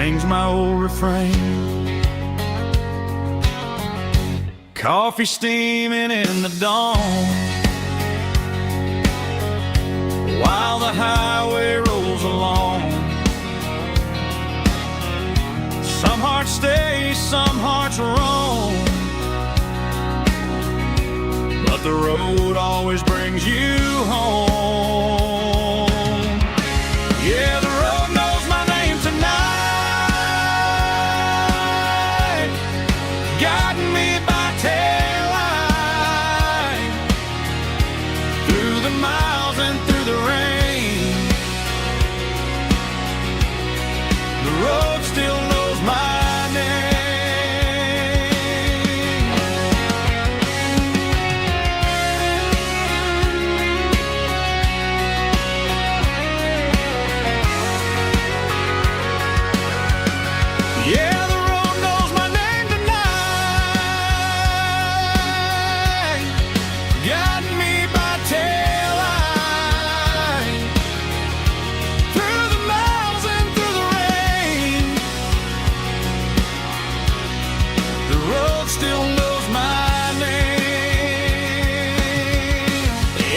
sings my old refrain. Coffee steaming in the dawn, while the highway rolls along. Some hearts stay, some hearts roam, but the road always brings you home. Yeah, the road knows my name tonight, guiding me by taillight, through the miles and through the rain. The road still knows my name. Yeah, the road knows my name tonight, guiding me by taillight, through the miles and through the rain. The road still knows my name.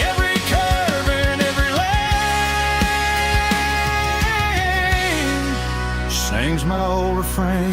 Every curve and every lane sings my old refrain.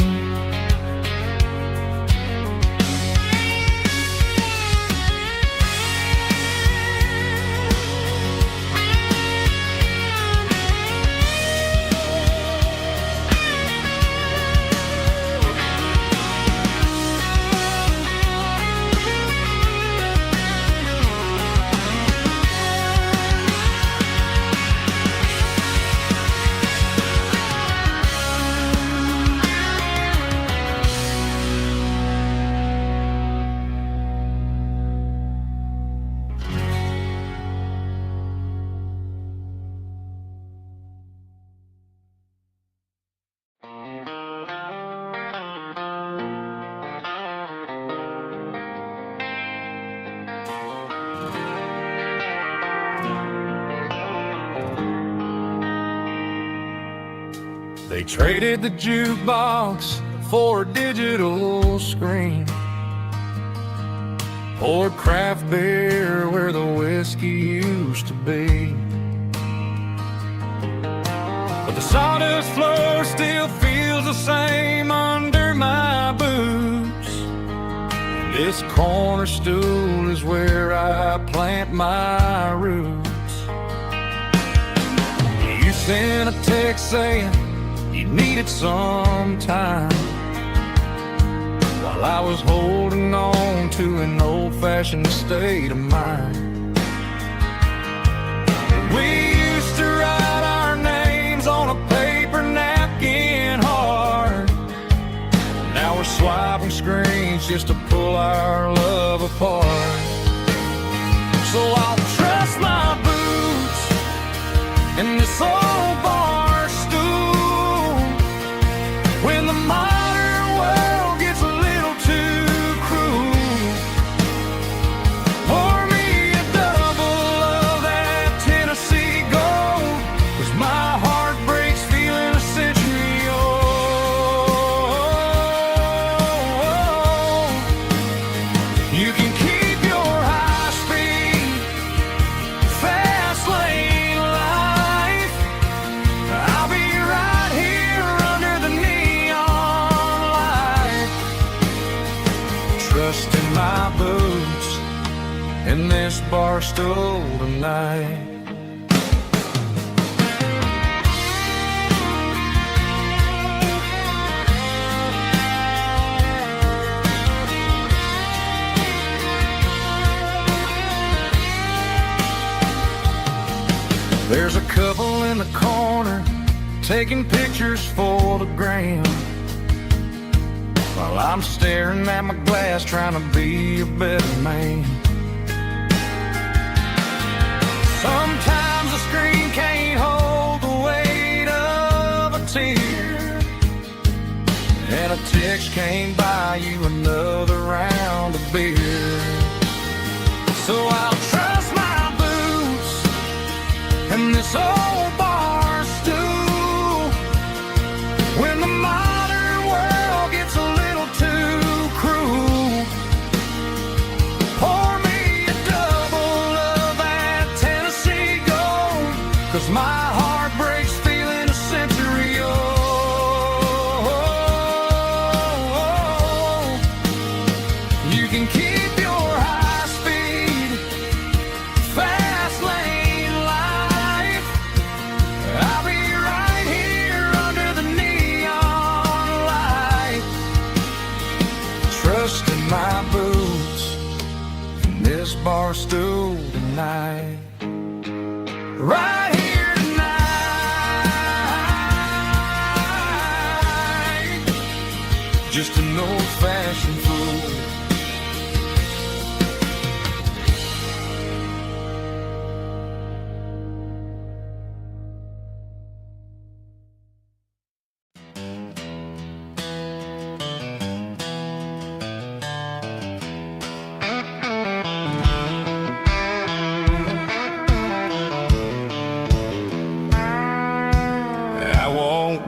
They traded the jukebox for a digital screen, poured craft beer where the whiskey used to be. But the sawdust floor still feels the same under my boots. This corner stool is where I plant my roots. You sent a text saying you needed some time, while I was holding on to an old-fashioned state of mind. We used to write our names on a paper napkin hard. Now we're swiping screens just to pull our love apart. So I'll trust my boots in this old bar stool when the modern world gets a little too cruel. Pour me a double of that Tennessee Gold, 'cause my heart breaks feeling a century old. You can keep your high-speed fast lane life. I'll be right here under the neon light, trusting my boots in this bar stool tonight. There's a couple in the corner taking pictures for the gram, while I'm staring at my glass trying to be a better man. Sometimes the screen can't hold the weight of a tear, and a text can't buy you another round of beer. So I'll trust my boots and this old bar stool when the 'cause my heart breaks feeling a century old. You can keep your high speed, fast lane life. I'll be right here under the neon light, trusting my boots in this bar stool tonight. Right here tonight, just an old-fashioned fool.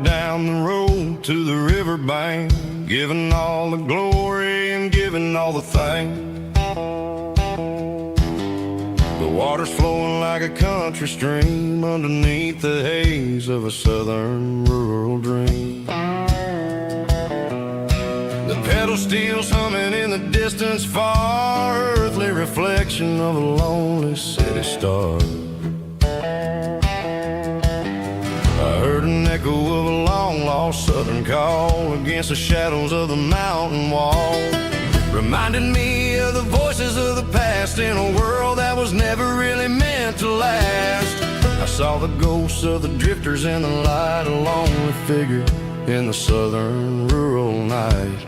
Down the road to the riverbank, giving all the glory and giving all the thanks. The water's flowing like a country stream underneath the haze of a southern rural dream. The pedal steel's humming in the distance far, earthly reflection of a lonely city star. I heard an echo of a long-lost southern call against the shadows of the mountain wall, reminding me of the voices of the past in a world that was never really meant to last. I saw the ghosts of the drifters in the light, a lonely figure in the southern rural night.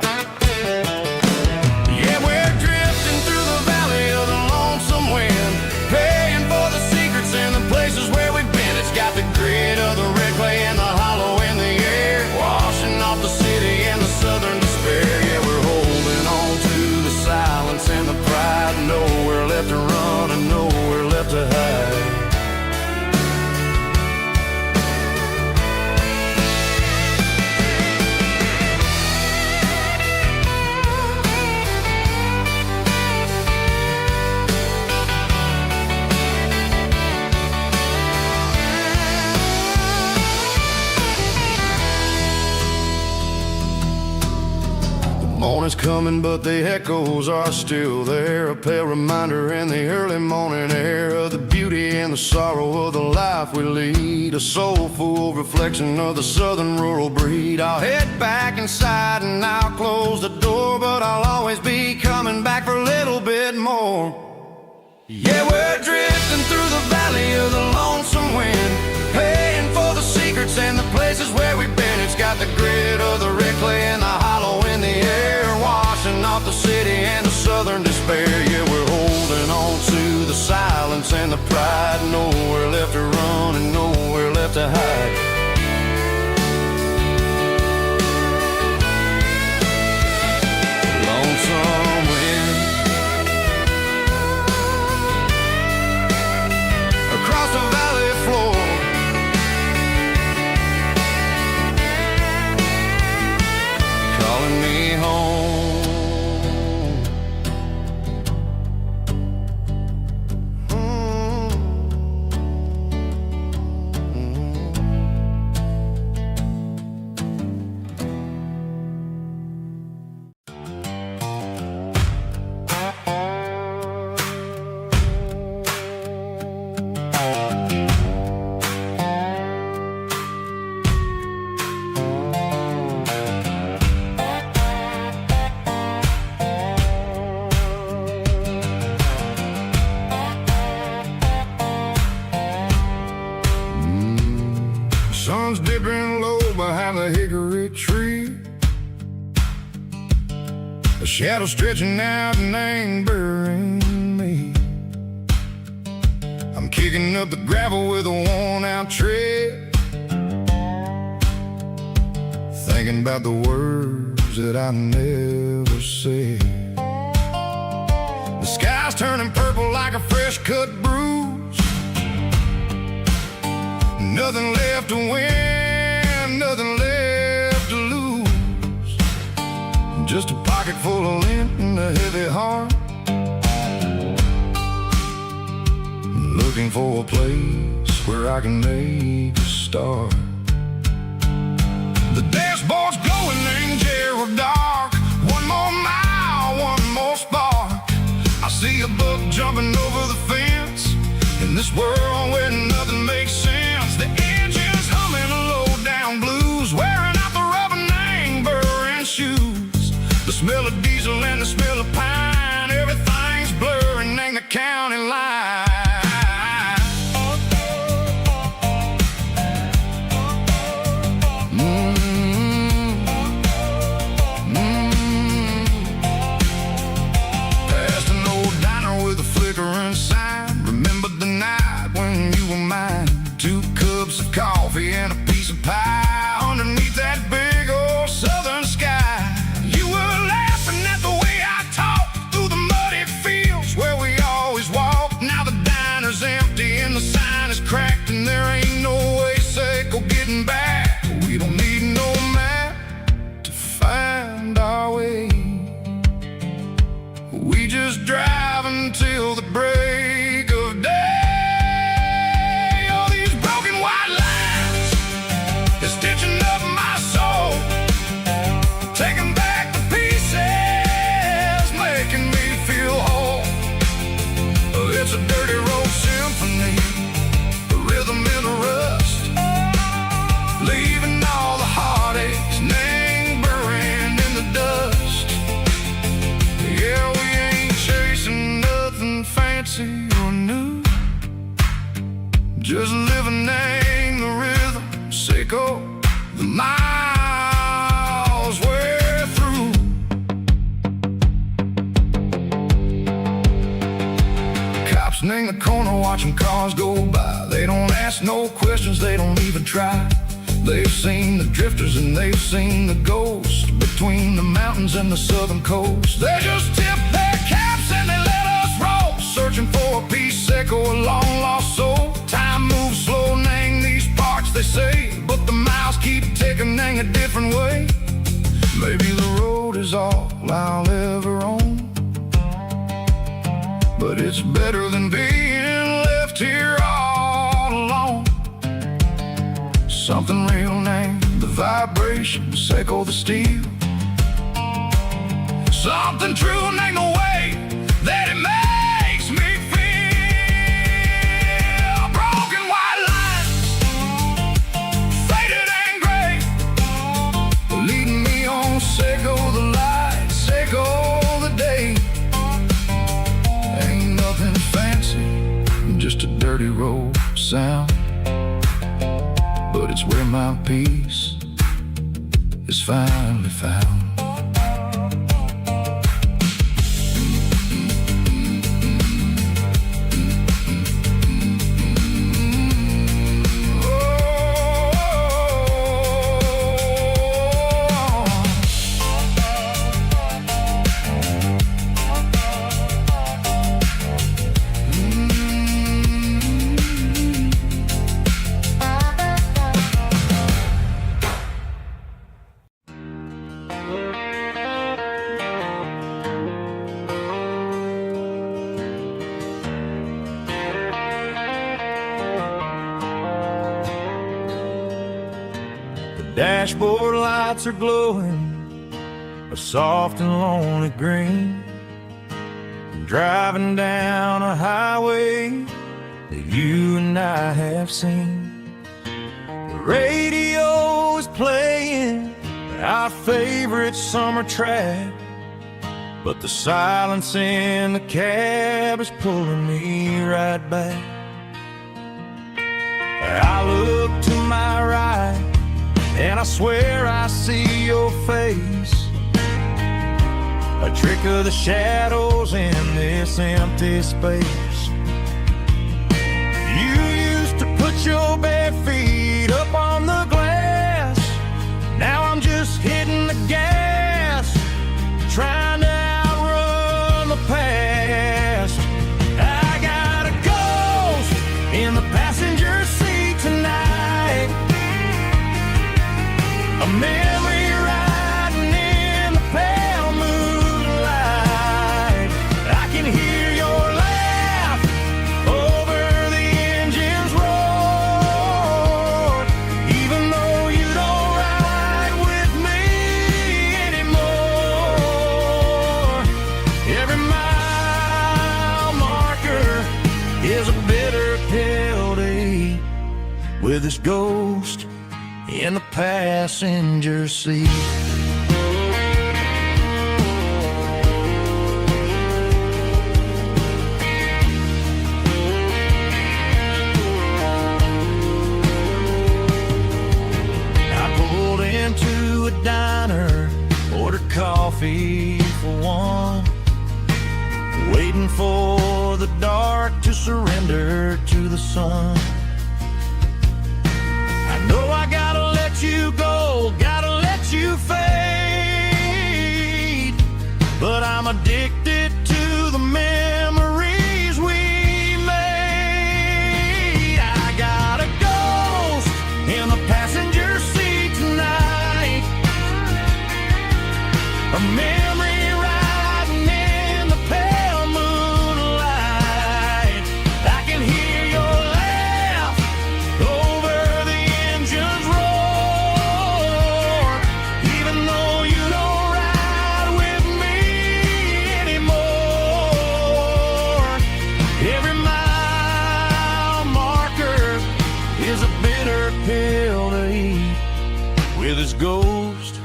Yeah, we're drifting through the valley of the lonesome wind, paying for the secrets and the places where we've been. It's got the grit of the red clay and the hollow in the air, washing off the city and the southern despair. Yeah, we're holding on to the silence and the pride, nowhere left to run and nowhere left to hide. Morning's coming, but the echoes are still there, a pale reminder in the early morning air of the beauty and the sorrow of the life we lead, a soulful reflection of the southern rural breed. I'll head back inside and I'll close the door, but I'll always be coming back for a little bit more. Yeah, we're drifting through the valley of the lonesome wind, paying for the secrets and the places where we've been. It's got the grit of the red clay and the hollow in the air, washing off the city and the southern despair. Yeah, we're holding on to the silence and the pride, nowhere left to run and nowhere left to hide. Lonesome wind across the valley floor, calling me home. Sun's dipping low behind the hickory tree, a shadow stretching out and angering me. I'm kicking up the gravel with a worn-out tread, thinking about the words that I never said. The sky's turning purple like a fresh-cut bruise, nothing left to win, nothing left to lose, just a pocket full of lint and a heavy heart, looking for a place where I can make a start. The dashboard's glowing in Gerald dark. One more mile, one more spark. I see a buck jumping over the fence in this world where nothing makes sense. The engine's humming a low-down blues, wearing out the rubber name burring shoes. The smell of diesel and the smell of pine, everything's blurring in the county line. Past an old diner with a flickering sign. Remember the night when you were mine. 2 cups of coffee and a piece of pie underneath that big old southern sky. You were laughing at the way I talked through the muddy fields where we always walked. Now the diner's empty and the sign is cracked, and there ain't no way safe or getting back. We don't need no map to find our way. We just drive until the break of day. All these broken white lines is stitching up my soul, taking back the pieces, making me feel whole. It's a dirty road symphony, the rhythm in the rust, leaving all the heartaches, name buried in the dust. Yeah, we ain't chasing nothing fancy or new, just living in the rhythm, sick of the miles we're through. Cops in the corner watching cars go by. They don't ask no questions, they don't even try. They've seen the drifters and they've seen the ghosts between the mountains and the southern coast. They just tip their caps and they let us roll, searching for a piece or a long lost soul. Time moves slow in these parts, they say, but the miles keep ticking in a different way. Maybe the road is all I'll ever own, but it's better than being left here all alone. Something real named the vibrations echo the steel. Something true named the way that it makes me feel. Broken white lines, faded and gray, leading me on, Seiko the light, Seiko the day. Ain't nothing fancy, just a dirty road sound, but it's where my peace is finally found. Dashboard lights are glowing a soft and lonely green. I'm driving down a highway that you and I have seen. The radio is playing our favorite summer track, but the silence in the cab is pulling me right back. I look to my right and I swear I see your face, a trick of the shadows in this empty space. You used to put your bare feet up on the glass. Now I'm just hitting the gas, trying to outrun the past. I got a ghost in the passenger seat tonight, a memory riding in the pale moonlight. I can hear your laugh with his ghost in the passenger seat. I pulled into a diner, ordered coffee for one, waiting for the dark to surrender to the sun. I know I gotta let you go, gotta let you fade, but I'm addicted to the memories we made. I got a ghost in the passenger seat tonight, a memory riding in the pale moonlight. I can hear your laugh over the engine's roar, even though you don't ride with me anymore. Every mile marker is a bitter pill to eat, with his ghost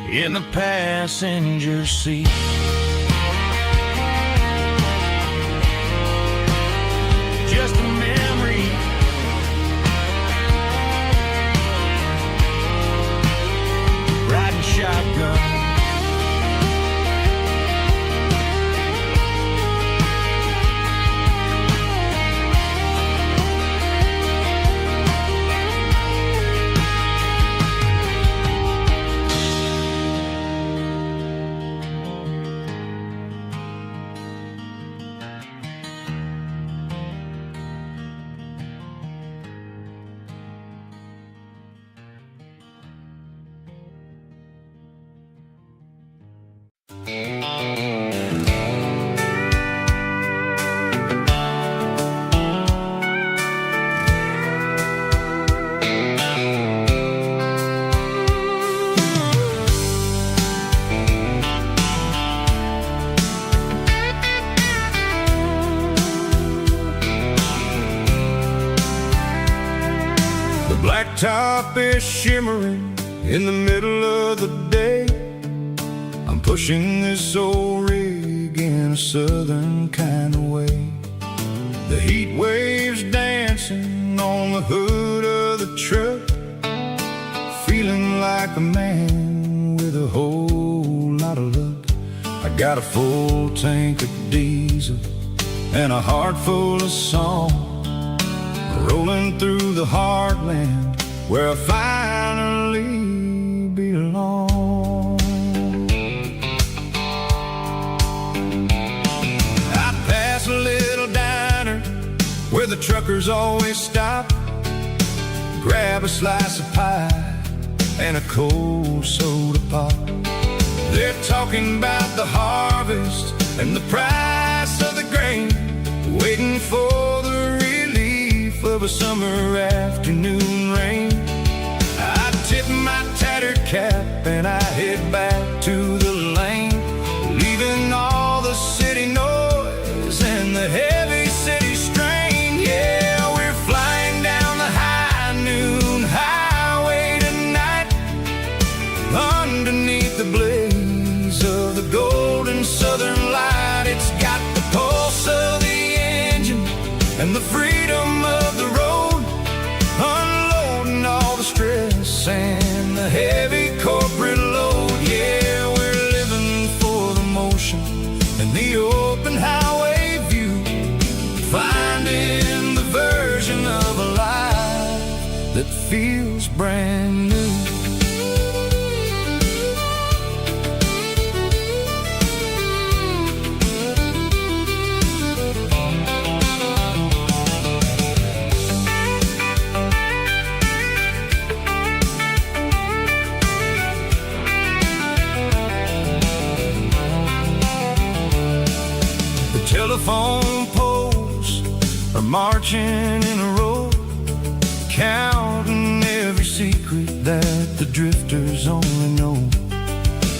in the passenger seat. Just a memory, riding shotgun. Blacktop is shimmering in the middle of the day. I'm pushing this old rig in a southern kind of way. The heat waves dancing on the hood of the truck, feeling like a man with a whole lot of luck. I got a full tank of diesel and a heart full of song, rolling through the heartland where I finally belong. I pass a little diner where the truckers always stop, grab a slice of pie and a cold soda pop. They're talking about the harvest and the price of the grain, waiting for the relief of a summer afternoon rain. I tip my tattered cap and I head back to the lane, leaving all the city noise and the heavy city strain. Yeah, we're flying down the high noon highway tonight, underneath the blaze of the golden southern light. It's got the pulse of the engine and the freedom of the road, unloading all the stress and the heavy corporate load. Yeah, we're living for the motion and the open highway view, finding the version of a life that feels brand new. Telephone poles are marching in a row, counting every secret that the drifters only know.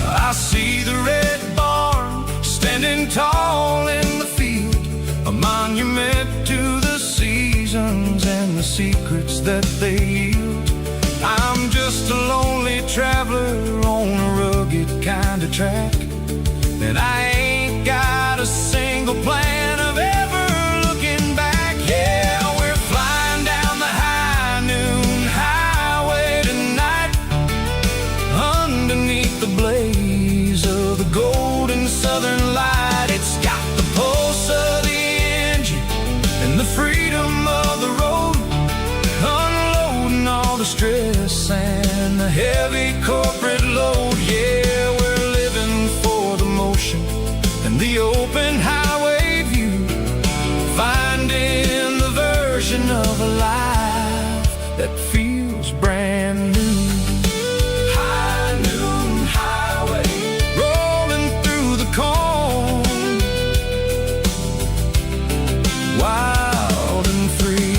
I see the red barn standing tall in the field, a monument to the season seasons and the secrets that they yield. I'm just a lonely traveler on a rugged kind of track, and I ain't got a single plan of ever looking back. Yeah, we're flying down the high noon highway tonight, underneath the blaze of the golden southern light. It's got the pulse of the engine and the freedom of the road, unloading all the stress and the heavy corporate load. Yeah, we're living for the motion and the open highway view, finding the version of a life that feels brand new. High noon highway, rolling through the corn, wild and free.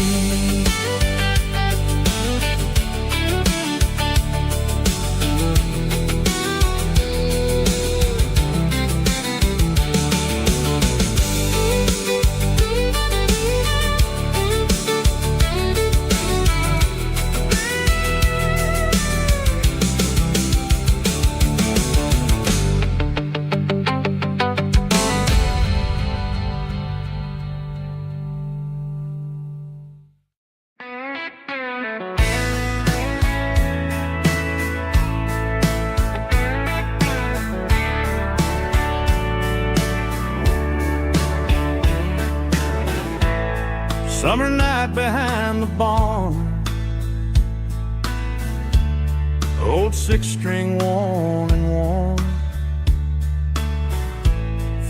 Summer night behind the barn, old six-string worn and worn,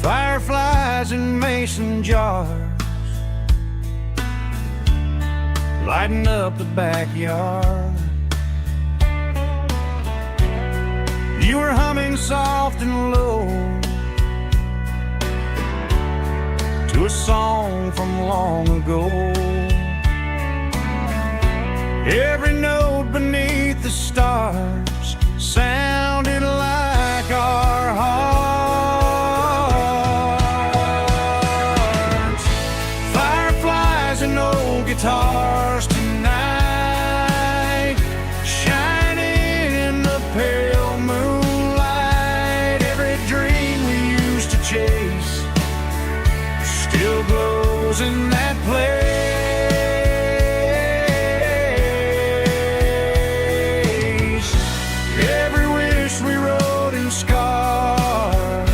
fireflies in mason jars, lighting up the backyard. You were humming soft and low to a song from long ago. Every note beneath the stars sounded like our hearts. Fireflies and old guitars tonight, shining in the pale moonlight. Every dream we used to chase still glows in that place. Every wish we wrote in scars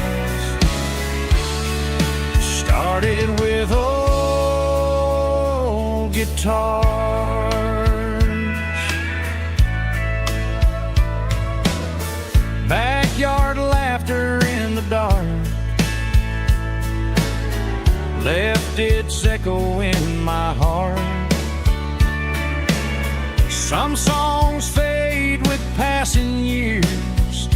started with old guitars. Backyard laughter in the dark left its echo in my heart. Some songs fade with passing years,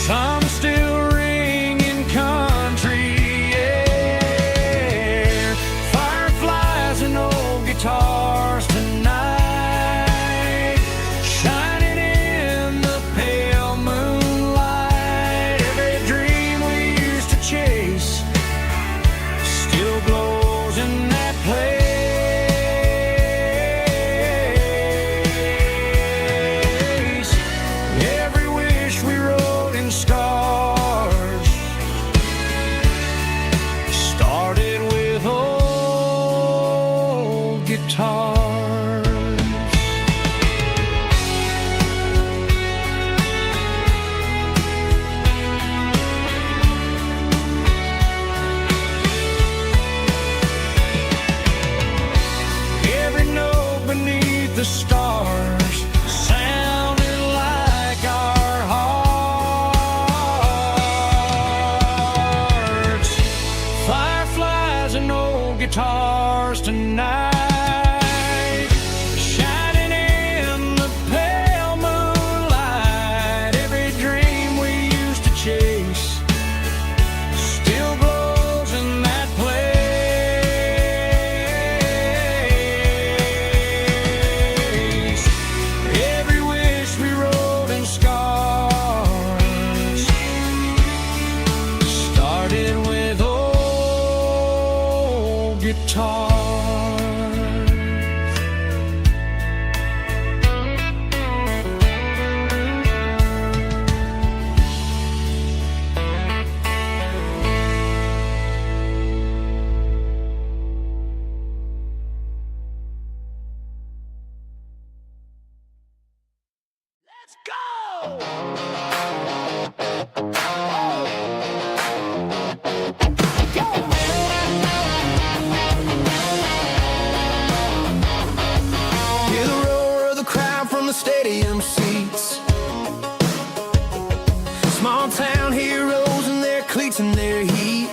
some still ring in country air. Fireflies and old guitars tonight, shining in the pale moonlight. Every dream we used to chase still glows in that place. Every wish we wrote in scars started with old guitars. Every note beneath the stars sounded like our hearts. Fireflies and old guitars tonight, shining in the pale moonlight. Every dream we used to chase still glows in that place. Hear the roar of the crowd from the stadium seats. Small town heroes in their cleats and their heat.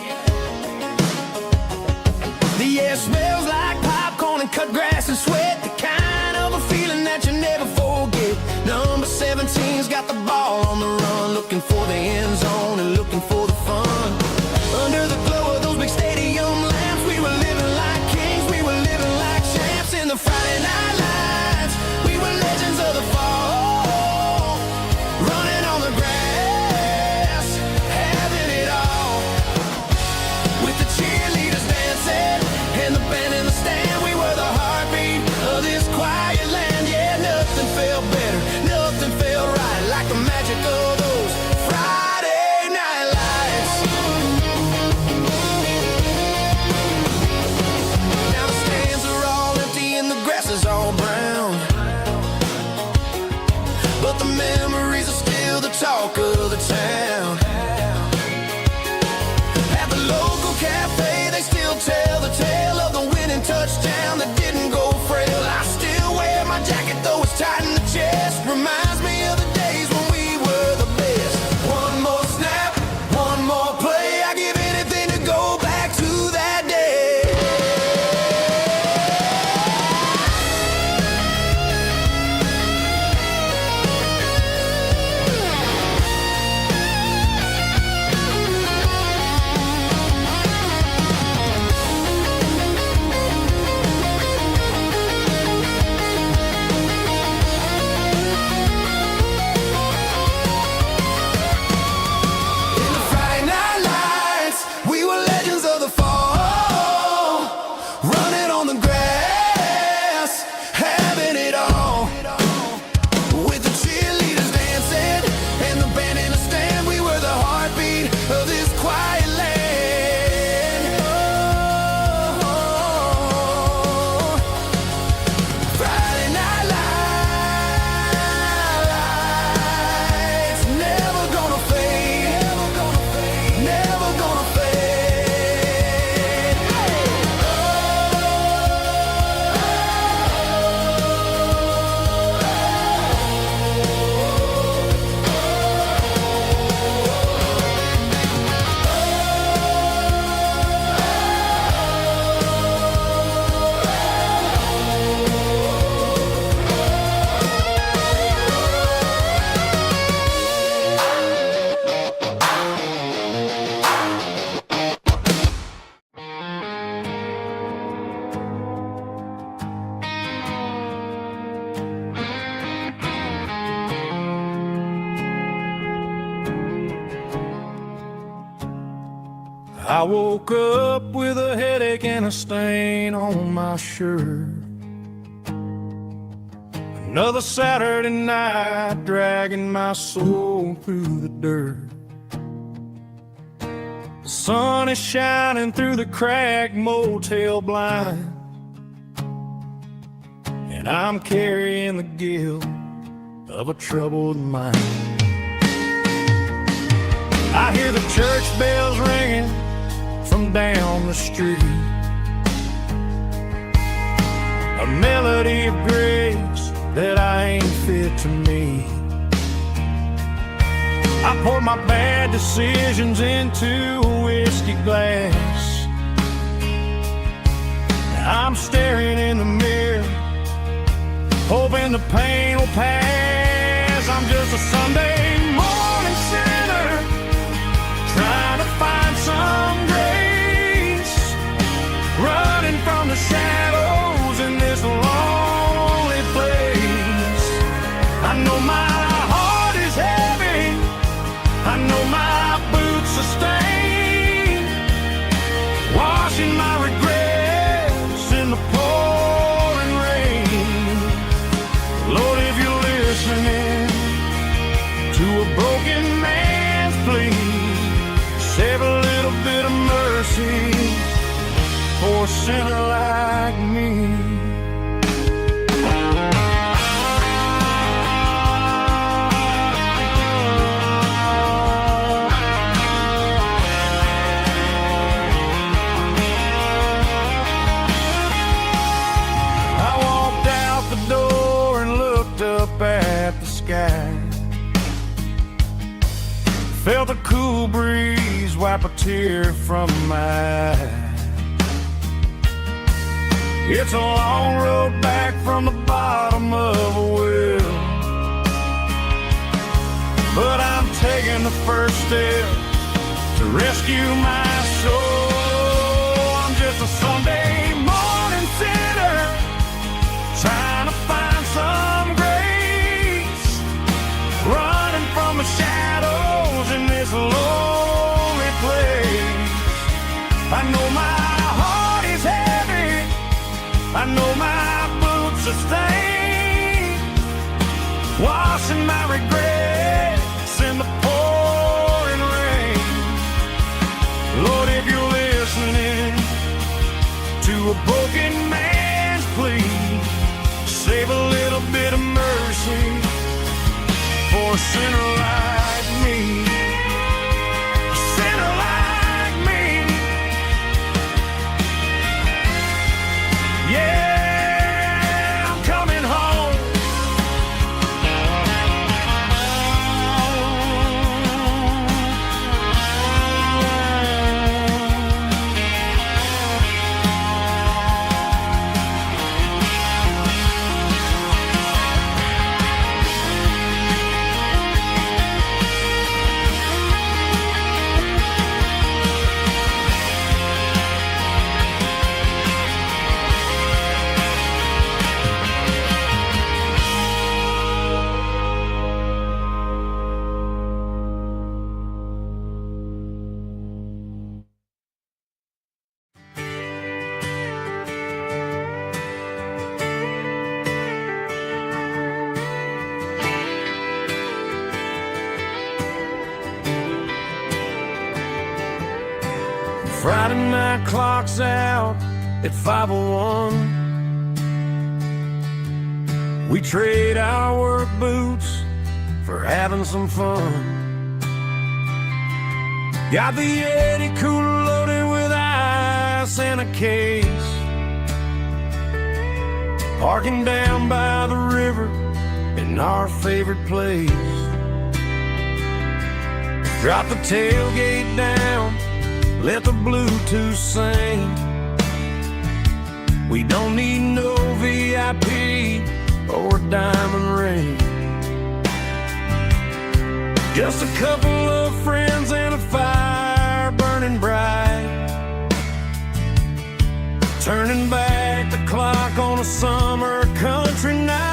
The air smells like popcorn and cut grass and sweat. The kind of a feeling that you never forget. Number 17's got the ball on the run, looking for the end zone and looking for the fun. Under the glow of those big stadium lamps, we were living like kings, we were living like champs. In the Friday night lights, we were legends of the fall, running on the grass, having it all. With the cheerleaders dancing and the band in the stand, we were the heartbeat of this quiet land. Yeah, nothing felt better, nothing felt right, like the magic of those Friday night lights. Now the stands are all empty and the grass is all brown, but the memories are still the talk of the town. At the local cafe, they still tell the tale of the winning touchdown that didn't go frail. I still wear my jacket though it's tight in the chest. Reminds me of the days when we were the best. One more snap, one more play. I give anything to go back to that day. In the Friday night lights, we were legends of the fall, running on the grass, having it all. With the cheerleaders dancing and the band in the stand, we were the heartbeat of this quiet land. Oh, Friday night lights, never gonna fade, never gonna fade. I woke up with a headache and a stain on my shirt. Another Saturday night dragging my soul through the dirt. The sun is shining through the cracked motel blind, and I'm carrying the guilt of a troubled mind. I hear the church bells ringing from down the street, a melody of grace that I ain't fit to meet. I pour my bad decisions into a whiskey glass. I'm staring in the mirror, hoping the pain will pass. I'm just a Sunday morning sinner, trying to find some grace, running from the shadows in this lonely place. I know my heart is heavy, I know my boots are stained, washing my regrets in the pouring rain. Lord, if you're listening to a broken man's plea, save a little bit of mercy for a sinner like me. sky. Felt a cool breeze wipe a tear from my eye. It's a long road back from the bottom of a well, but I'm taking the first step to rescue my soul. I'm just a Sunday morning sinner trying to find some grace, running from the shadows in this lonely place. I know my heart is heavy, I know my boots are stained, washing my regrets in the pouring rain. Lord, if you're listening to a broken man's plea, save a little bit of mercy for a sinner like me. A sinner like me. Yeah, I'm coming home. Friday night clock's out at 5:01. We trade our work boots for having some fun. Got the Yeti cooler loaded with ice and a case, parking down by the river in our favorite place. Drop the tailgate down, let the Bluetooth sing. We don't need no VIP or a diamond ring. Just a couple of friends and a fire burning bright, turning back the clock on a summer country night.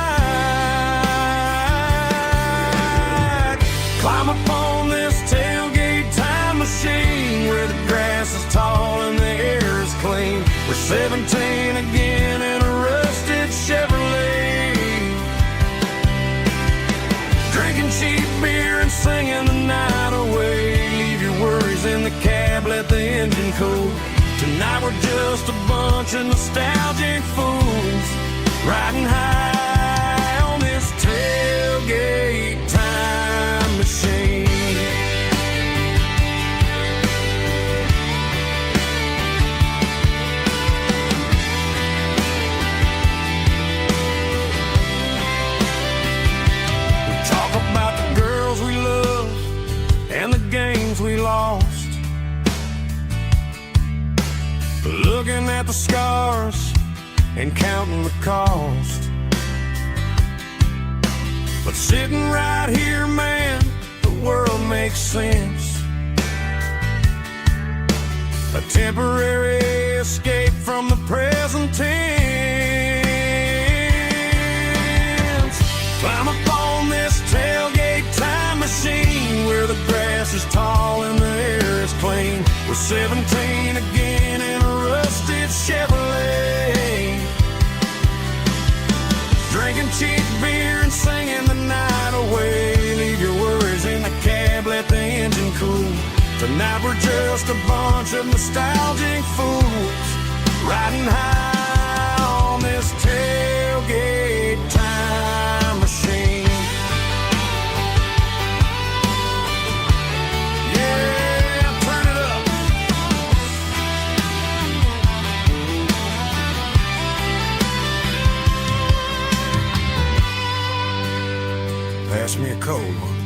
Climb up on this tailgate time machine where the grass is tall and the air is clean. We're 17 again in a rusted Chevrolet, drinking cheap beer and singing the night away. Leave your worries in the cab, let the engine cool. Tonight we're just a bunch of nostalgic fools riding high on this tailgate time machine. And the games we lost, looking at the scars and counting the cost. But sitting right here, man, the world makes sense. A temporary escape from the present tense. Climb up on this tailgate time machine where the grass is tall and the air is clean. We're 17 again in a rusted Chevrolet, drinking cheap beer and singing the night away. Leave your worries in the cab, let the engine cool. Tonight we're just a bunch of nostalgic fools riding high on this tailgate time machine. pass me a cold one.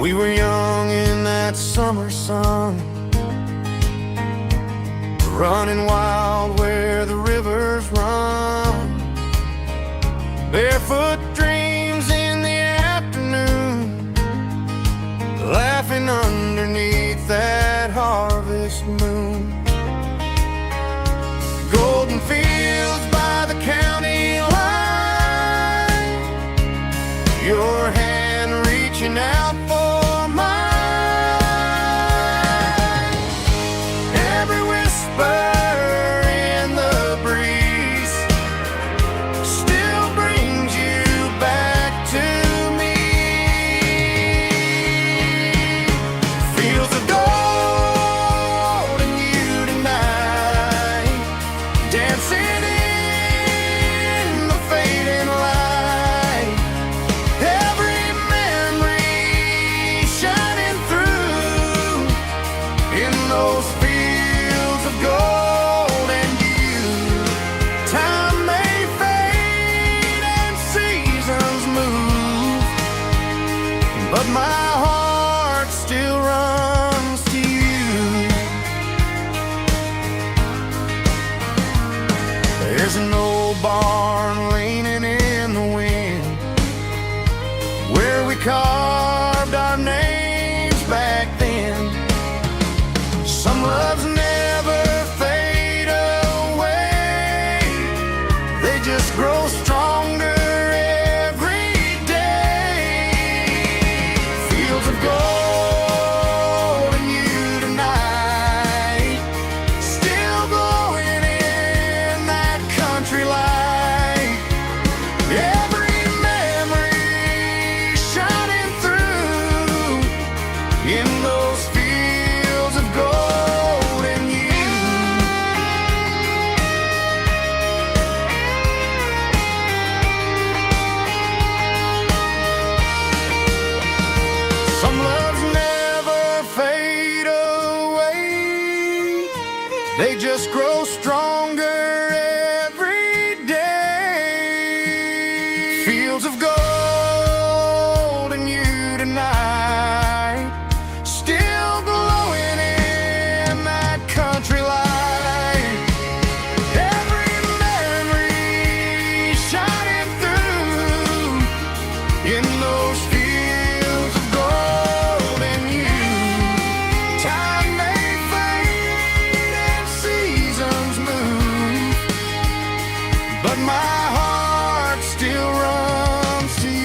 We were young in that summer sun, running wild where the rivers run, barefoot dreams in the afternoon, laughing underneath that harvest moon. Golden fields by the county line, your hand reaching out for but my heart still runs to you. There's an old barn leaning in the wind, where we carved our names back then. Some loves never fade away, they just grow stronger. Some loves never fade away, they just grow stronger every day. Fields of gold and you tonight, still glowing in that country light. Every memory shining through in those fields of gold. But my heart still runs to you.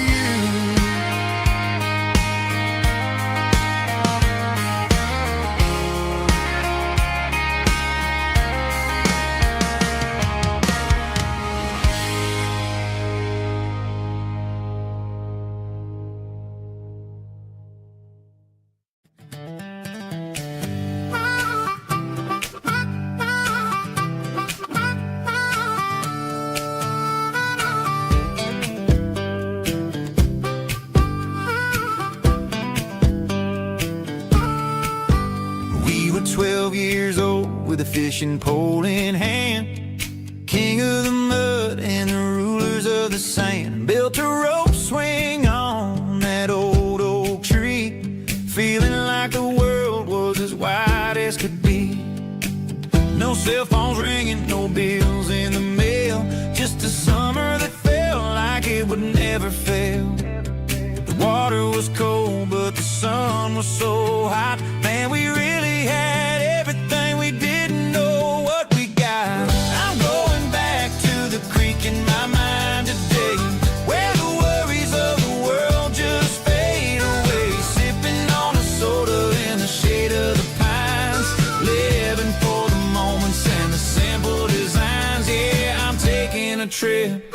We were 12 years old with a fishing pole in hand, king of the mud and the rulers of the sand. Built a rope swing on that old oak tree, feeling like the world was as wide as could be. No cell phones ringing, no bills in the mail, just a summer that felt like it would never fail. The water was cold, but the sun was so hot. Man, we really had everything, we didn't know what we got. I'm going back to the creek in my mind today, where the worries of the world just fade away. Sipping on a soda in the shade of the pines, living for the moments and the simple designs. Yeah, I'm taking a trip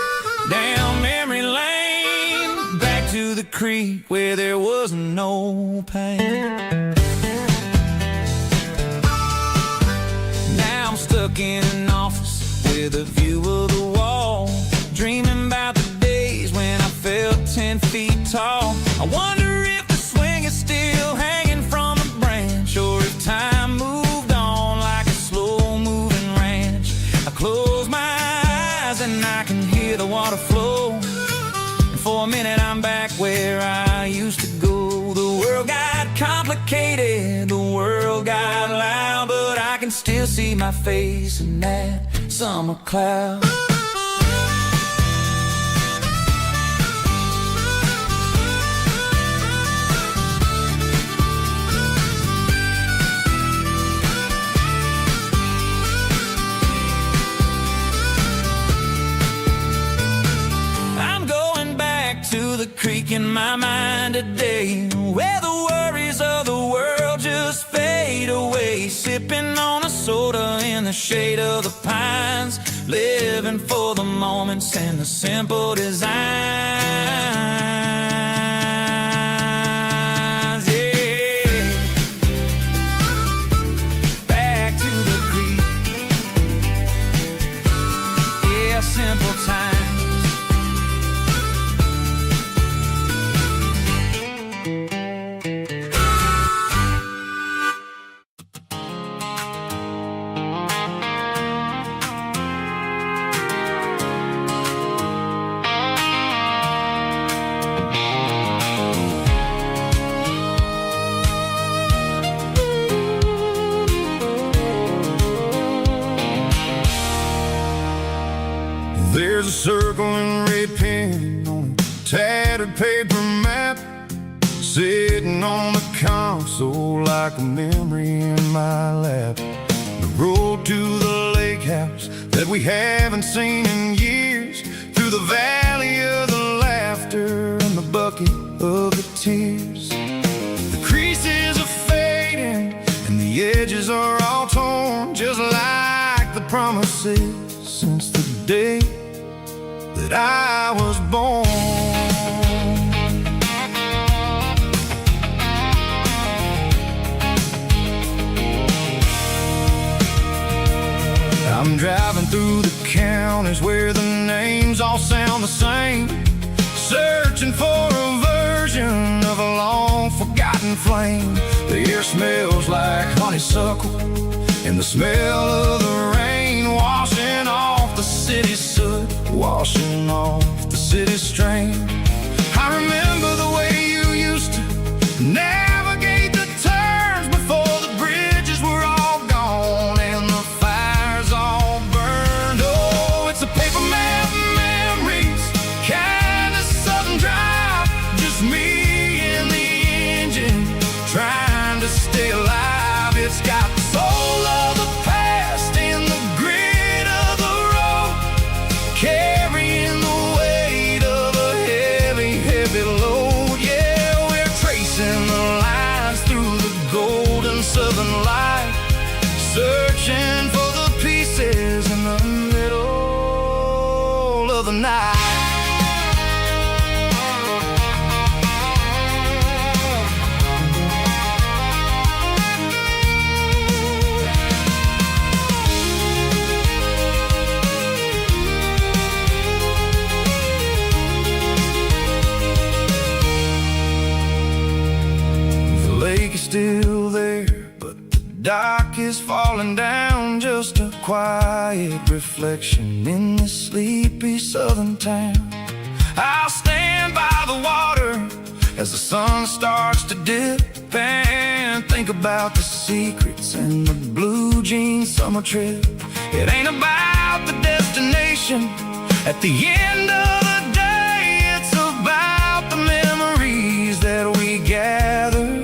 down memory lane, back to the creek where there was no pain. in an office with a view of the wall, dreaming about the days when I felt 10 feet tall. I wonder if the swing is still hanging from a branch, or if time moved on like a slow-moving ranch. I close my eyes and I can hear the water flow, and for a minute I'm back where I used to go. The world got complicated, the world got loud, but I can still see my face in that summer cloud. I'm going back to the creek in my mind today, where the worries of the world just fade away, sipping on a soda in the shade of the pines, living for the moments and the simple designs. Yeah, back to the creek. Yeah, simple times. There's a circle and red pen on a tattered paper map, sitting on the console like a memory in my lap. The road to the lake house that we haven't seen in years, through the valley of the laughter and the bucket of the tears. The creases are fading and the edges are all torn, just like the promises since the day that I was born. I'm driving through the counties where the names all sound the same, searching for a version of a long forgotten flame. The air smells like honeysuckle and the smell of the rain, washing off the city's soot, washing off the city's strain. I remember the way you used to navigate the turns before the bridges were all gone and the fires all burned. Oh, it's a paper map memories, kind of southern drive, just me and the engine trying to stay alive. It's got the soul of the past and the grit of the road, carrying the weight of a heavy, heavy load. Yeah, we're tracing the lines through the golden southern light, searching for the pieces in the middle of the night. The lake is still there, but the dock is falling down, just a quiet reflection in this sleepy southern town. I'll stand by the water as the sun starts to dip and think about the secrets and the blue jean summer trip. It ain't about the destination at the end of the day, it's about the memories that we gather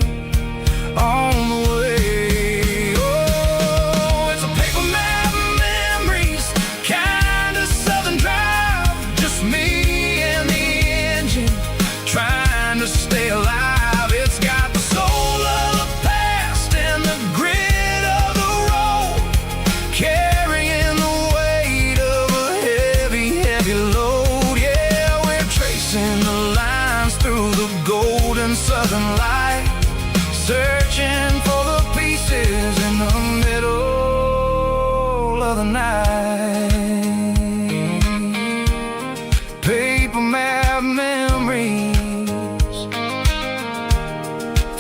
on the way. Oh, it's a paper map memories, kind of southern drive, just me and the engine trying to stay alive. It's got the soul of the past and the grit of the road, carrying the weight of a heavy, heavy load. Yeah.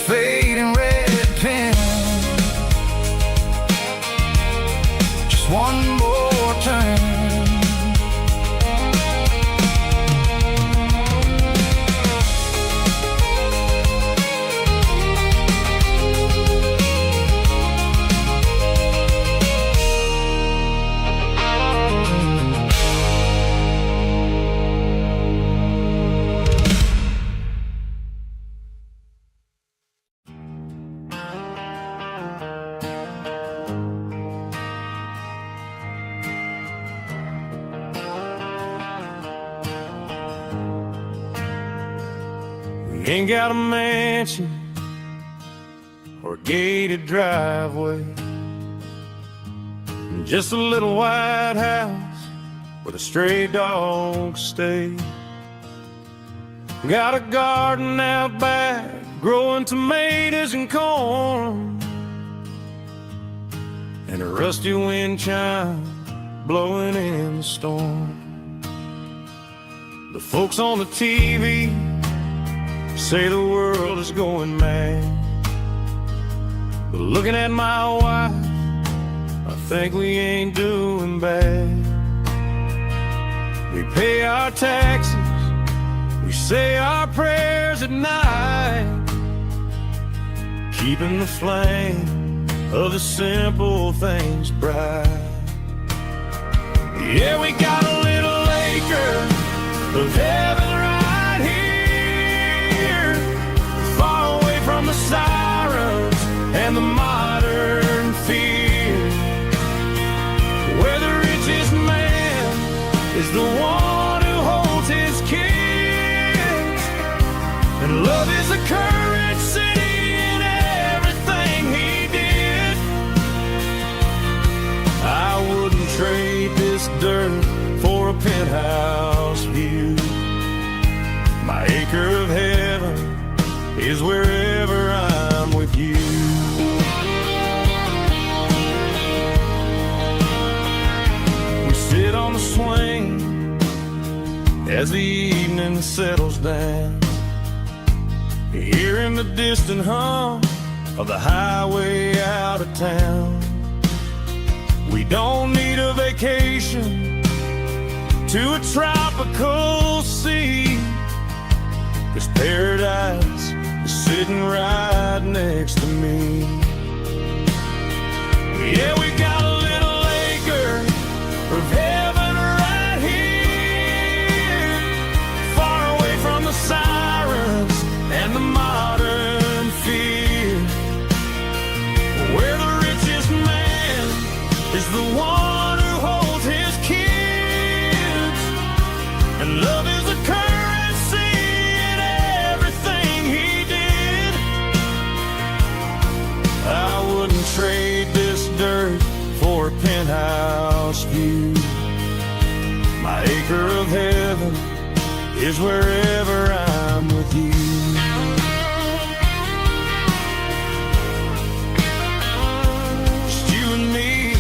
fading red pen. Just one more turn. Ain't got a mansion or a gated driveway, just a little white house where the stray dogs stay. Got a garden out back growing tomatoes and corn, and a rusty wind chime blowing in the storm. The folks on the TV say the world is going mad, but looking at my wife, I think we ain't doing bad. We pay our taxes, we say our prayers at night, keeping the flame of the simple things bright. Yeah, we got a little acre of heaven right here, far away from the sirens and the modern fear, where the richest man is the one who holds his kids, and love is a currency in everything he did. I wouldn't trade this dirt for a penthouse view. My acre of heaven is wherever I'm with you. We sit on the swing as the evening settles down, hearing the distant hum of the highway out of town. We don't need a vacation to a tropical sea, 'cause paradise is sitting right next to me. Yeah, we got a little acre of heaven right here, far away from the sirens and the modern fear, where the richest man is the one who holds his kids, and love is a currency in everything he did. I wouldn't trade this dirt for a penthouse view. My acre of heaven is wherever I'm with you. Just you and me,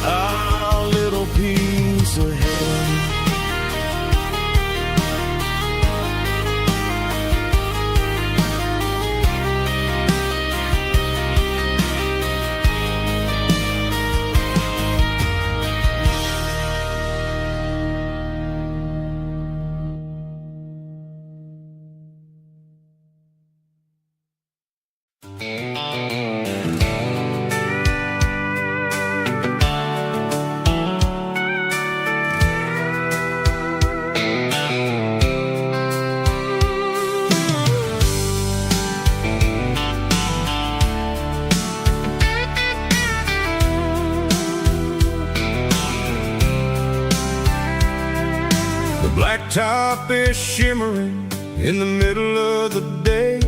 our little piece of heaven. Blacktop is shimmering in the middle of the day.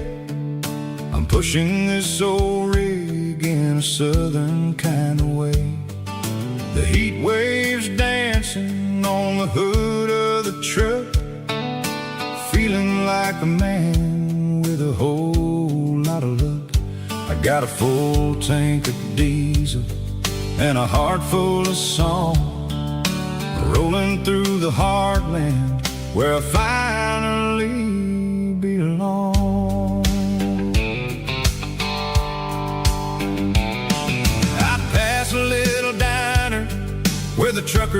I'm pushing this old rig in a southern kind of way. The heat waves dancing on the hood of the truck, feeling like a man with a whole lot of luck. I got a full tank of diesel and a heart full of song, rolling through the heartland where I finally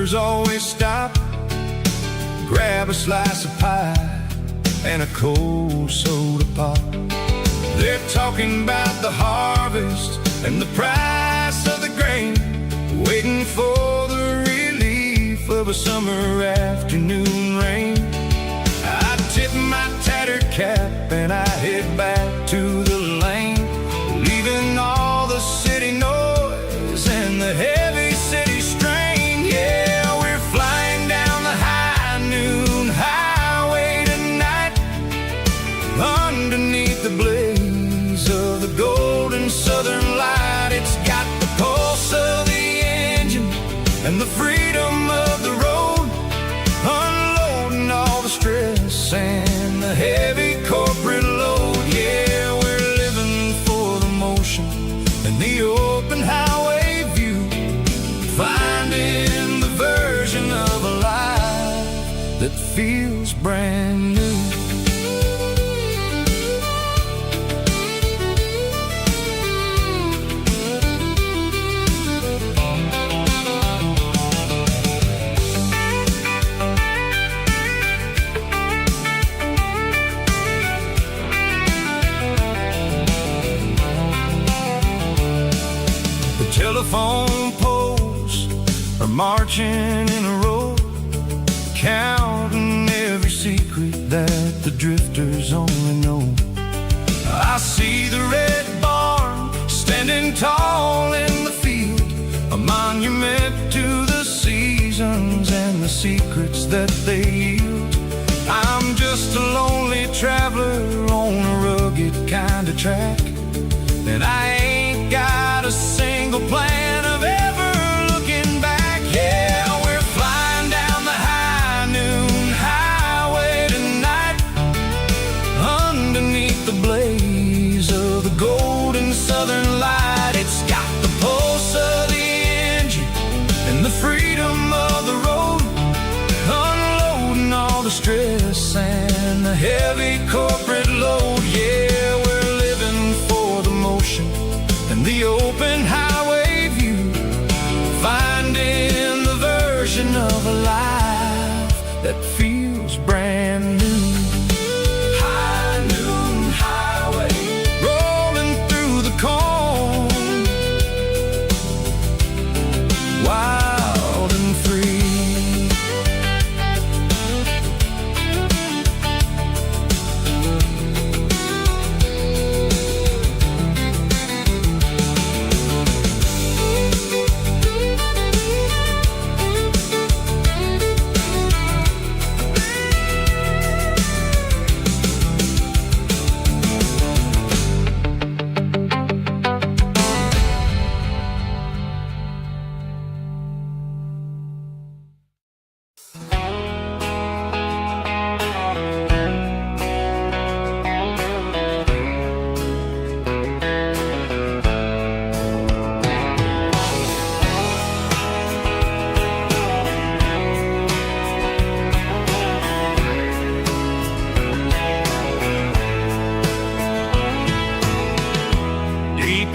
drifters always stop, grab a slice of pie and a cold soda pop. They're talking about the harvest and the price of the grain, waiting for the relief of a summer afternoon rain. I tip my tattered cap and I head back to the lane, leaving all the city noise and the heavy city strain. Yeah, we're flying down the high noon highway tonight, underneath the blaze of the golden southern light. It's got the pulse of the engine and the freedom of the road, unloading all the stress and the heavy corporate load. Yeah, we're living for the motion and the open highway view, finding the version of a life that feels brand new. Telephone poles are marching in a row, counting every secret that the drifters only know. I see the red barn standing tall in the field, a monument to the seasons and the secrets that they yield. I'm just a lonely traveler on a rugged kind of track, and I ain't got a single plan of ever looking back. Yeah, we're flying down the high noon highway tonight, underneath the blaze of the golden southern light. It's got the pulse of the engine and the freedom of the road, unloading all the stress and the heavy corporate load. Yeah, we're living for the motion and the open highway view, finding the version of a life that feels brand new. High noon highway, rolling through the corn, wild and free.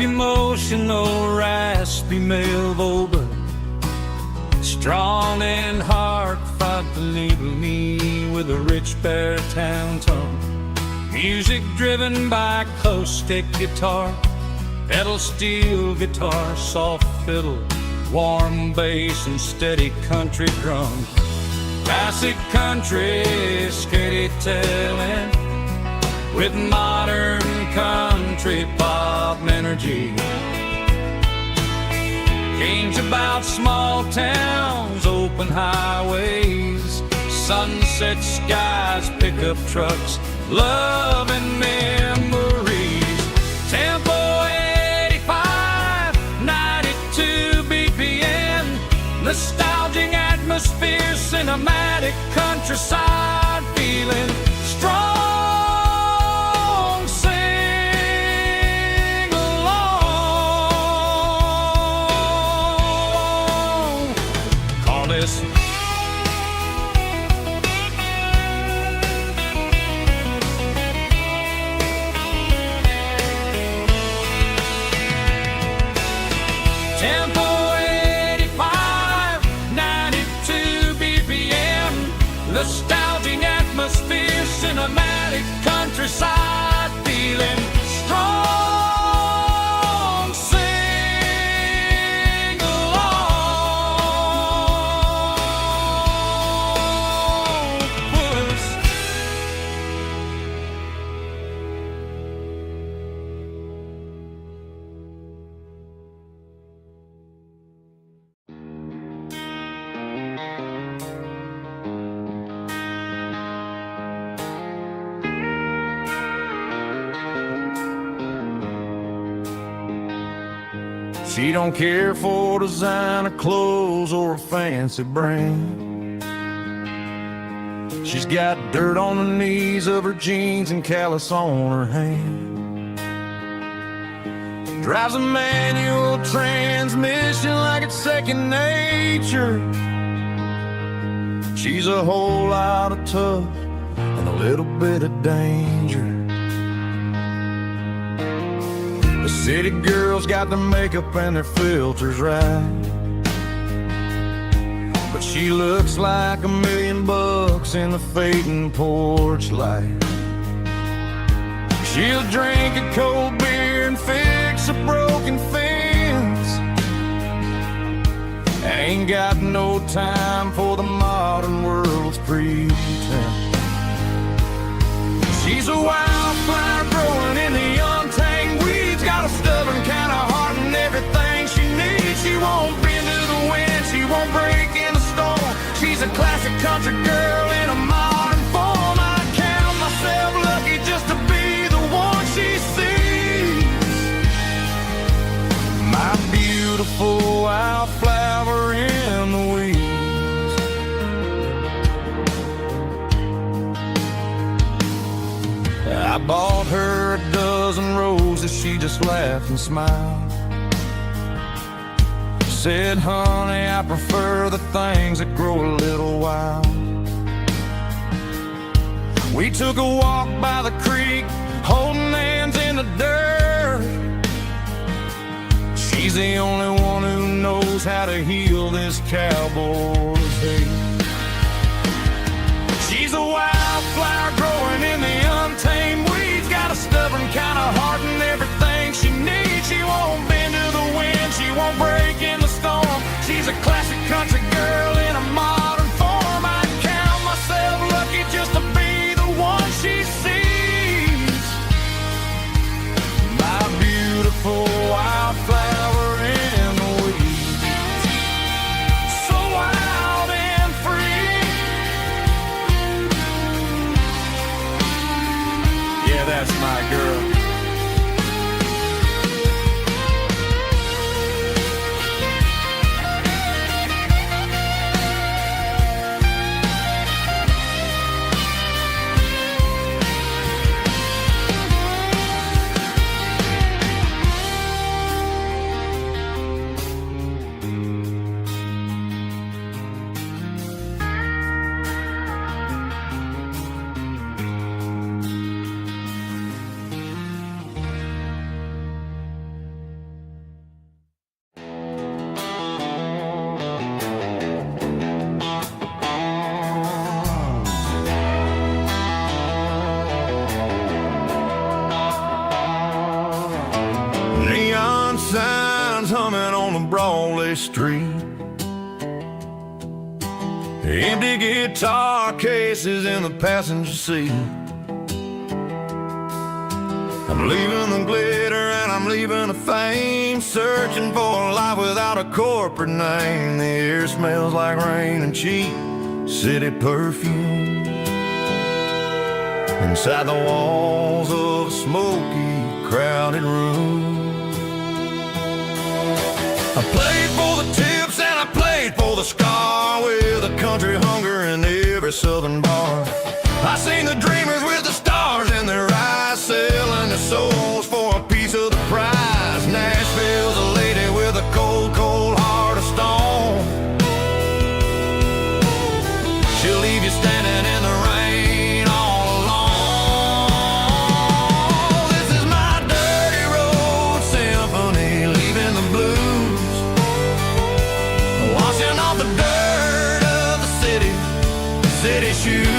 Emotional, raspy male Volber, strong and hard, fought to label me with a rich baritone tone. Music driven by acoustic guitar, pedal steel guitar, soft fiddle, warm bass and steady country drum. Classic country, skitty telling, with modern country pop energy. Games about small towns, open highways, sunset skies, pickup trucks, love and memories. Tempo 85, 92 BPM, nostalgic atmosphere, cinematic countryside feeling strong. Tempo 85, 92 static countryside, feeling strong. Sing along, puss. She don't care for designer clothes or a fancy brand. She's got dirt on the knees of her jeans and callus on her hand. Drives a manual transmission like it's second nature. She's a whole lot of tough and a little bit of danger. The city girls got their makeup and their filters right, but she looks like $1,000,000 in the fading porch light. She'll drink a cold beer and fix a broken fence. Ain't got no time for the modern world's pretense. She's a wildflower growing in the untamed weeds. Got a stubborn kind of heart and everything she needs. She won't bend to the wind, she won't break in the storm. She's a classic country girl in a modern form. I count myself lucky just to be the one she sees. My beautiful wildflower in the weeds. I bought her a dozen roses, she just laughed and smiled. Said, honey, I prefer the things that grow a little wild. We took a walk by the creek, holding hands in the dirt. She's the only one who knows how to heal this cowboy's hate. She's a wildflower growing in the untamed weeds. Got a stubborn kind of heart and everything she needs. She won't bend to the wind, she won't break in the storm. She's a classic country girl in a modern form. I count myself lucky just to be the one she sees. My beautiful wildflower in the weeds. So wild and free. Yeah, that's my girl. Neon signs humming on the Broadway street. Empty guitar cases in the passenger seat. I'm leaving the glitter and I'm leaving the fame, searching for a life without a corporate name. The air smells like rain and cheap city perfume. Inside the walls of a smoky, crowded room. I played for the tips and I played for the scar, with a country hunger in every southern bar. I seen the dreamers with the stars in their eyes, selling their souls for a piece of the prize. Nashville's a lady with a cold, cold heart of stone. She'll leave you standing in the rain all alone. This is my dirty road symphony, leaving the blues, washing off the dirt of the city shoes.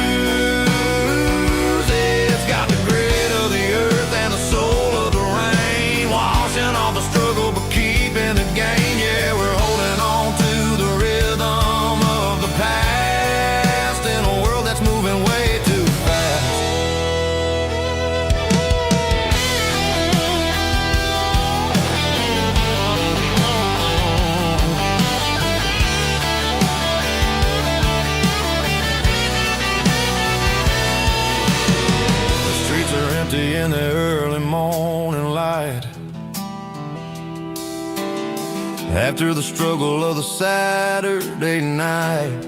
empty in the early morning light. After the struggle of the Saturday night,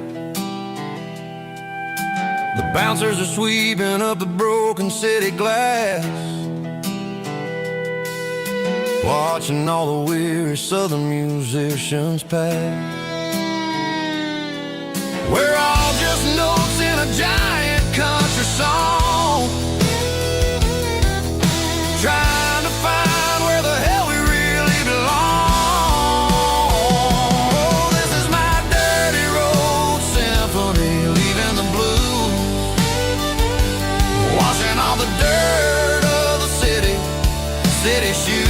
the bouncers are sweeping up the broken city glass, watching all the weary southern musicians pass. We're all just notes in a giant country song, trying to find where the hell we really belong. This is my dirty road symphony, leaving the blues, washing all the dirt of the city shoes.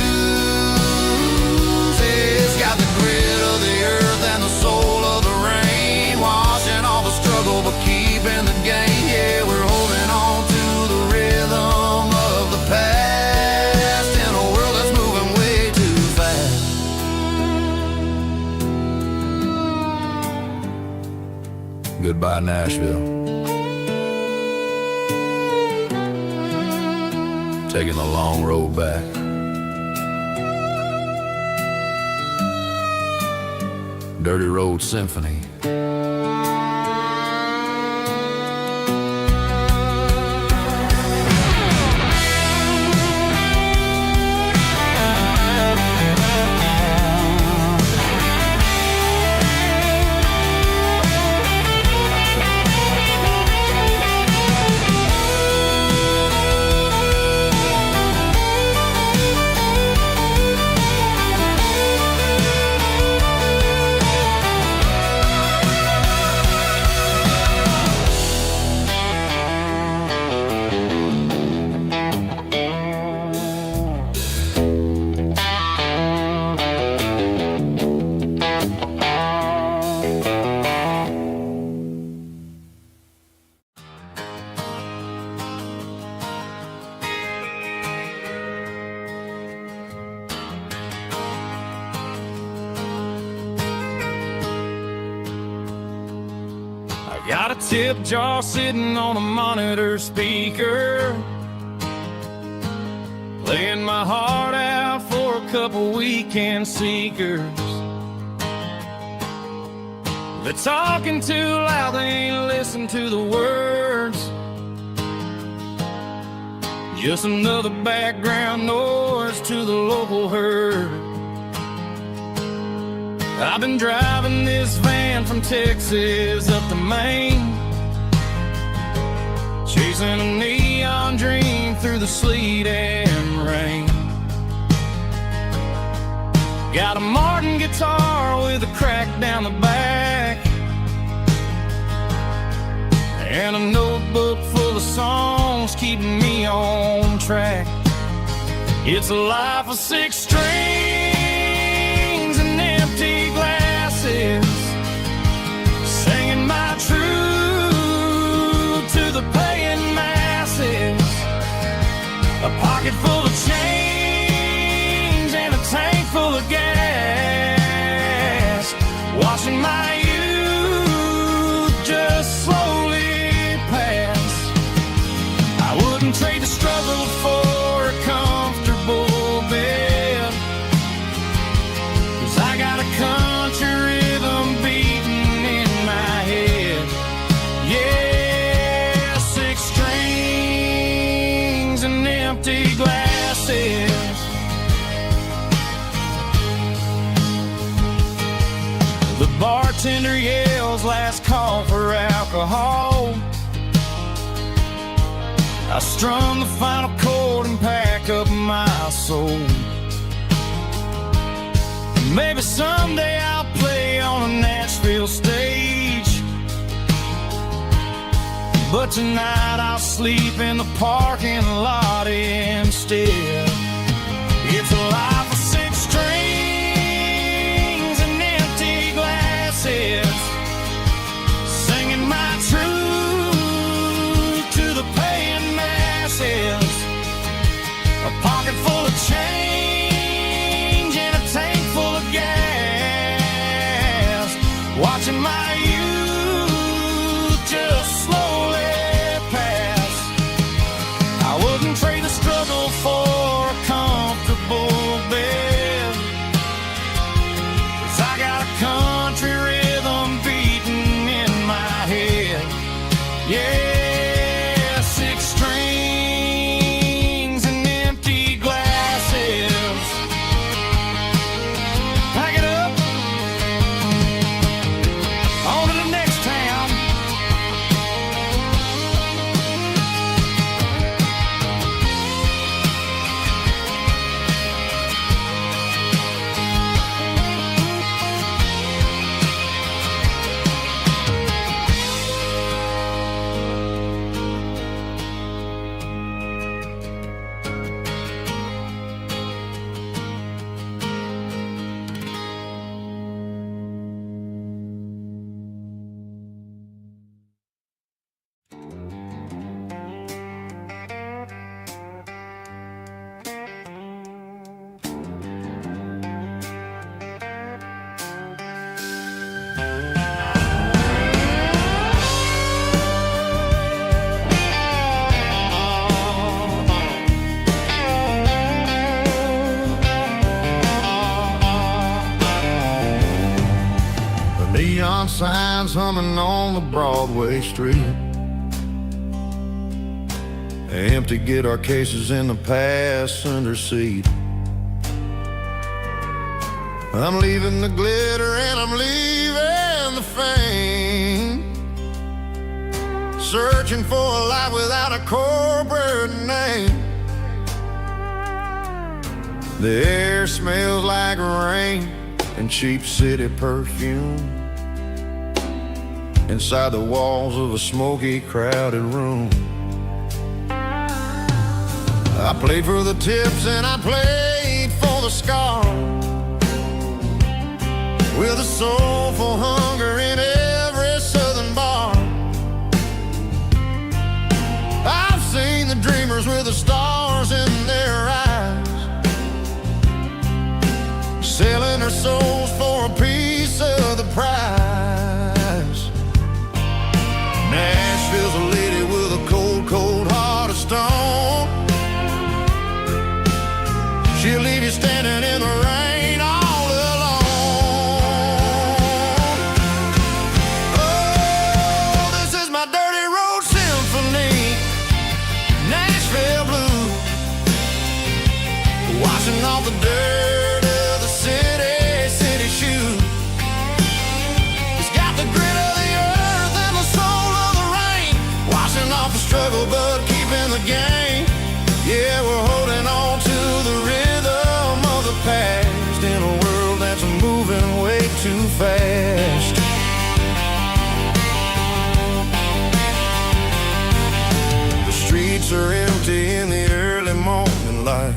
It's got the grit of the earth and the soul of the rain, washing all the struggle but keeping the game. Yeah, we're holding on to the rhythm of the past in a world that's moving way too fast. Goodbye, Nashville. Taking the long road back. Dirty Road Symphony. Got a tip jar sitting on a monitor speaker, playing my heart out for a couple weekend seekers. They're talking too loud, they ain't listen to the words. Just another background noise to the local herd. I've been driving this van from Texas up to Maine, chasing a neon dream through the sleet and rain. Got a Martin guitar with a crack down the back, and a notebook full of songs keeping me on track. It's a life of 6 strings and empty glasses, singing my truth to the paying masses. A pocket full of change and a tank full of gas, watching my youth just slowly pass. I wouldn't trade the struggle for a comfortable bed, 'cause I got a country rhythm beating in my head. Yeah, 6 strings and empty glasses. The bartender yells last call for alcohol. I strum the final chord and pack up my soul. Maybe someday I'll play on a Nashville stage, but tonight I'll sleep in the parking lot instead. It's a life of 6 strings and empty glasses, singing my truth to the paying masses. A pocket full of change and a tank full of gas, watching my youth just slowly pass. I wouldn't trade the struggle signs humming on the Broadway street. Empty guitar cases in the passenger seat. I'm leaving the glitter and I'm leaving the fame, searching for a life without a corporate name. The air smells like rain and cheap city perfume inside the walls of a smoky, crowded room. I played for the tips and I played for the scars, with a soulful hunger in every southern bar. I've seen the dreamers with the stars in their eyes, selling their souls for a piece of the prize. Nashville's a lady with a cold, cold heart of stone. She'll leave you standing in the rain all alone. Oh, this is my dirty road symphony, Nashville blues, washing off the dirt of the city shoes. It's got the grit of the earth and the soul of the rain, washing off the struggle but keeping the game. Yeah, we're holding on to the rhythm of the past in a world that's moving way too fast. The streets are empty in the early morning light,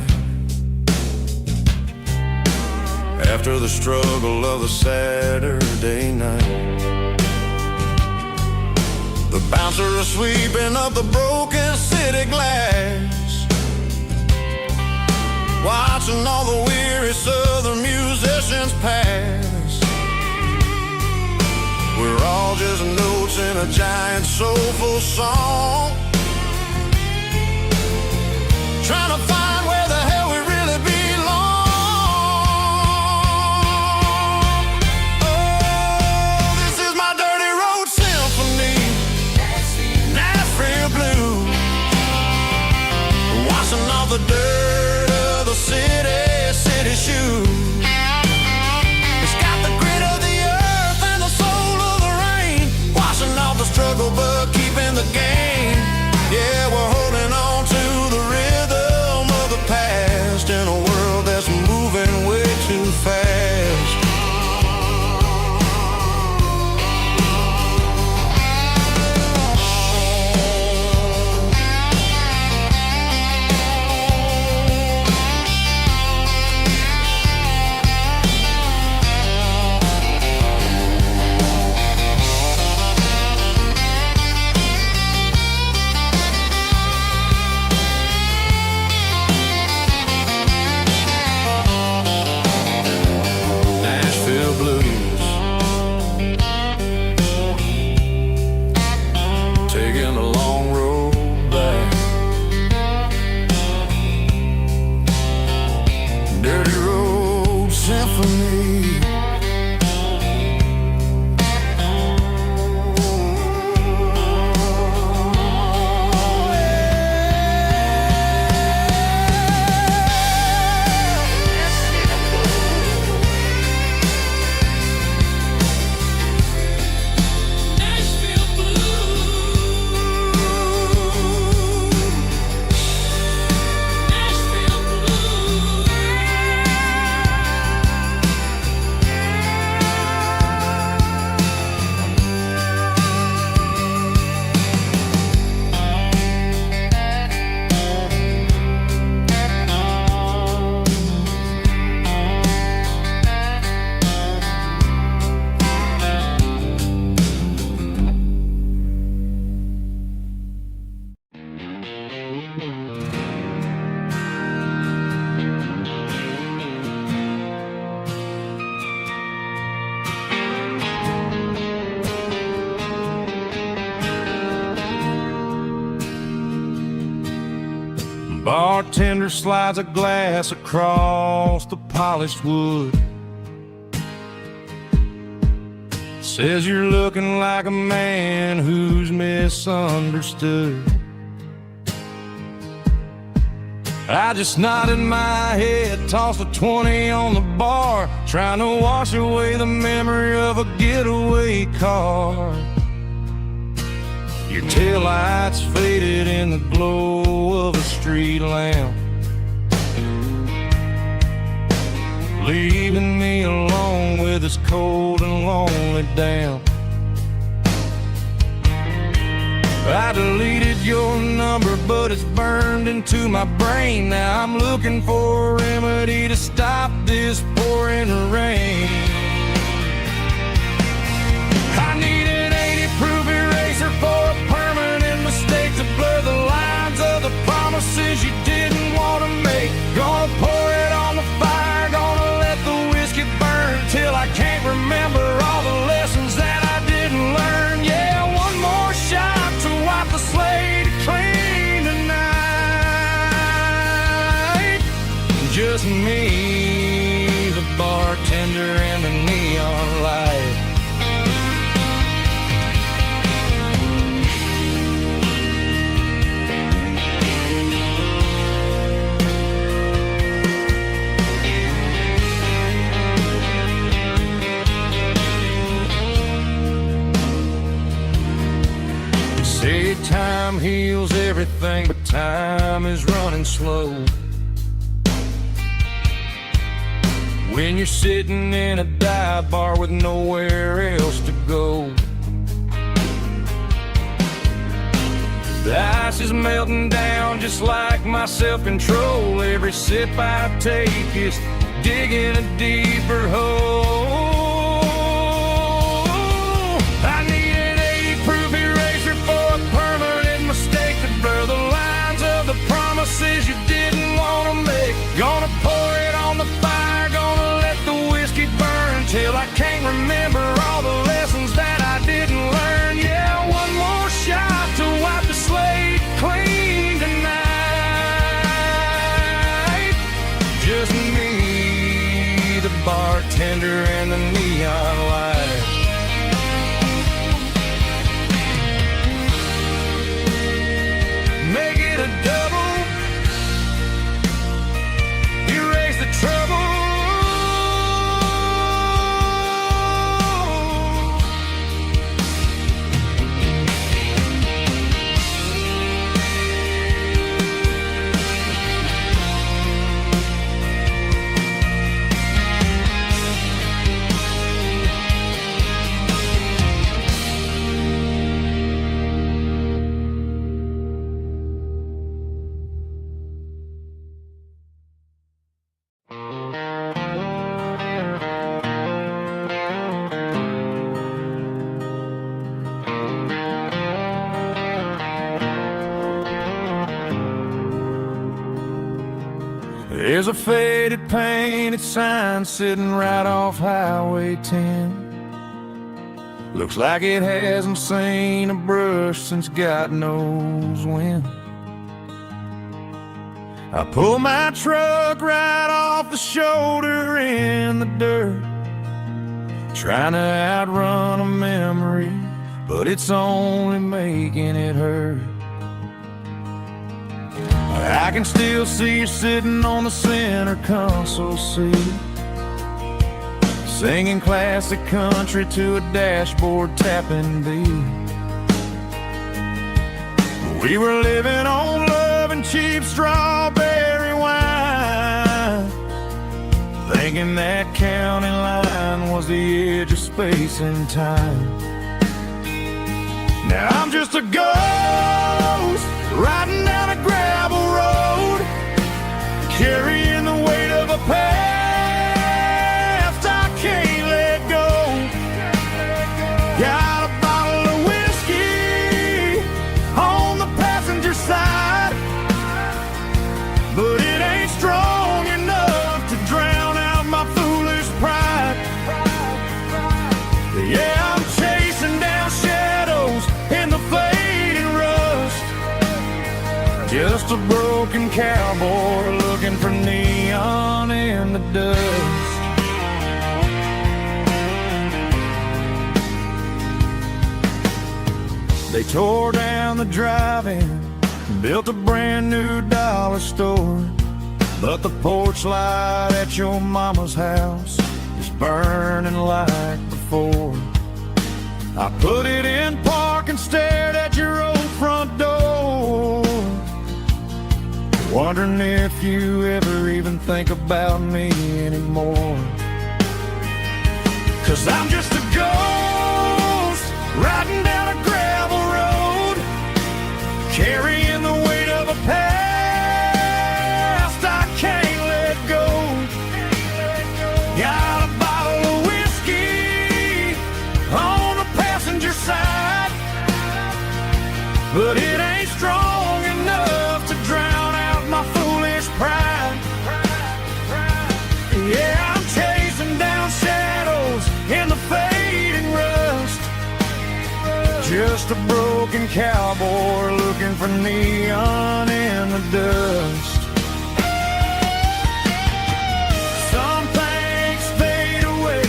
after the struggle of a Saturday night. The bouncer is sweeping up the broken city glass, watching all the weary southern musicians pass. We're all just notes in a giant soulful song, trying to find where the hell we really belong. Oh, this is my dirty road symphony, Nashville blues, washing off the dirt of the city shoes. It's got the grit of the earth and the soul of the rain, washing off the struggle but keeping the game. Yeah, we're holding on to the rhythm of the past in a world that's moving way too fast. Taking a long road back, dirty road symphony. Bartender slides a glass across the polished wood. Says you're looking like a man who's misunderstood. I just nodded my head, tossed a 20 on the bar, trying to wash away the memory of a getaway car. Your taillights faded in the glow of a street lamp, leaving me alone with this cold and lonely damp. I deleted your number, but it's burned into my brain. Now I'm looking for a remedy to stop this pouring rain. I need an 80-proof eraser for a permanent mistake to blur the lines of the promises you didn't want to make. Gonna pour it on the fire, gonna let the whiskey burn till I can't remember all the lessons that I didn't learn. Yeah, one more shot to wipe the slate clean tonight. Just me, the bartender, and the neon light. Say time heals everything, but time is running slow. When you're sitting in a dive bar with nowhere else to go, the ice is melting down just like my self-control. Every sip I take is digging a deeper hole. I need an 80-proof eraser for a permanent mistake to blur the lines of the promises you didn't want to make. Gonna pour it on the fire, gonna let the whiskey burn till I can't remember all the lessons that I didn't learn. Yeah, one more shot to wipe the slate clean tonight. Just me, the bartender, and the neon light. Make it a double, erase the trouble. There's a faded painted sign sitting right off Highway 10. Looks like it hasn't seen a brush since God knows when. I pull my truck right off the shoulder in the dirt, trying to outrun a memory, but it's only making it hurt. I can still see you sitting on the center console seat, singing classic country to a dashboard tapping beat. We were living on love and cheap strawberry wine, thinking that county line was the edge of space and time. Now I'm just a ghost riding down a gravel road, carrying the weight of a past I can't let go. Got a bottle of whiskey on the passenger side, but it ain't strong enough to drown out my foolish pride. Yeah, I'm chasing down shadows in the fading rust, just a broken cowboy looking for neon in the dust. They tore down the drive-in, built a brand new dollar store. But the porch light at your mama's house is burning like before. I put it in park and stared at your old front door, wondering if you ever even think about me anymore. 'Cause I'm just a ghost riding down a gravel road, carrying the weight of a past I can't let go. Got a bottle of whiskey on the passenger side, but it ain't strong enough to drown out my foolish pride. Yeah, I'm chasing down shadows in the fading rust, just a broken cowboy looking for neon in the dust. Some things fade away,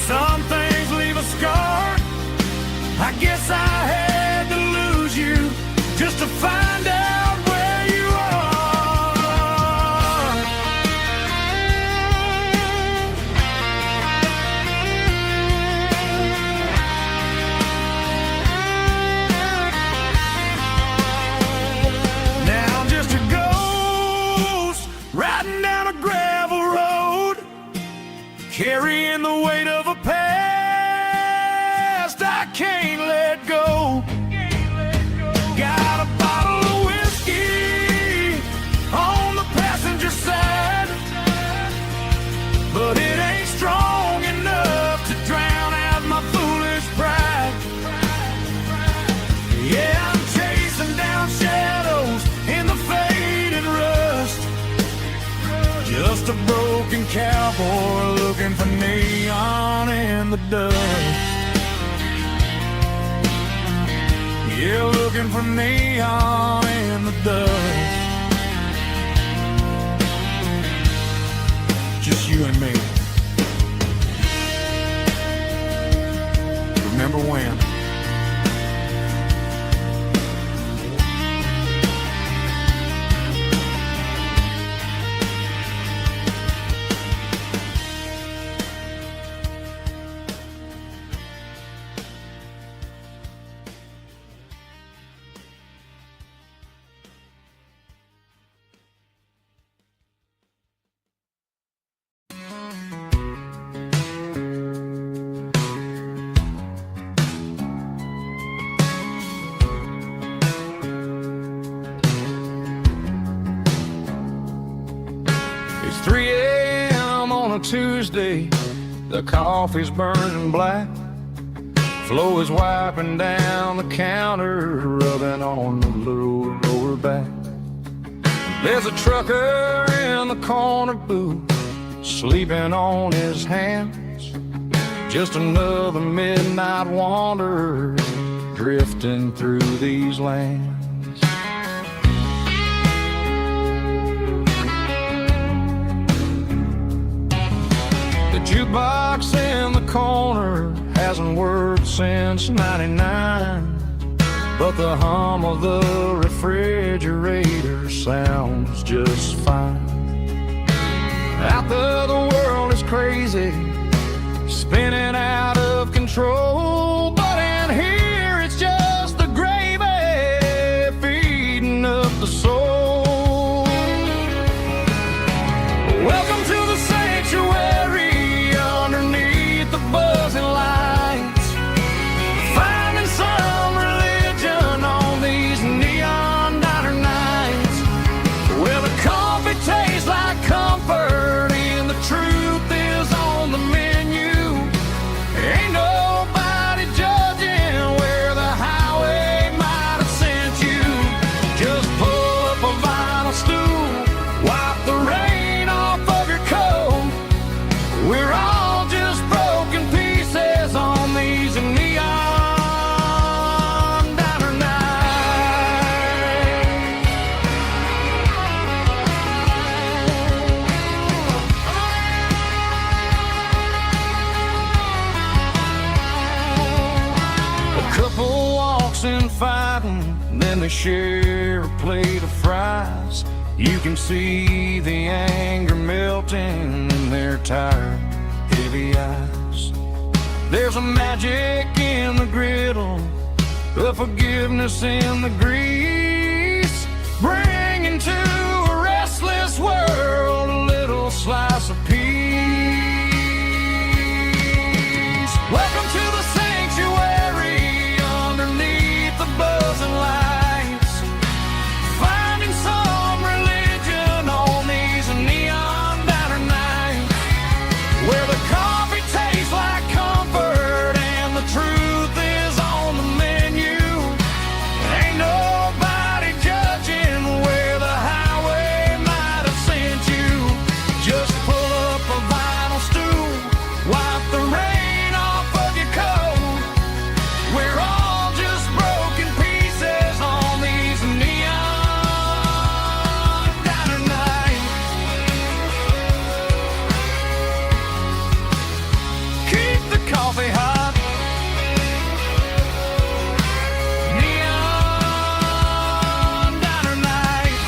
some things leave a scar. I guess I had to lose you just to find out where you are. Now I'm just a ghost riding down a gravel road, carrying the weight of a past I can't let go. Got a bottle of whiskey on the passenger side, but it ain't strong enough to drown out my foolish pride. Yeah, I'm chasing down shadows in the faded rust, just a broken cowboy looking for neon in the dust. Yeah, looking for neon in the dust. Just you and me. Remember when? It's 3 a.m. on a Tuesday, the coffee's burning black. Flo is wiping down the counter, rubbing on the little lower back. There's a trucker in the corner booth, sleeping on his hands. Just another midnight wanderer, drifting through these lands. The jukebox in the corner hasn't worked since '99, but the hum of the refrigerator sounds just fine. Out there the world is crazy, spinning out of control, but in here it's just the gravy feeding up the soul. Welcome to the sanctuary underneath the buzzing lights, finding some religion on these neon diner nights, where the coffee tastes like comfort and the truth is on the menu. share a plate of fries, you can see the anger melting in their tired, heavy eyes. There's a magic in the griddle, a forgiveness in the grease, bringing to a restless world a little slice of peace. Welcome to the sanctuary underneath the buzzing lights, finding some religion on these neon diner nights, where the coffee tastes like comfort and the truth is on the menu. Ain't nobody judging where the highway might have sent you. Just pull up a vinyl stool, wipe the rain off of your coat. We're all just broken pieces on these neon diner nights. Keep the coffee hot. Neon diner nights.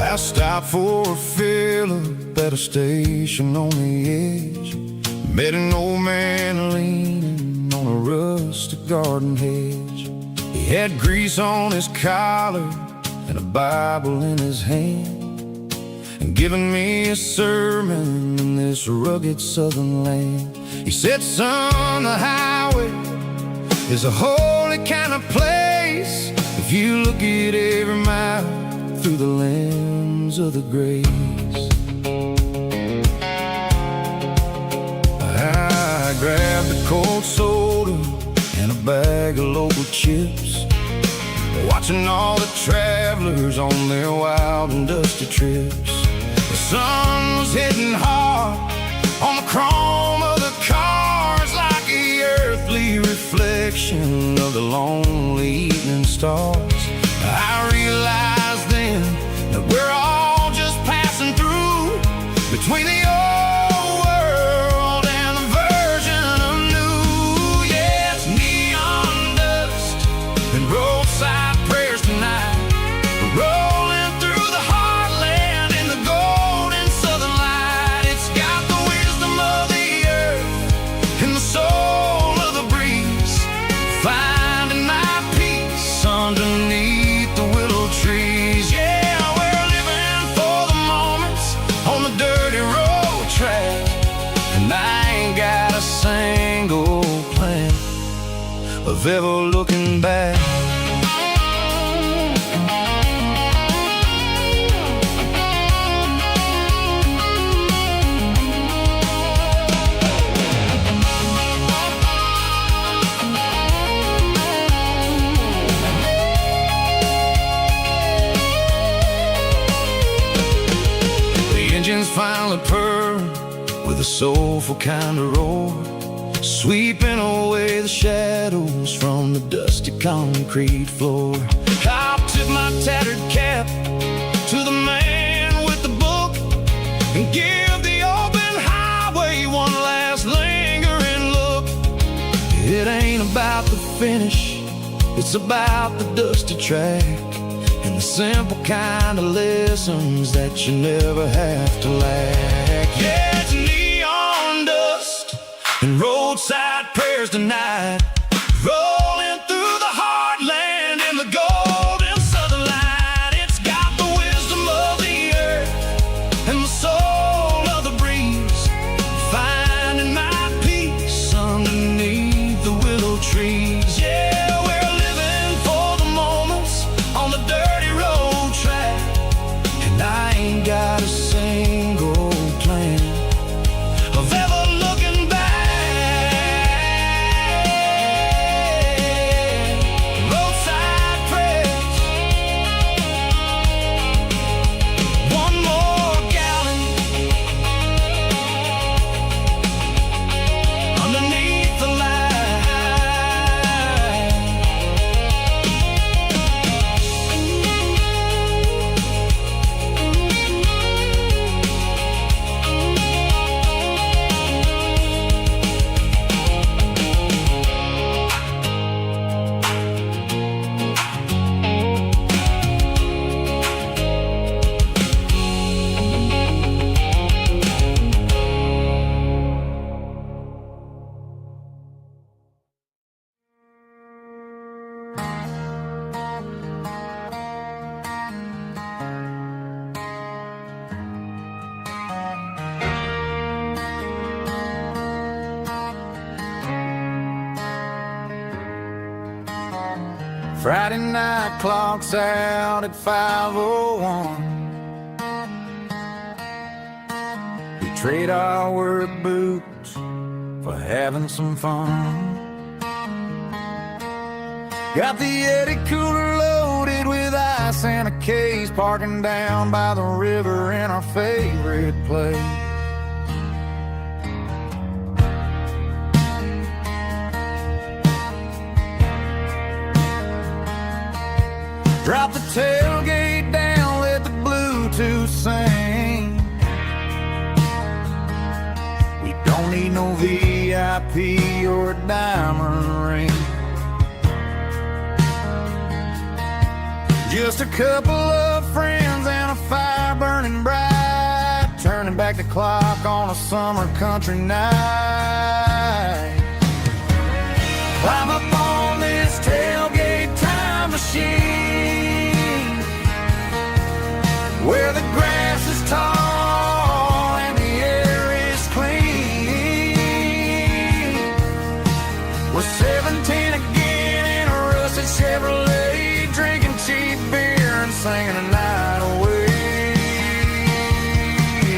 I stopped for a fill-up at a station on the edge. Met an old man leaning on a rustic garden hedge. He had grease on his collar and a Bible in his hand, and giving me a sermon in this rugged southern land. He said, son, the highway is a holy kind of place if you look at every mile through the lens of the grace. I grabbed a cold soda and a bag of local chips, watching all the travelers on their wild and dusty trips. The sun was hitting hard on the chrome of the cars, like the earthly reflection of the lonely evening stars. I realized then that we're all just passing through between the old world and the version of new. Yeah, it's neon dust and roadside prayers tonight. We're rolling through the heartland in the golden southern light. It's got the wisdom of the earth and the soul of the breeze, finding my peace underneath the willow trees. Yeah, we're living for the moments on the dirty road track, and I ain't got a single plan of ever looking back. Engines finally purred with a soulful kind of roar, sweeping away the shadows from the dusty concrete floor. I'll tip my tattered cap to the man with the book and give the open highway one last lingering look. It ain't about the finish, it's about the dusty track and the simple kind of lessons that you never have to lack. Yeah, it's neon dust and roadside prayers tonight, rolling through the heartland in the golden southern light. It's got the wisdom of the earth and the soul of the breeze, finding my peace underneath the willow trees. Yeah, we're living for the moments on the dirty road track, and I ain't got a single Friday night clocks out at 5:01. We trade our work boots for having some fun. Got the Yeti cooler loaded with ice and a case, parking down by the river in our favorite place. Drop the tailgate down, let the Bluetooth sing. We don't need no VIP or a diamond ring. Just a couple of friends and a fire burning bright, turning back the clock on a summer country night. Climb up on this tailgate time machine, where the grass is tall and the air is clean. We're 17 again in a rusted Chevrolet, drinking cheap beer and singing the night away.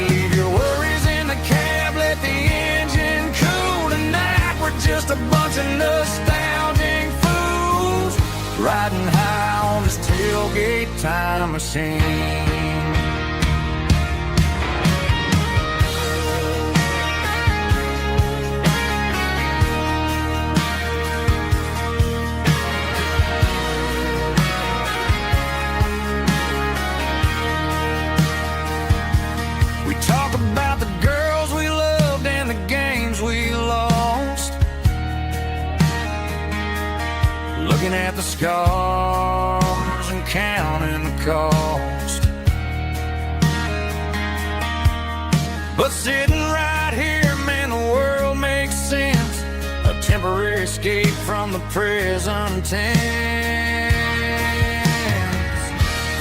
Leave your worries in the cab, let the engine cool tonight. We're just a bunch of nostalgic fools, riding high on this tailgate time machine. Talk about the girls we loved and the games we lost, looking at the scars and counting the cost. But sitting right here, man, the world makes sense, a temporary escape from the present tense.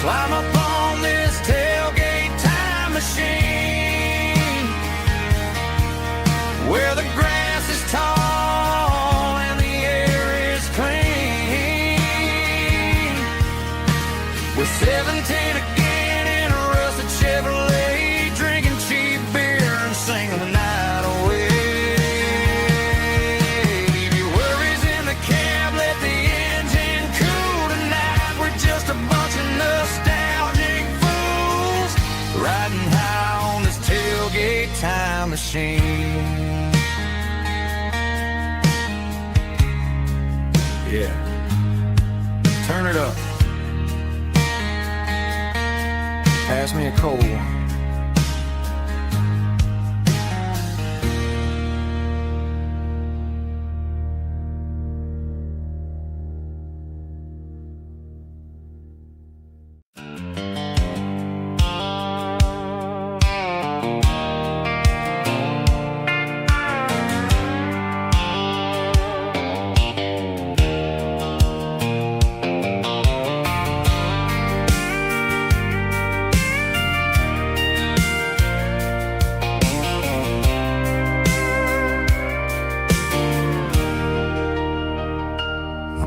Climb up on this tailgate time machine, where the grass is tall and the air is clean. We're 17 again in a rusted Chevrolet, drinking cheap beer and singing the night away. Leave your worries in the cab, let the engine cool tonight. We're just a bunch of nostalgic fools, riding high on this tailgate time machine. Yeah, turn it up. Pass me a cold one.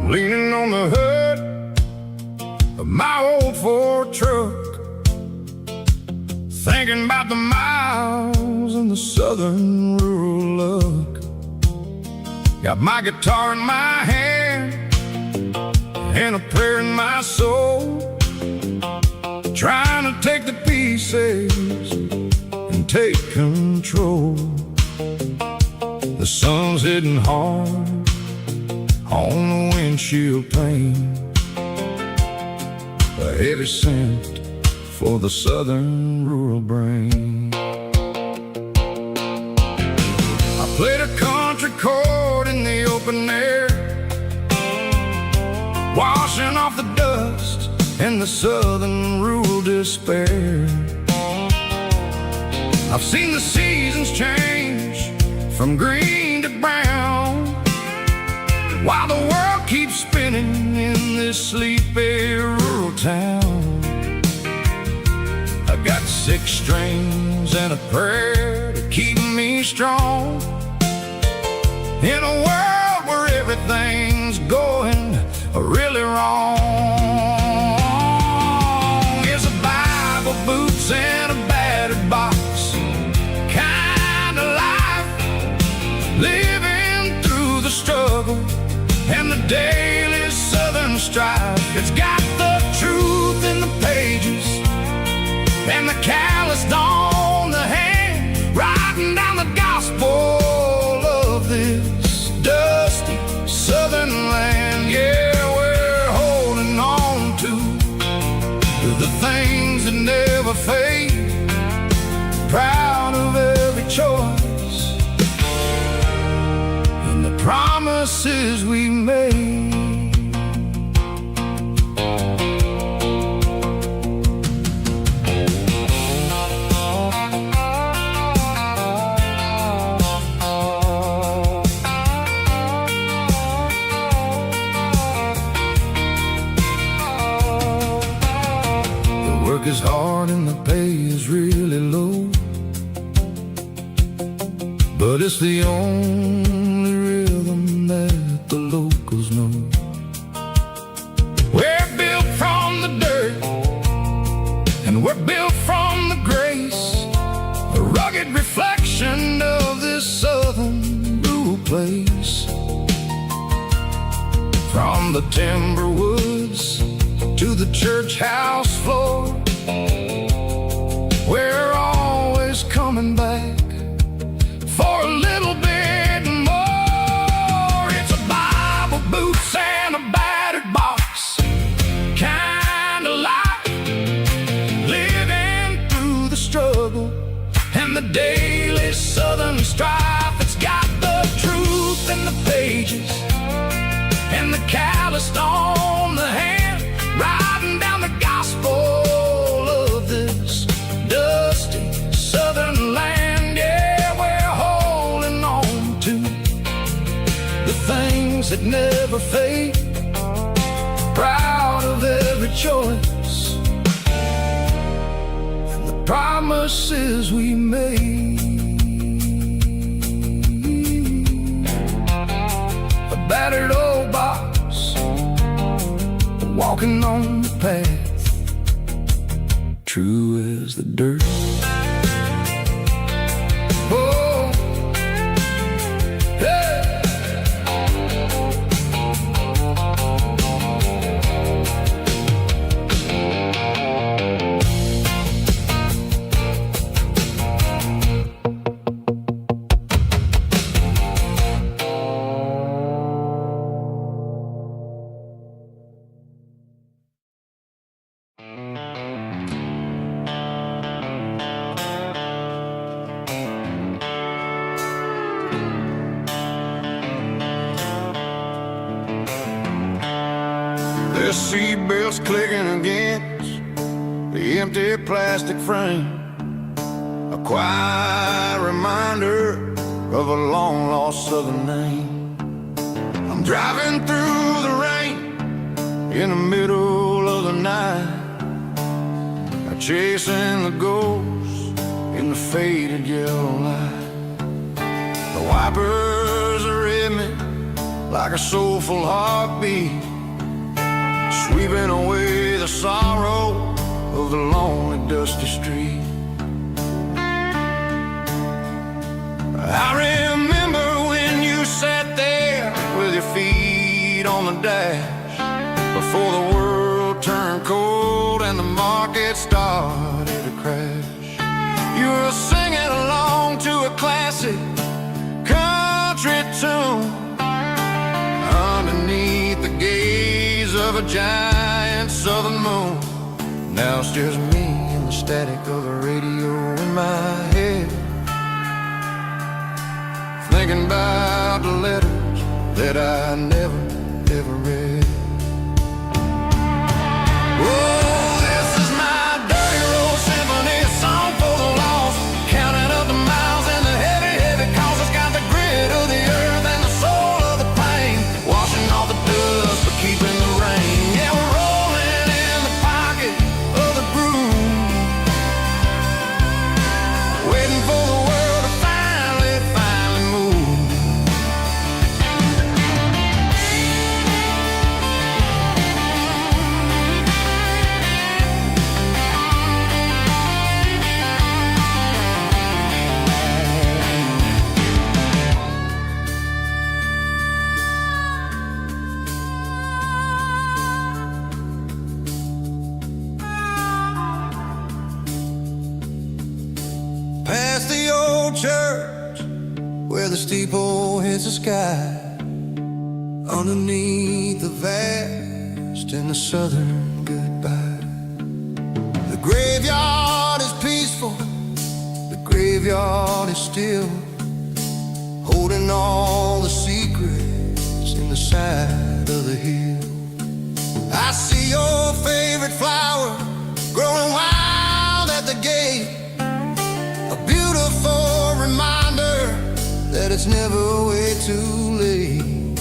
Leaning on the hood of my old Ford truck, thinking about the miles and the southern rural look. Got my guitar in my hand and a prayer in my soul, trying to take the pieces and take control. The sun's hitting hard on the windshield pane, a heavy scent for the southern rural brain. I played a country chord in the open air, washing off the dust and the southern rural despair. I've seen the seasons change from green to brown, while the world keeps spinning in this sleepy rural town. I got 6 strings and a prayer to keep me strong, in a world where everything's going really wrong is a Bible, boots, and a battered box kind of life, living through the struggle and the daily southern strife. It's got the truth in the pages and the calloused on the hand, writing down the gospel of this dusty southern land. Yeah, we're holding on to the things that never fade, proud of every choice and the promises we made. Work is hard and the pay is really low, but it's the only rhythm that the locals know. We're built from the dirt and we're built from the grace, a rugged reflection of this southern rural place. From the timber woods to the church house floor, we're always coming back for a little bit more. It's a Bible, boots, and a battered box kind of life, living through the struggle and the daily southern strife. It's got the truth in the pages and the calloused on the hand, writing down the gospel of this dusty southern land. Yeah, we're holding on to the things that never fade, proud of every choice and the promises we made. A battered old box, walking on the path, true as the dirt. Oh, hey. The seatbelt's clicking against the empty plastic frame, a quiet reminder of a long-lost southern name. I'm driving through the rain in the middle of the night, chasing the ghosts in the faded yellow light. The wipers are in me like a soulful heartbeat, sweeping away the sorrow of the lonely, dusty street. I remember when you sat there with your feet on the dash, before the world turned cold and the market started to crash. You were singing along to a classic country tune underneath the gaze of a giant southern moon. Now it's just me and the static of the radio in my head, thinking about the letters that I never, ever read. Oh, this is my dirty road symphony, a song for the lost, counting up the miles and the heavy, heavy calls. It's got the grit of the earth and the soul of the pain, washing off the dust but keeping the rain. Yeah, we're rolling in the pocket of the groove, waiting for the world to finally move. church where the steeple hits the sky, underneath the vast and the southern goodbye. The graveyard is peaceful, the graveyard is still, holding all the secrets in the side of the hill. I see your favorite flower growing wild at the gate, a beautiful reminder that it's never way too late.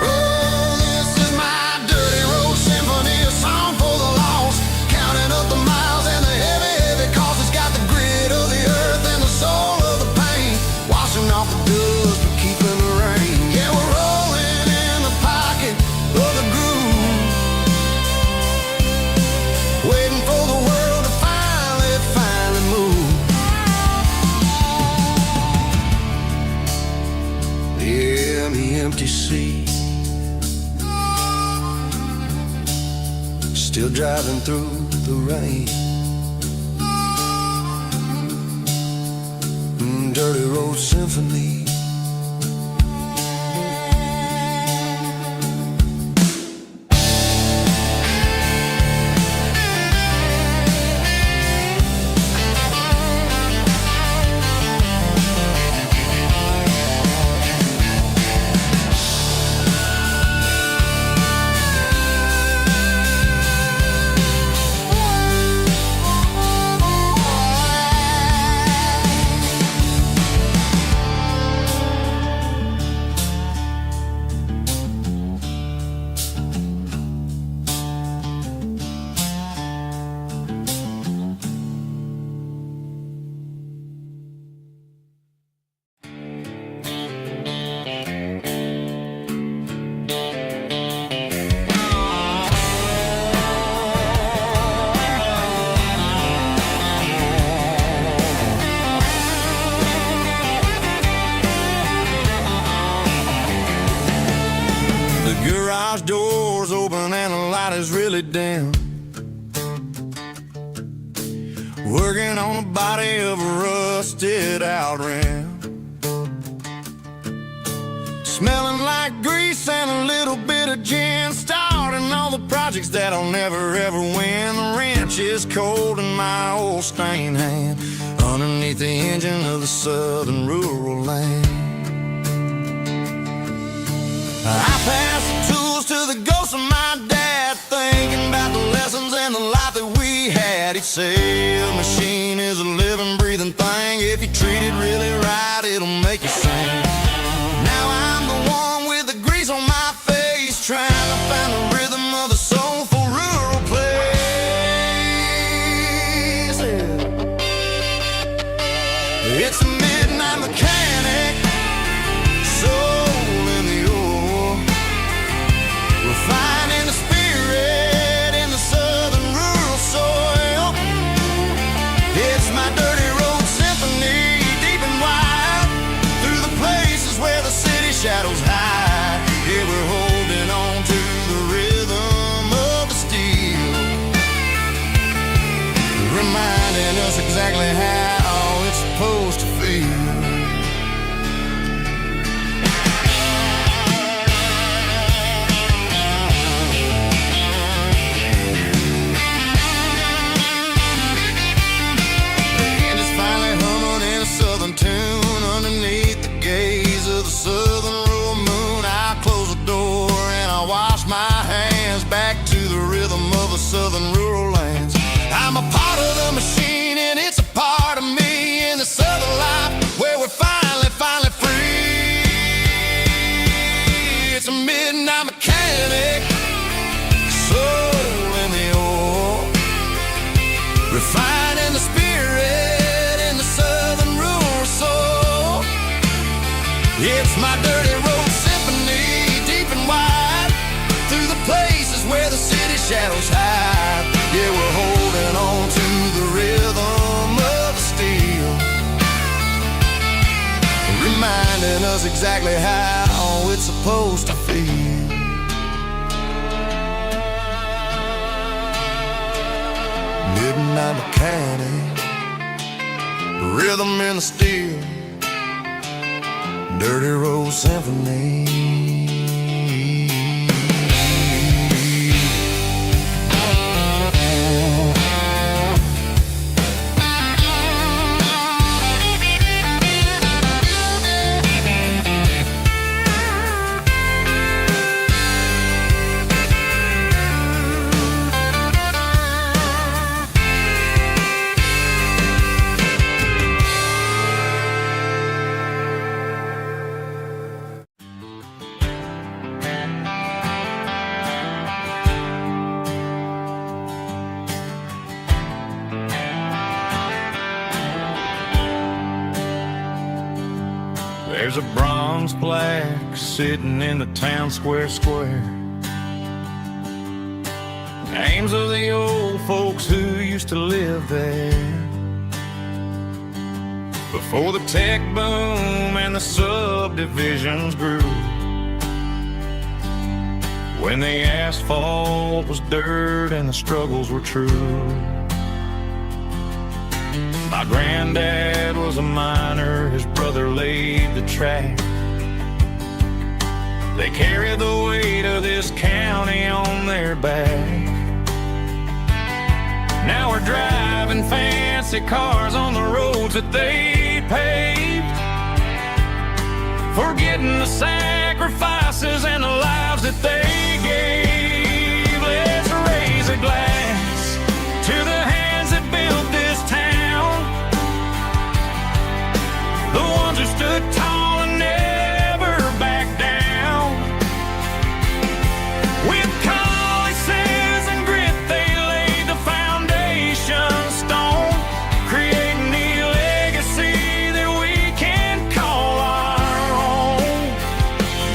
Oh, this is my dirty road symphony, a song for the lost, counting up the miles and the heavy, heavy cost. It's got the grit of the earth and the soul of the pain, washing off the dust but keeping the rain. Yeah, we're rolling in the pocket of the groove, waiting for the world to finally move. Yeah, the empty sea, still driving through the rain. Dirty road symphony. Garage doors open and the light is really dim, working on the body of a rusted out rim, smelling like grease and a little bit of gin, starting all the projects that I'll never ever win. The wrench is cold in my old stained hand, underneath the engine of the southern rural land. I pass the tools to the ghost of my dad, thinking about the lessons and the life that we had. He'd say a machine is a living, breathing thing. If you treat it really right, it'll make you sing. Now I'm the one with the grease on my face, trying to find the rhythm of the soulful rural place. It's a midnight mechanic, soul in the ore, refining the spirit in the southern rural soil. It's my dirty road symphony, deep and wide, through the places where the city shadows hide. Yeah, we're holding on to the rhythm of the steel, reminding us exactly how it's supposed to feel. Tune underneath the gaze of the southern rural moon. I close the door and I wash my hands, back to the rhythm of the southern rural lands. I'm a part of the machine and it's a part of me, in the southern life where we're finally free. It's a midnight mechanic, soul in the ore, refining the spirit in the southern rural soul. It's my dirty road symphony, deep and wide, through the places where the city shadows hide. Yeah, we're holding on to the rhythm of the steel, reminding us exactly how it's supposed to feel. Midnight mechanic, rhythm in the steel, dirty road symphony. There's a bronze plaque sitting in the town square. Names of the old folks who used to live there before the tech boom and the subdivisions grew, when the asphalt was dirt and the struggles were true. My granddad was a miner, his brother laid the track. They carried the weight of this county on their back. Now we're driving fancy cars on the roads that they paved, forgetting the sacrifices and the lives that they gave. Let's raise a glass to the hands that built this town, the ones who stood tall and never backed down. With calluses and grit, they laid the foundation stone, creating the legacy that we can call our own.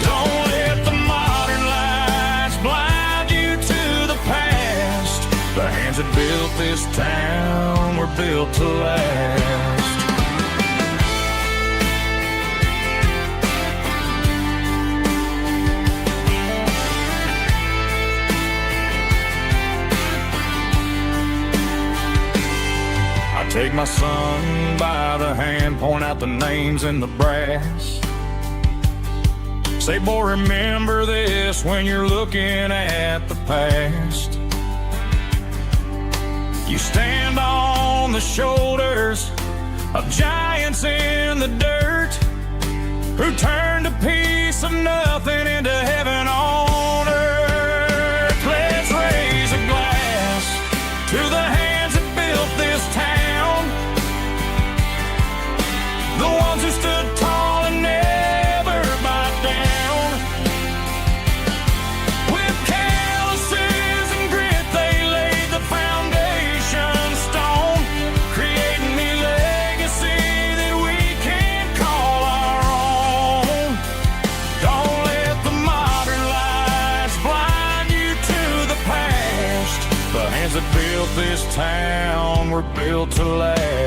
Don't let the modern lights blind you to the past. The hands that built this town were built to last. Take my son by the hand, point out the names in the brass. Say, boy, remember this when you're looking at the past. You stand on the shoulders of giants in the dirt, who turned a piece of nothing into heaven on earth. Let's raise a glass to the hands that built this town, the ones who stood tall and never backed down. With calluses and grit, they laid the foundation stone, creating the legacy that we can call our own. Don't let the modern lights blind you to the past. The hands that built this town were built to last.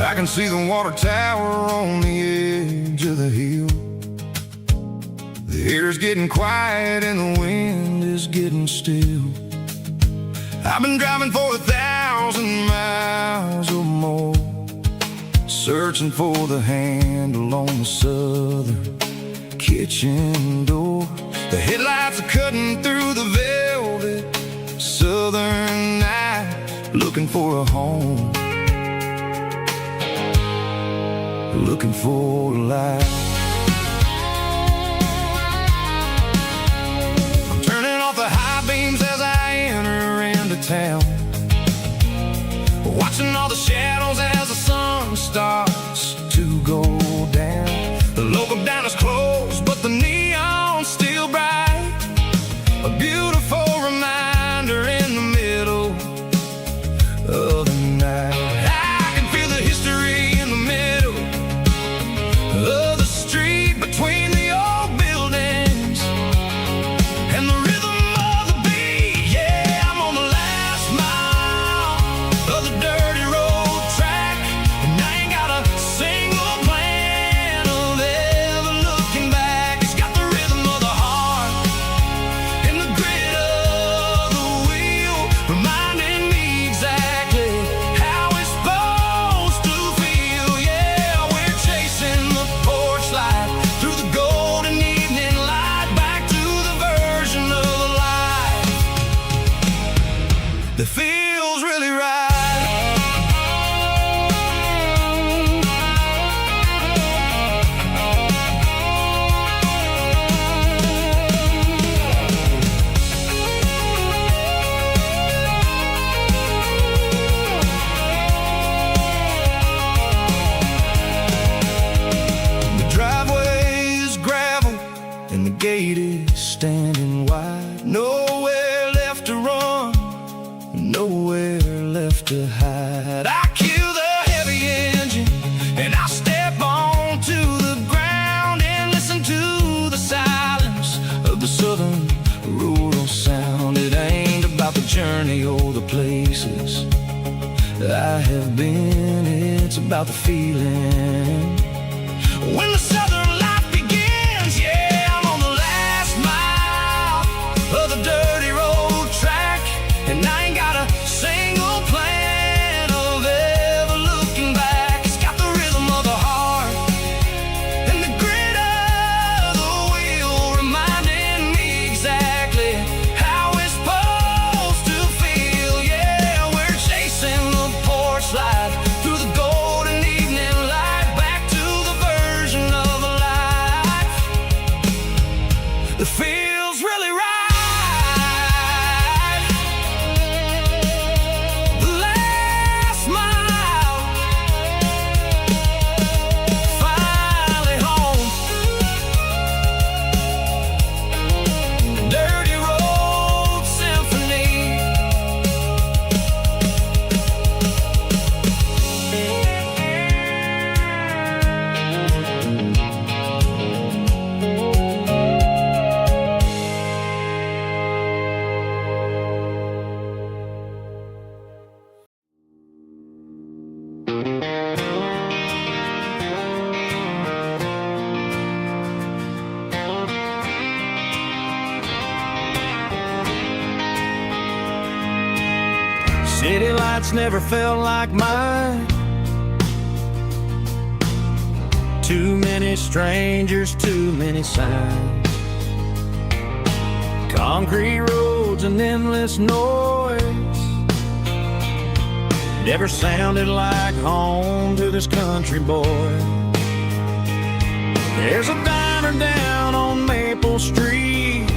I can see the water tower on the edge of the hill. The air's getting quiet and the wind is getting still. I've been driving for 1,000 miles or more, searching for the handle on the southern kitchen door. The headlights are cutting through the velvet southern night, looking for a home, looking for a life. that feels really right. The driveway is gravel and the gate is standing wide. Nowhere left to run, nowhere left to hide. I kill the heavy engine and I step onto the ground and listen to the silence of the southern rural sound. It ain't about the journey or the places I have been, it's about the feeling when the southern life begins. Yeah, I'm on the last mile of the dirty road track, and I ain't got a single plan of ever looking back. It's got the rhythm of the heart and the grit of the wheel, reminding me exactly how it's supposed to feel. Yeah, we're chasing the porch light through the golden evening light, back to the version of a life that feels really right. The last mile, finally home. Dirty road symphony. City lights never felt like mine. Too many strangers, too many signs. Concrete roads and endless noise never sounded like home to this country boy. There's a diner down on Maple Street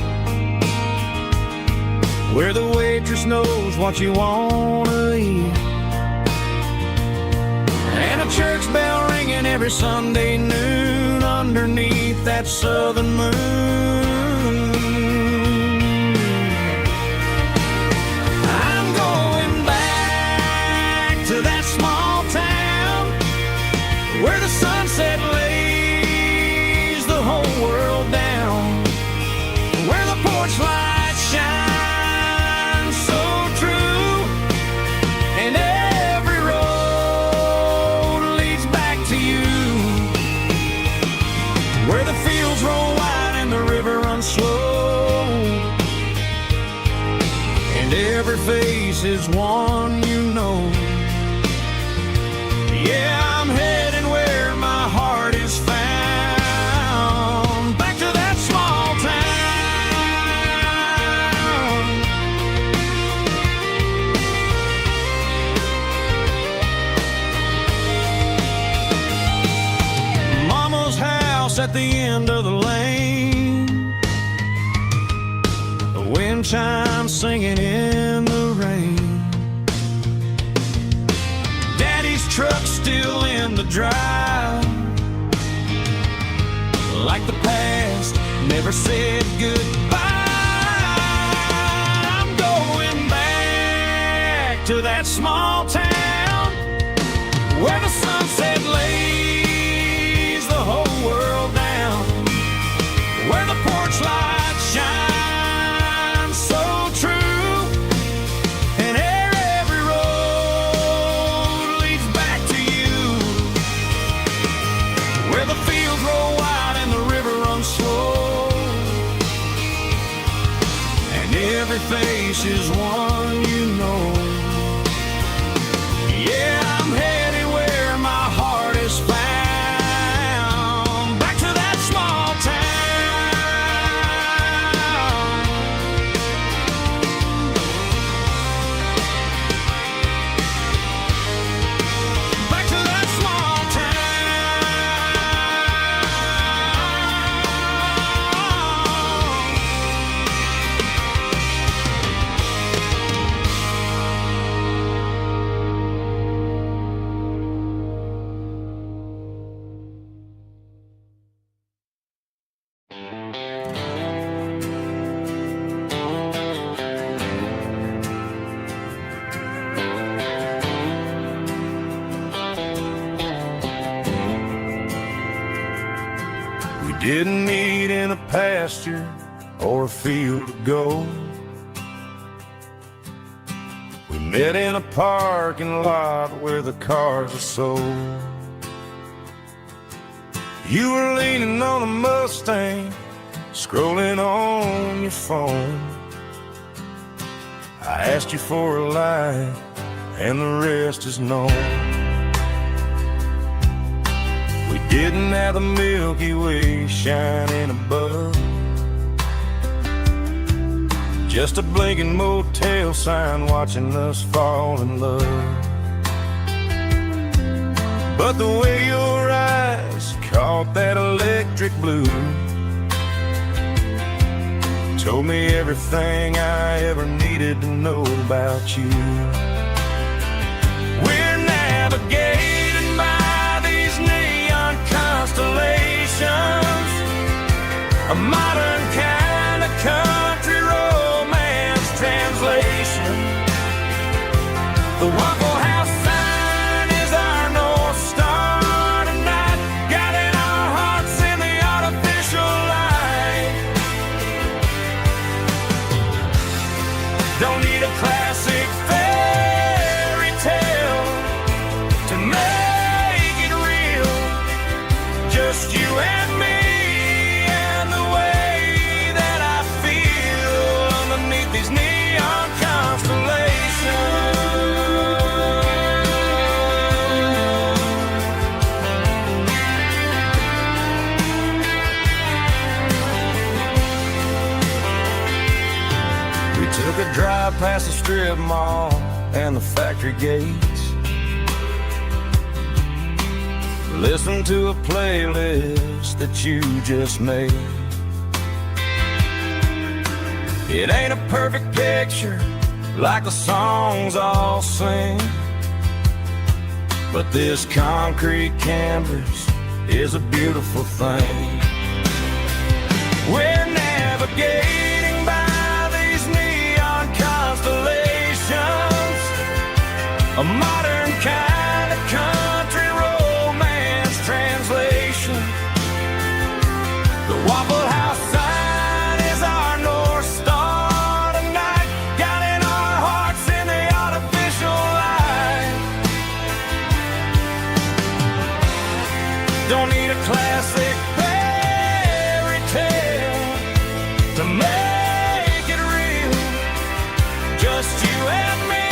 where the waitress knows what you wanna eat, and a church bell ringing every Sunday noon underneath that southern moon. I'm going back to that small town where the sunset lays the whole world down, where the porch lights shine so true, and every road leads back to you, where the fields roll wide and the river runs slow, and every face is one you know. Yeah, I'm heading where my heart is found, back to that small town. Mama's house at the end of the lane, the wind chimes singing in the rain, Daddy's truck still in the drive, like the past never said goodbye. I'm going back to that small town where the sunset lays the whole world down, where the porch lights shine so true, and every road leads back to you, where the fields roll wide and the river runs slow, and every face is one you know. Yeah, I'm headed where my heart is found, back to that small town. didn't meet in a pasture or a field of gold. We met in a parking lot where the cars are sold. You were leaning on a Mustang, scrolling on your phone. I asked you for a light, and the rest is known. We didn't have the Milky Way shining above, just a blinking motel sign watching us fall in love. But the way your eyes caught that electric blue told me everything I ever needed to know about you. We're navigated by these neon constellations, a modern kind of country romance translation. The Waffle House sign is our North Star tonight, guiding our hearts in the artificial light. Don't need a classic fairy tale to make it real, just you and me and the way that I feel underneath these neon constellations. We took a drive past the strip mall and the factory gates, listened to a playlist that you just made. It ain't a perfect picture like the songs all sing, but this concrete canvas is a beautiful thing. We're navigating by these neon constellations, a modern kind of country romance translation. The Waffle House sign is our North Star tonight, guiding our hearts in the artificial light. Don't need a classic fairy tale to make it real, just you and me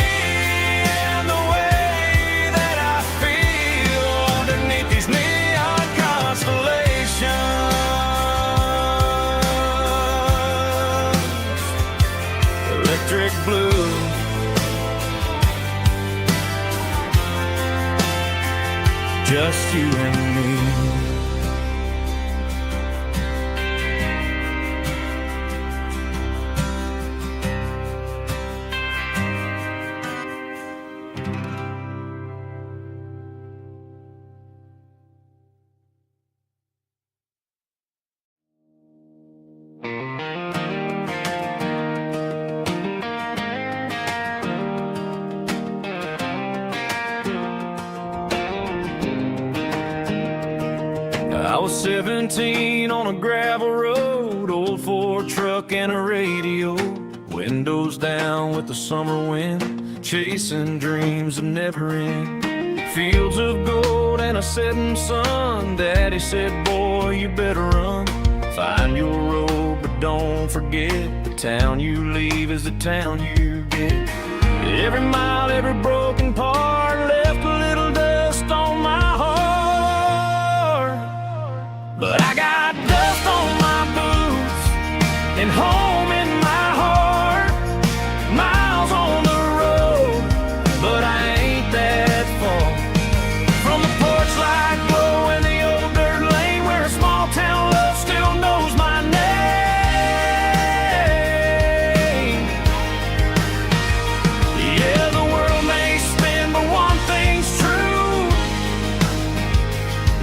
and the way that I feel underneath these neon constellations. Electric blue, just you and me. I was 17 on a gravel road, old Ford truck and a radio, windows down with the summer wind, chasing dreams of never end. Fields of gold and a setting sun, Daddy said, boy, you better run. Find your road, but don't forget, the town you leave is the town you get. Every mile, every broken part left a little dust on my heart, but I got dust on my boots and home in my heart. Miles on the road, but I ain't that far from the porch light glow in the old dirt lane where a small town love still knows my name. Yeah, the world may spin, but one thing's true.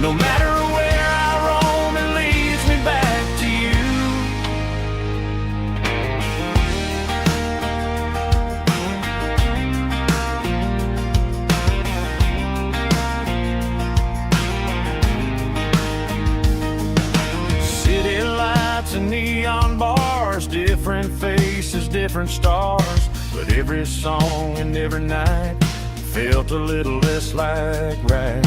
No matter where I roam, it leads me back to you. faces, different stars, but every song and every night felt a little less like right.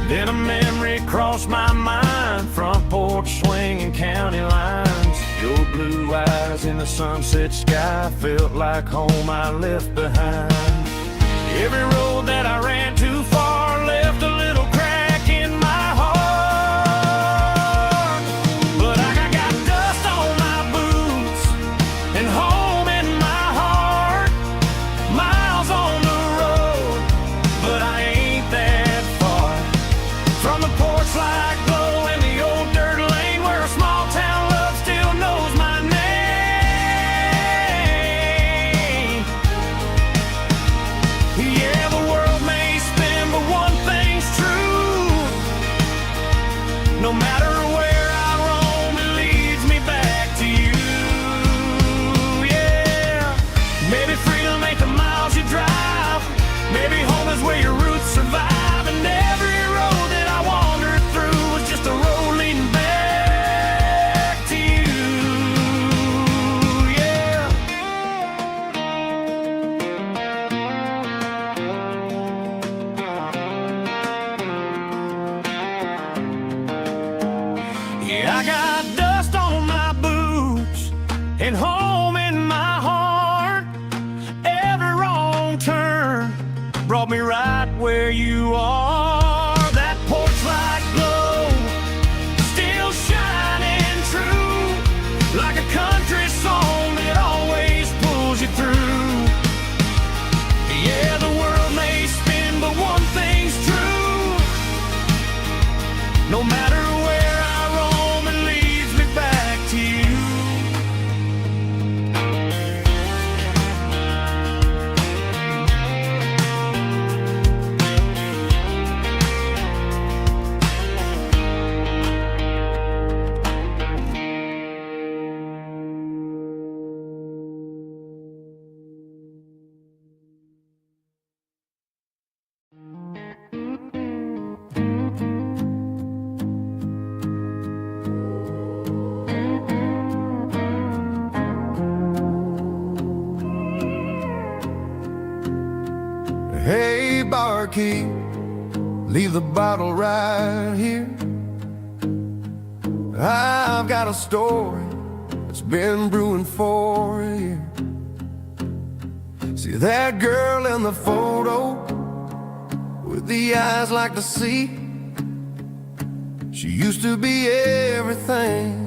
Then a memory crossed my mind, front porch swinging county lines. Your blue eyes in the sunset sky felt like home I left behind. Every road that I ran too far left a little crack in my heart. But I got dust on my boots and home in my heart. Miles on the road, but I ain't that far from the porch light glow and the old dirt lane where a small town love still knows my name. Yeah, the world may spin, but one thing's true. No matter where I roam, it leads me back to you. Yeah, maybe freedom ain't the miles you drive. Maybe home is where your roots survive. And every road that I wandered through was just a road leading back to you. Yeah. Yeah, I got dust on my boots and home in my heart. Every wrong turn brought me right where you are. That porch light glow still shining true, like a country song that always pulls you through. Yeah, the world may spin, but one thing's true. No matter where I roam, it leads me back to you. Hey, barkeep, leave the bottle right here. I've got a story that's been brewing for a year. See that girl in the photo with the eyes like the sea? She used to be everything.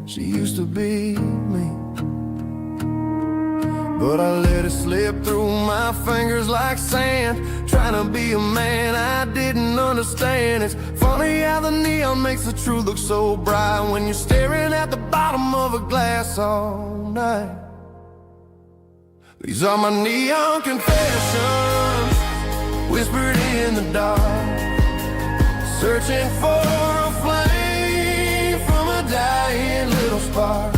She used to be me. But I let it slip through my fingers like sand, trying to be a man I didn't understand. It's funny how the neon makes the truth look so bright when you're staring at the bottom of a glass all night. These are my neon confessions, whispered in the dark, searching for a flame from a dying little spark.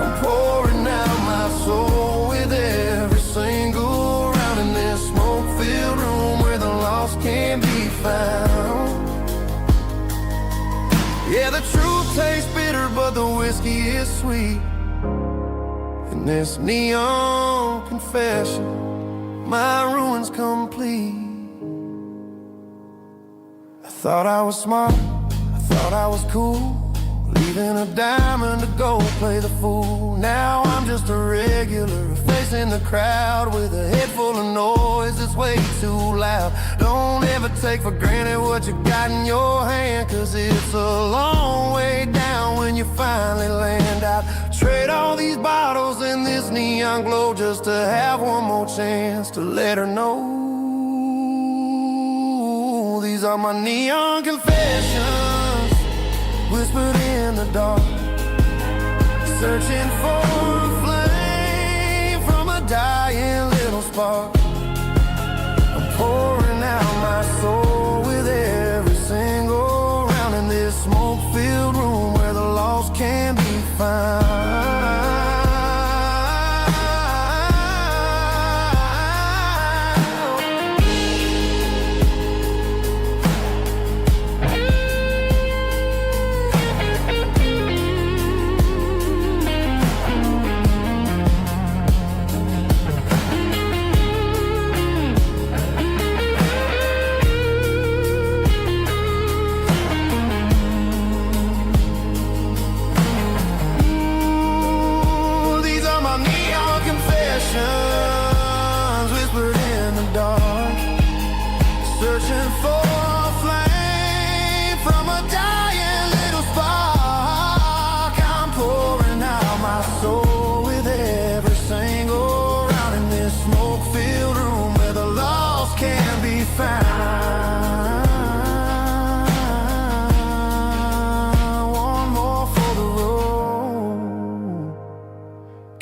I'm pouring out my soul with every single round in this smoke-filled room where the lost can be found. Yeah, the truth tastes bitter, but the whiskey is sweet. In this neon confession, my ruin's complete. I thought I was smart, I thought I was cool, leaving a diamond to go play the fool. Now I'm just a regular, facing the crowd with a head full of noise that's way too loud. Don't ever take for granted what you got in your hand, cause it's a long way down when you finally land out. Trade all these bottles and this neon glow just to have one more chance to let her know. These are my neon confessions, whispered in the dark, searching for a flame from a dying little spark. I'm pouring out my soul with every single round in this smoke-filled room where the lost can be found.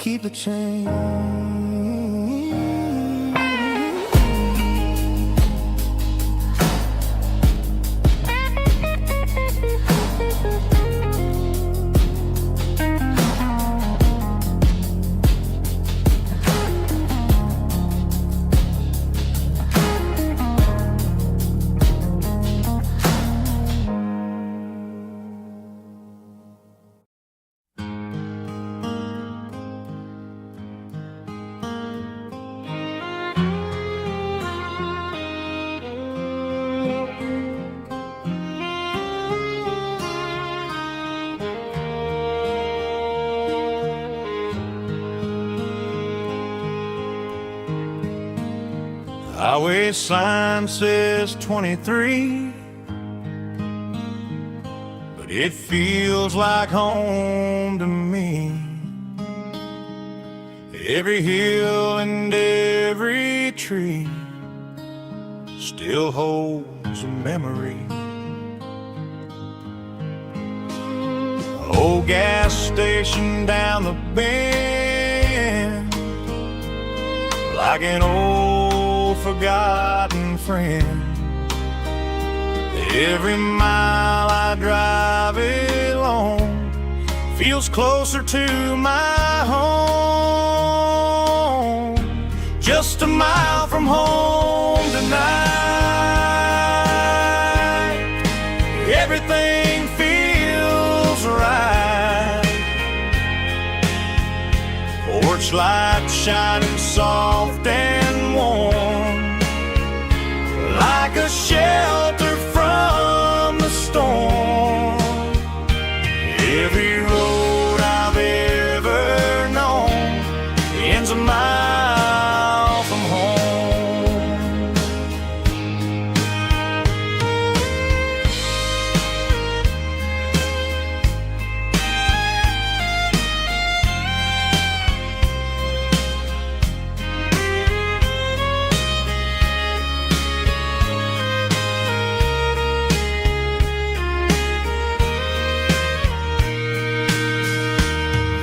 keep the change. Highway sign says 23, but it feels like home to me. Every hill and every tree still holds a memory. Old gas station down the bend, like an old forgotten friend. Every mile I drive it along feels closer to my home. Just a mile from home tonight, everything feels right. Porch light shining soft and warm, like a shelter from the storm. Every road I've ever known ends a mile from home.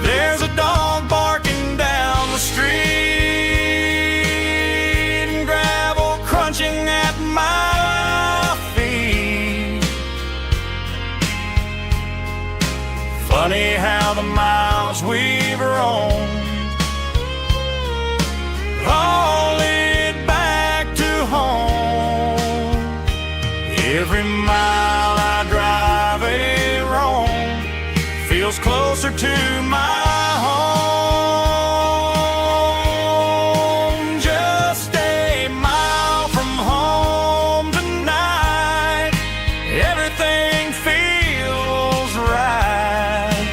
There's a dog barking down the street and gravel crunching at my feet. Funny how the miles we've roamed all lead back to home. Every mile I drive it roam feels closer to my home. Just a mile from home tonight, everything feels right.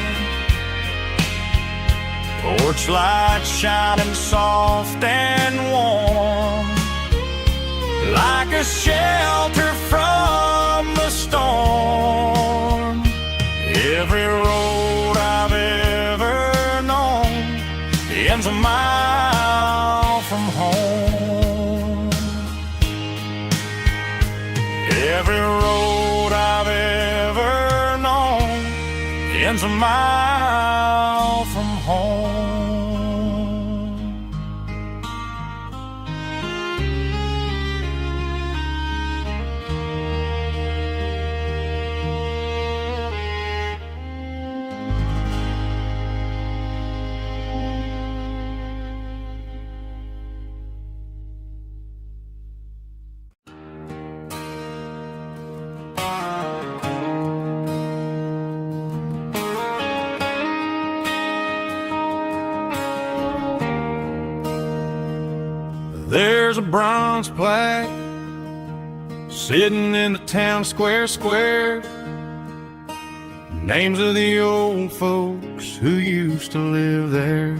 Porch light shining soft and warm, like a shelter from the storm. Every road I've ever known ends a mile from home. Every road I've ever known ends a mile from home. There's a bronze plaque sitting in the town square. Names of the old folks who used to live there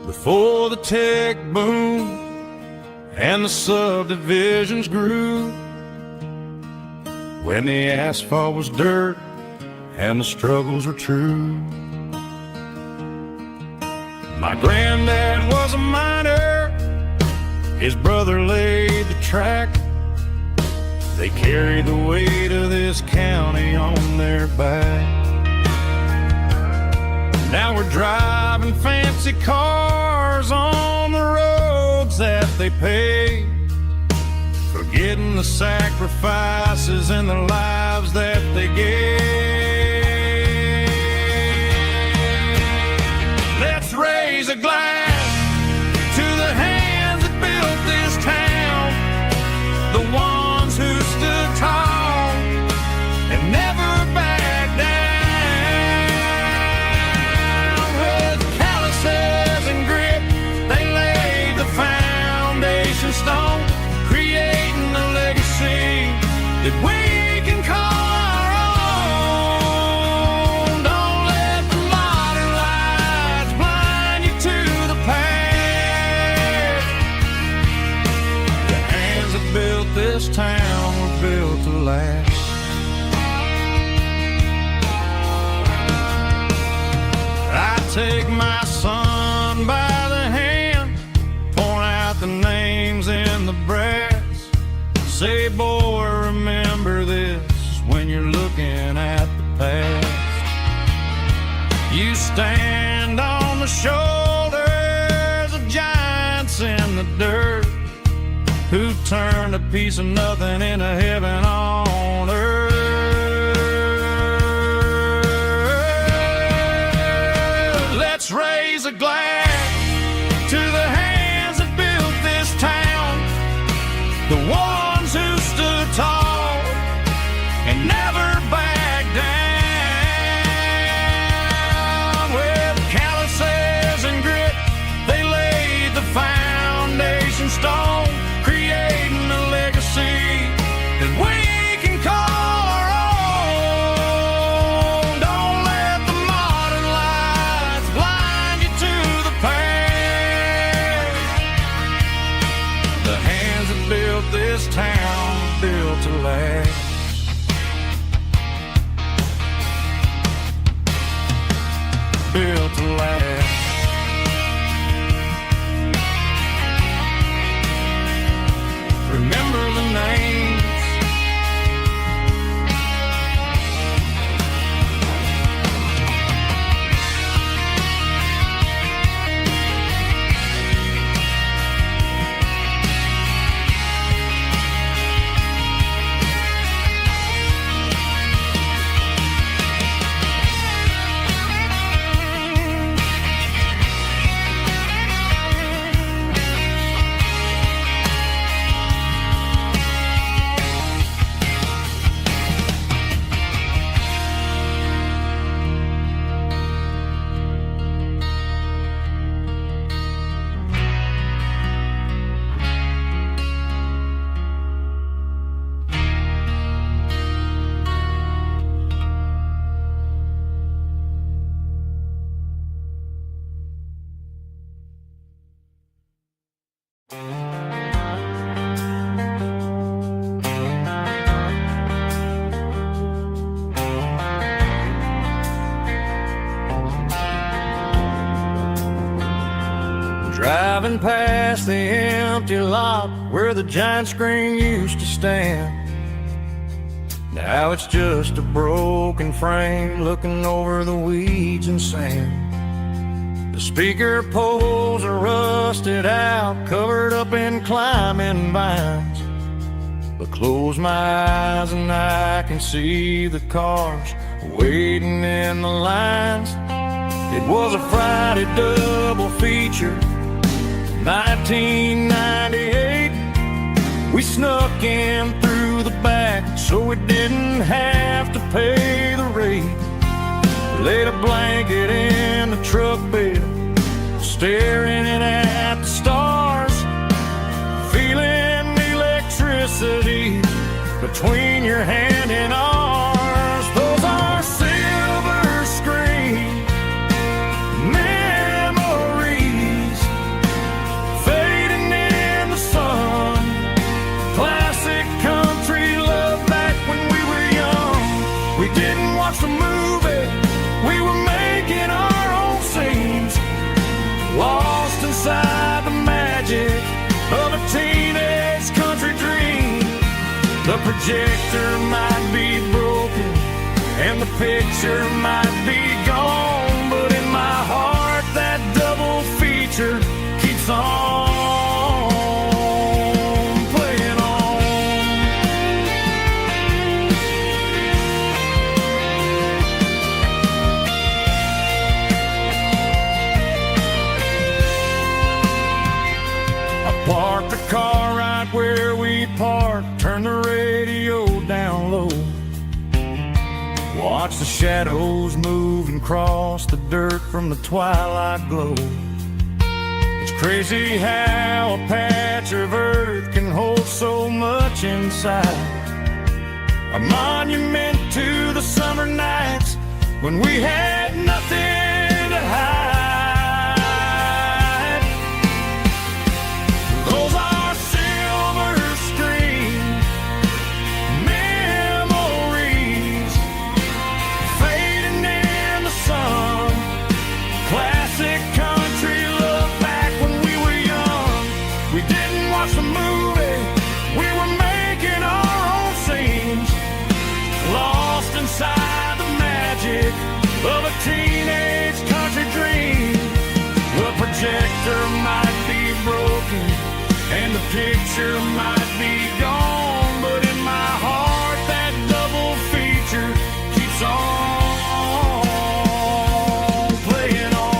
before the tech boom and the subdivisions grew, when the asphalt was dirt and the struggles were true. My granddad was a miner, his brother laid the track. They carried the weight of this county on their back. Now we're driving fancy cars on the roads that they paved, forgetting the sacrifices and the lives that they gave. Let's raise a glass to the hands that built this town, the ones who stood tall and never backed down. With calluses and grit, they laid the foundation stone, creating a legacy that we can call our own. Don't let the modern lights blind you to the past. The hands that built this town were built to last. I take my son by the hand, point out the names in the brass. Say, boy, remember this when you're looking at the past. You stand on the shoulders of giants in the dirt, who turned a piece of nothing into heaven on earth. Let's raise a glass to the hands that built this town, the ones who stood tall and never backed down. With calluses and grit, they laid the foundation stone, creating a legacy that we can call our own. Don't let the modern lights blind you to the past. The hands that built this town were built to last. Built to last. Remember the names. Driving past the empty lot where the giant screen used to stand, now it's just a broken frame looking over the weeds and sand. The speaker poles are rusted out, covered up in climbing vines, but close my eyes and I can see the cars waiting in the lines. It was a Friday double feature, 1998. We snuck in through the back so we didn't have to pay the rate. Laid a blanket in the truck bed, staring at the stars, feeling electricity between your hand and ours. Those are silver screen memories fading in the sun. Classic country love back when we were young. We didn't watch the movie, we were making our own scenes, lost inside the magic of a teenage country dream. The projector might be broken and the picture might be gone, but in my heart that double watch the shadows move and cross the dirt from the twilight glow. It's crazy how a patch of earth can hold so much inside. A monument to the summer nights when we had nothing to hide. Those are silver screen memories fading in the sun. Classic country look back when we were young. We didn't watch the movie, we were making our own scenes, lost inside the magic of a teenage country dream. The projector might be broken and the picture might be gone, but in my heart that double feature keeps on playing on.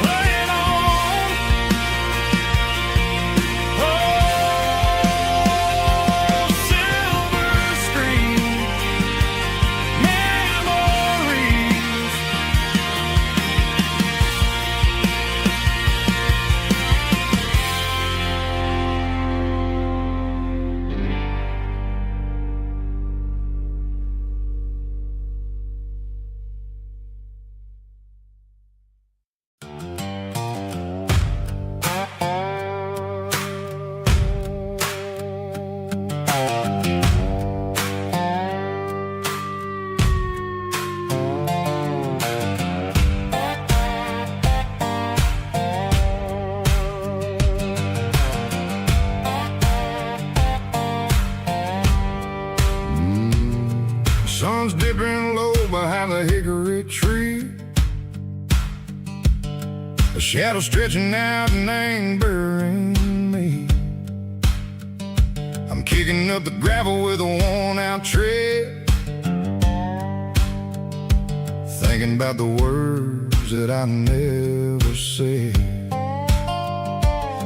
Playing on. Oh, silver screen memories. Sun's dipping low behind the hickory tree. A shadow stretching out and angering me. I'm kicking up the gravel with a worn-out tread, thinking about the words that I never said.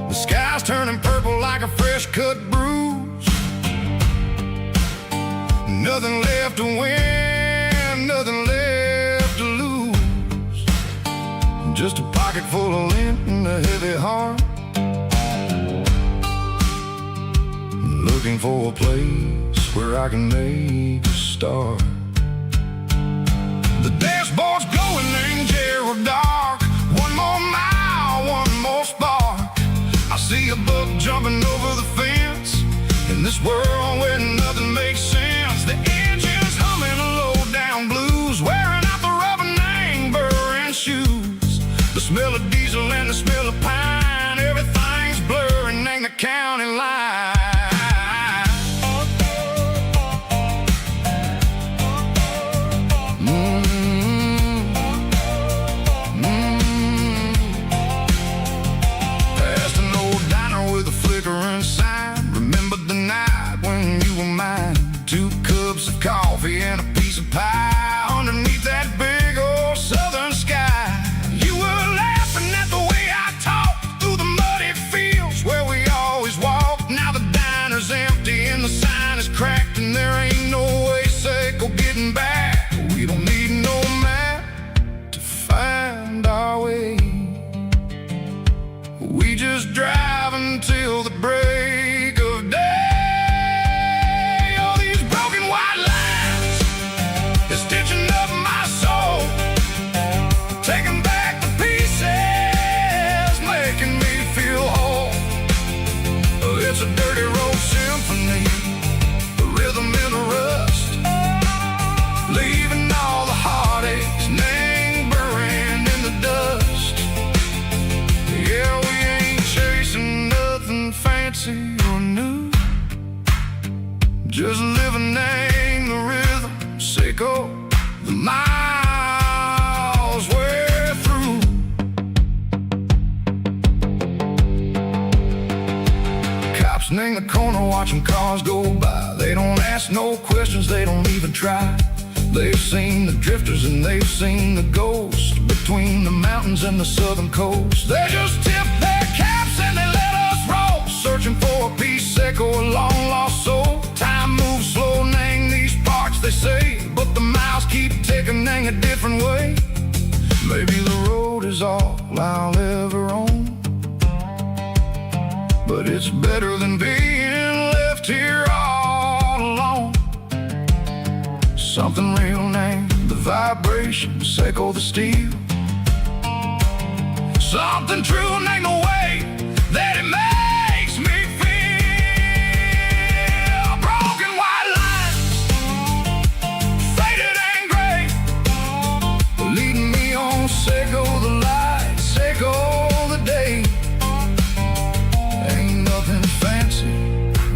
The sky's turning purple like a fresh-cut bruise. Nothing left to win, nothing left to lose. Just a pocket full of lint and a heavy heart, looking for a place where I can make a start. The dashboard's glowing angel dark. One more mile, one more spark. I see a buck jumping over the fence in this world where nothing makes sense. The engine's humming a low-down blues, wearing out the rubber-name burring shoes. The smell of diesel and the smell of pine, everything's blurring, ain't the county line. Past an old diner with a flickering sign. Remember the night when you were mine. 2 cups of coffee and a piece of pie underneath that big old southern sky. You were laughing at the way I talked through the muddy fields where we always walked. Now the diner's empty and the sign is cracked, and there ain't no way safe or getting back. We don't need no map to find our way. We just drive until the break of day. Stitching up my soul, taking back the pieces, making me feel whole. It's a dirty road symphony, a rhythm in the rust, leaving all the heartaches lingering in the dust. Yeah, we ain't chasing nothing fancy or new, just living in the rhythm. Sicko, the miles we're through. Cops in the corner watching cars go by. They don't ask no questions, they don't even try. They've seen the drifters and they've seen the ghosts between the mountains and the southern coast. They just tip their caps and they let us roll, searching for a piece echo a long-lost soul. Time moves slow, nang these parts, they say, but the miles keep ticking, nang a different way. Maybe the road is all I'll ever own, but it's better than being left here all alone. Something real, name the vibrations, echo the steel. Something true, name the way that it makes me feel. Broken white lines, faded and gray, leading me on, echo the lights, echo the day. Ain't nothing fancy,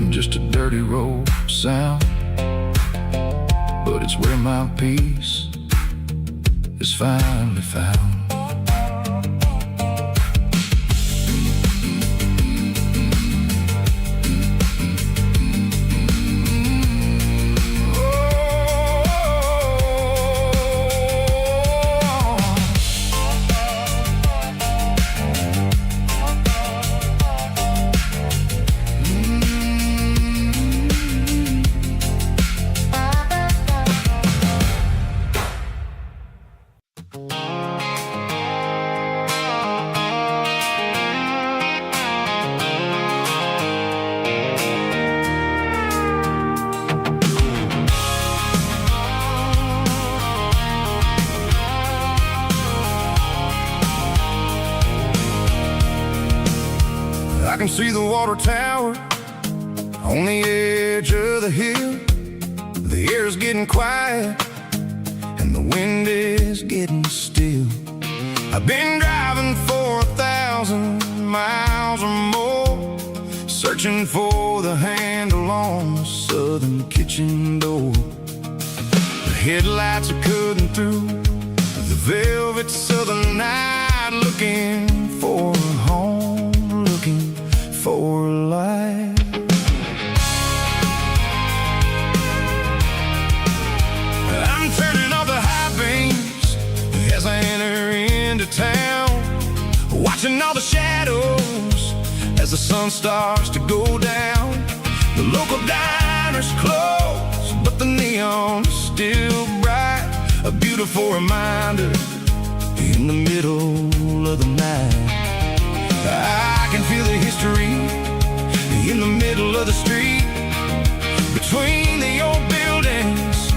just a dirty road sound, but it's where my peace is finally found. I can see the water tower on the edge of the hill. The air's getting quiet and the wind is getting still. I've been driving for 1,000 miles or more, searching for the handle on the southern kitchen door. The headlights are cutting through the velvet southern night, looking for a home, looking for life. I'm turning off the high beams as I enter into town, watching all the shadows as the sun starts to go down. The local diner's closed, but the neon is still bright, a beautiful reminder in the middle of the night. I can feel the history in the middle of the street, between the old buildings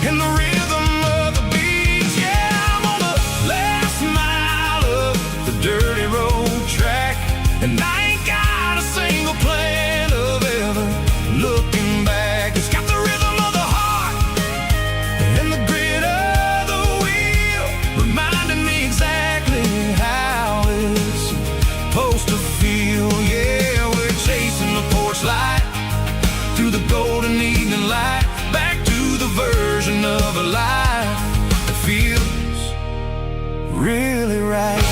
and the rhythm of the beats. Yeah, I'm on the last mile of the dirty road track, and I ain't got a single plan of ever looking back. It's got the rhythm of the heart and the grit of the wheel, reminding me exactly how it's supposed to feel. Yeah, we're chasing the porch light through the golden evening light, back to the version of a life that feels really right.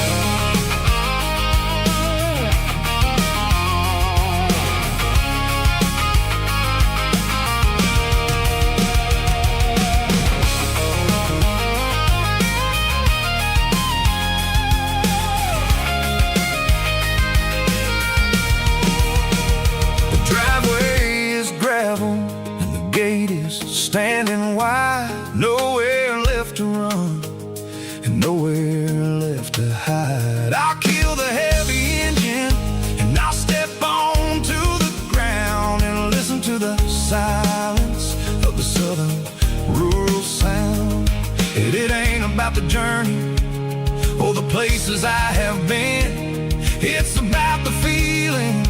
And the gate is standing wide, nowhere left to run and nowhere left to hide. I'll kill the heavy engine and I'll step onto the ground and listen to the silence of the southern rural sound. It ain't about the journey or the places I have been, it's about the feeling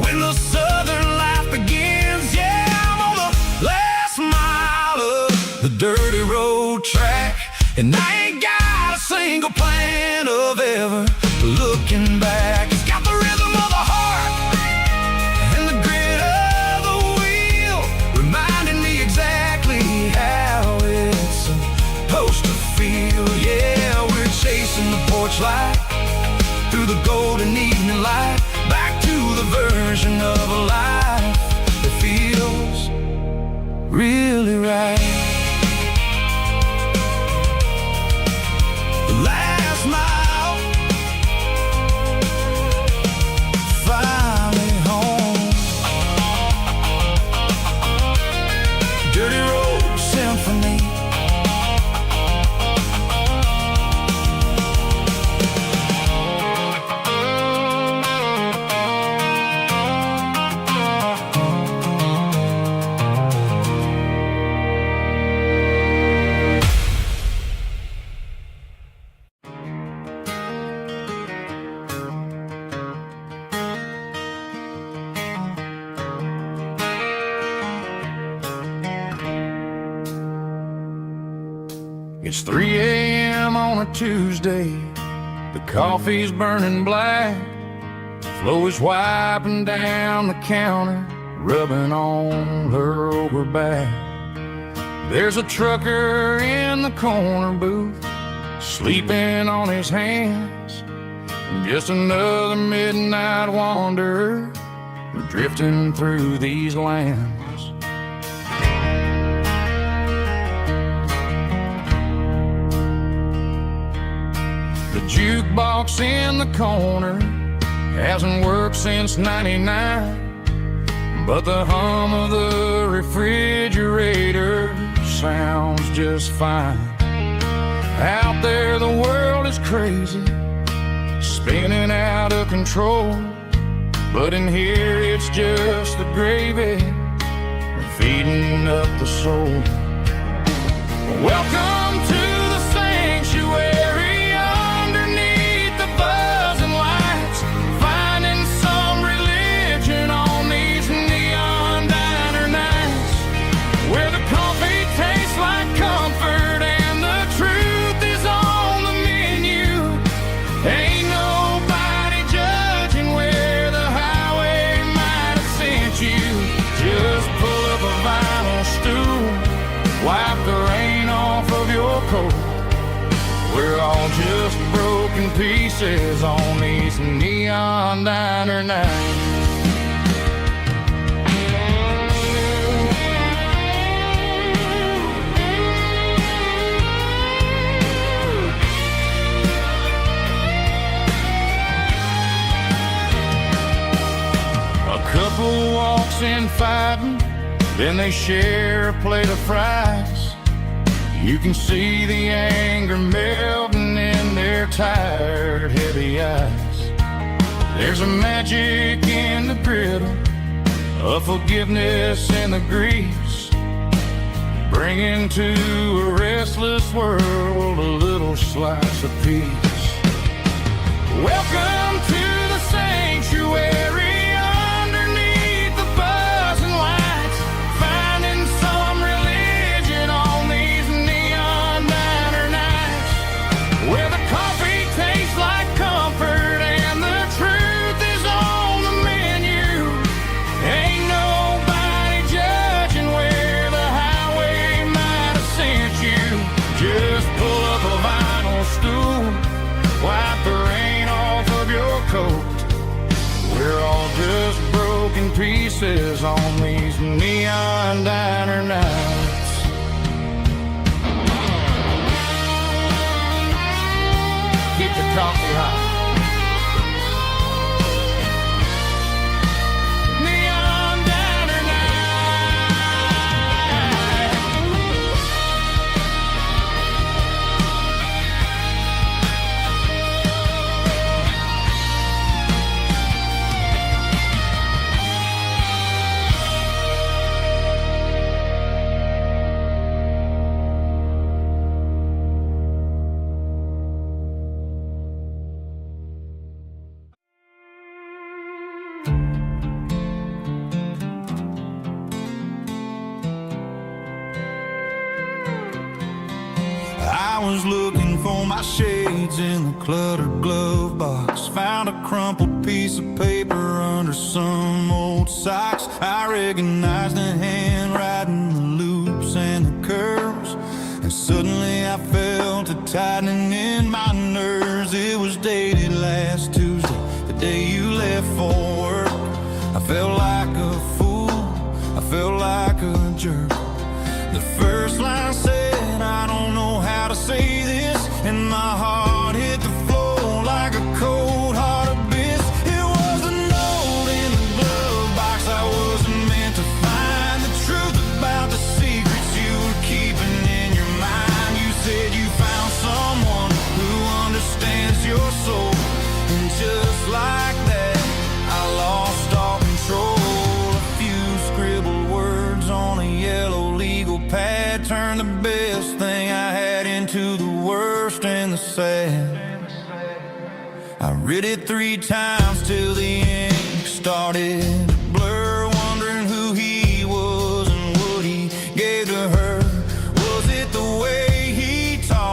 when the southern life begins. Yeah, I'm on the last mile of the dirty road track, and I ain't got a single plan of ever looking back. It's got the rhythm of the heart and the grit of the wheel, reminding me exactly how it's supposed to feel. Yeah, we're chasing the porch light through the golden evening light, back to the version of a life that feels really right. The last mile, finally home. It's 3 a.m. on a Tuesday. The coffee's burning black. Flo is wiping down the counter, rubbing on her over back. There's a trucker in the corner booth, sleeping on his hands. Just another midnight wanderer, drifting through these lands. The jukebox in the corner hasn't worked since '99, but the hum of the refrigerator sounds just fine. Out there the world is crazy, spinning out of control, but in here it's just the gravy feeding up the soul. Welcome to the sanctuary underneath the buzzing lights, finding some religion on these neon diner nights, where the coffee tastes like comfort and the truth is on the menu. Ain't nobody judging where the highway might have sent you. Just pull up a vinyl stool, wipe the rain off of your coat. We're all just broken pieces on these neon diner nights. A couple walks in fighting, then they share a plate of fries. You can see the anger melting in their tired, heavy eyes. There's a magic in the griddle, a forgiveness in the grease, bringing to a restless world a little slice of peace. Welcome to the sanctuary. We're all just broken pieces on these neon diner nights. Keep the coffee hot. I was looking for my shades in the cluttered glove box. Found a crumpled piece of paper under some old socks. I recognized the handwriting, the loops and the curves, and suddenly I felt a tightening in my nerves. It was dated last Tuesday, the day you left for work. I felt like a fool, I felt like a jerk. The first line said, I don't know how to say this, and my heart hit the floor like a cold heart abyss. It was a note in the glove box I wasn't meant to find, the truth about the secrets you were keeping in your mind. You said you found someone who understands your soul, and just like that I lost all control. A few scribbled words on a yellow legal pad turned the best thing I had into the worst and the sad. I read it 3 times till the ink started to blur, wondering who he was and what he gave to her. Was it the way he talked?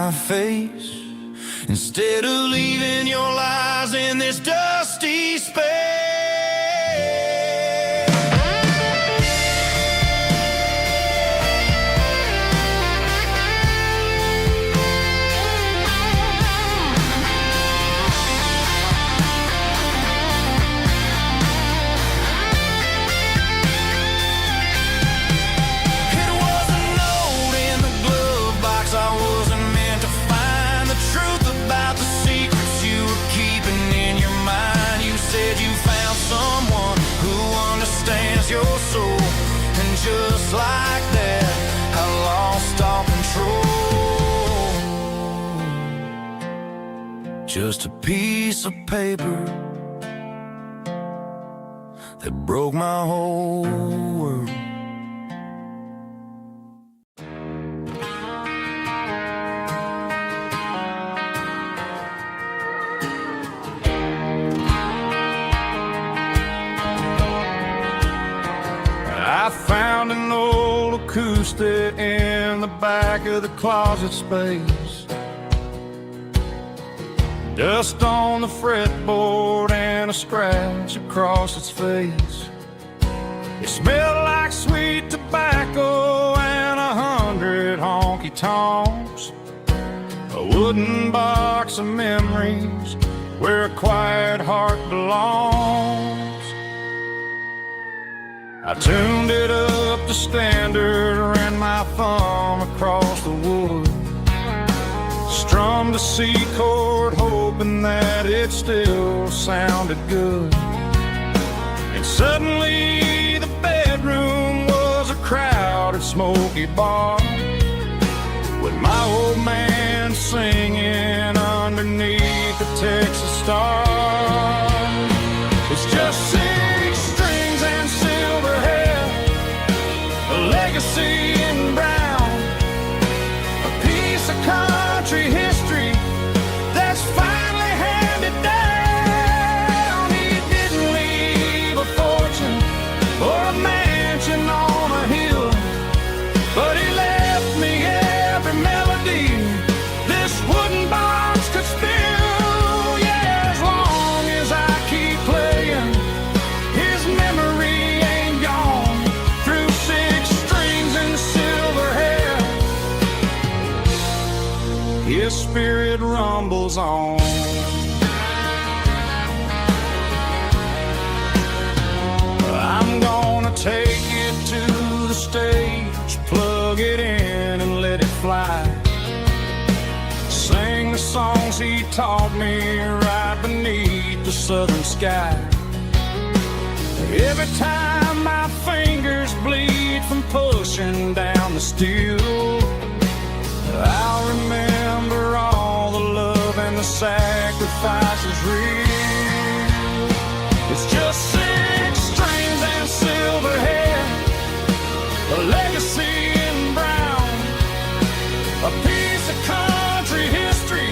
my face, instead of leaving your lies in this dusty space. Your soul, and just like that, I lost all control. Just a piece of paper that broke my whole world. I found an old acoustic in the back of the closet space. Dust on the fretboard and a scratch across its face. It smelled like sweet tobacco and 100 honky-tonks. A wooden box of memories where a quiet heart belongs. I tuned it up to standard, ran my thumb across the wood, strummed a C chord, hoping that it still sounded good. And suddenly the bedroom was a crowded, smoky bar, with my old man singing underneath the Texas stars. It's just six strings and silver hair, a legacy in brown, a piece of country history that's finally handed down. He didn't leave a fortune or a mansion on a hill, but he left me every melody this wooden box could spill. Yeah, as long as I keep playing, his memory ain't gone. Through six strings and silver hair, his spirit rumbles on. I'm gonna take it to the stage, plug it in and let it fly. Sing the songs he taught me right beneath the southern sky. Every time my fingers bleed from pushing down the steel, I'll remember all the love and the sacrifices real. It's just six strings and silver hair, a legacy in brown, a piece of country history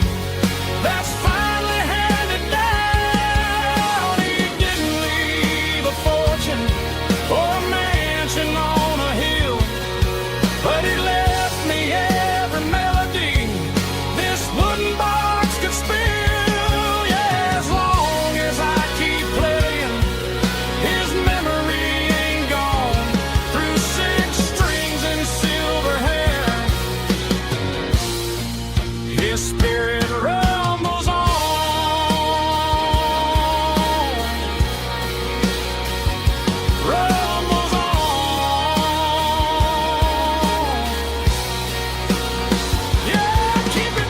that's finally handed down. He didn't leave a fortune or a mansion on a hill, but he left me every melody this wooden box could spill. Yeah, as long as I keep playing, his memory ain't gone. Through six strings and silver hair, his spirit rumbles on. Rumbles on. Yeah, keep it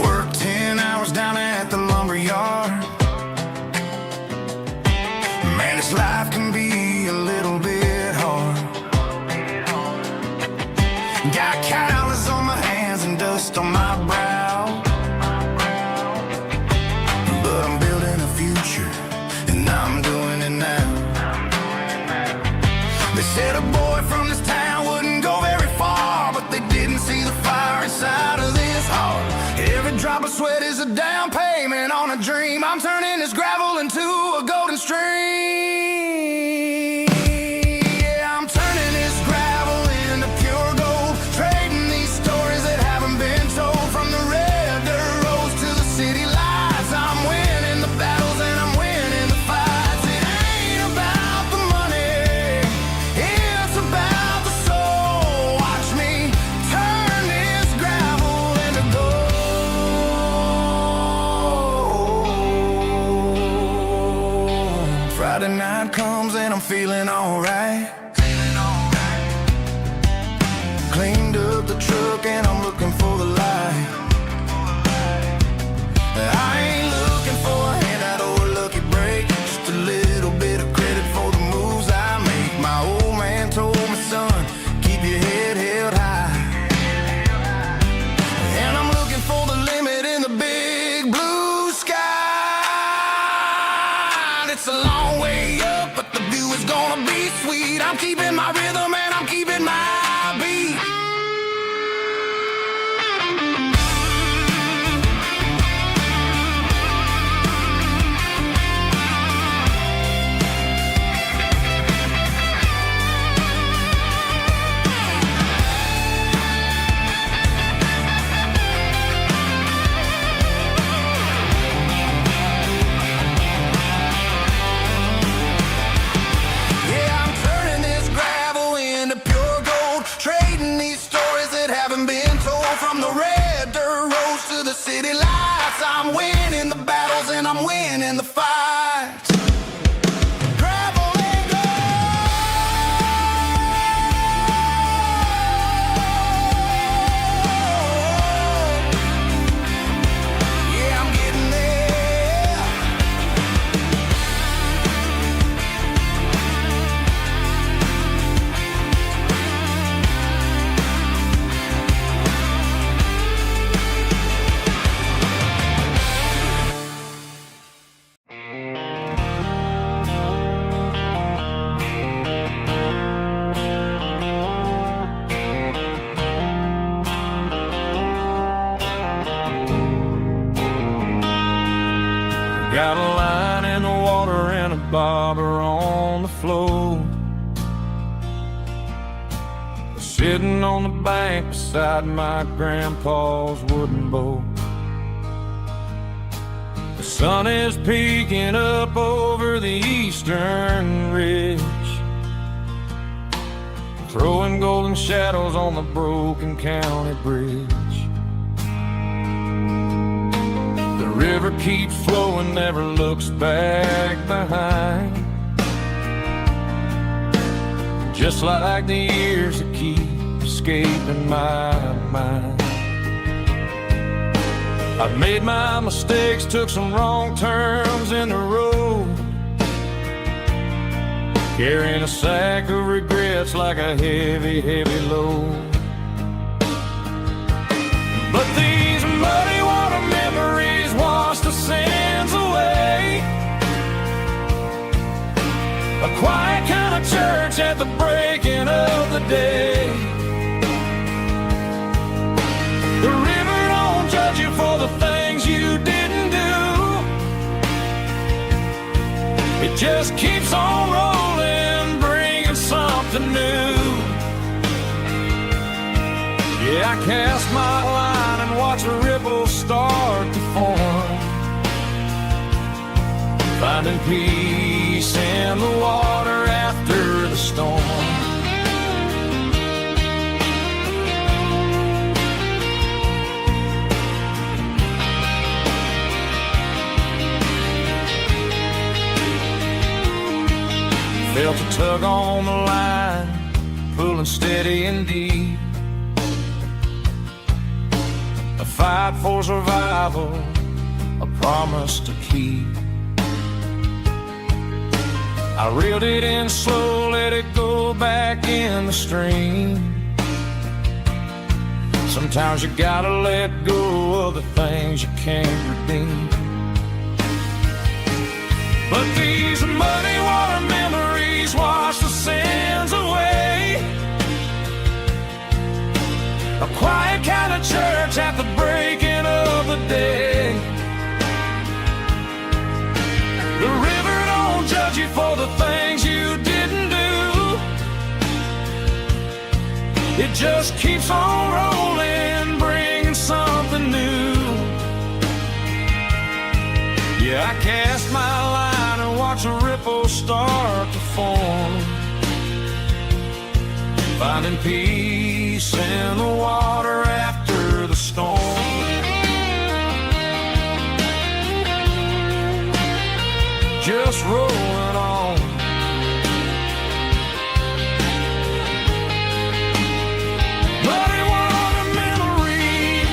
Work 10 hours down at the lumber yard. Man, this life can be a little bit hard. Got calluses on my hands and dust on my brow. sweat is a down payment on a dream. I'm turning this gravel into a golden stream. Yeah, I'm turning this gravel into pure gold, trading these stories that haven't been told. From the red dirt roads to the city lights, I'm winning the battles and I'm winning the fights. It ain't about the money, it's about the soul. Watch me turn this gravel into gold. Friday night comes and I'm feeling alright. Cleaned up the truck and I'm looking for the light. I ain't looking for a handout or a lucky break, just a little bit of credit for the moves I make. My old man told me, son, keep your head held high. And I'm looking for the limit in the big blue sky. It's a long way up, but the view is gonna be sweet. I'm keeping my rhythm and I'm keeping my beat. Yeah, I'm turning this gravel into pure gold, trading these stories that haven't been told. From the red dirt roads to the city lights, I'm winning the battles and I'm winning the fights. Gravel and gold. Yeah, I'm getting there. Got a line in the water and a bobber on the floor, sitting on the bank beside my grandpa's wooden boat. The sun is peeking up over the eastern ridge, throwing golden shadows on the broken county bridge. The river keeps flowing, never looks back behind, just like the years that keep escaping my mind. I've made my mistakes, took some wrong turns in the road, carrying a sack of regrets like a heavy, heavy load. But these muddy water memories wash the sins away. A quiet kind of church at the breaking of the day. The river don't judge you for the things you didn't do. It just keeps on rolling, bringing something new. Yeah, I cast my line and watch a ripple start to form, finding peace in the water after the storm. Felt a tug on the line, pulling steady and deep. A fight for survival, a promise to keep. I reeled it in slow, let it go back in the stream. Sometimes you gotta let go of the things you can't redeem. But these muddy water memories wash the sins away. A quiet kind of church at the breaking of the day. It just keeps on rolling, bringing something new. Yeah, I cast my line and watch a ripple start to form, finding peace in the water after the storm. Just rolling on. Bloody water memory.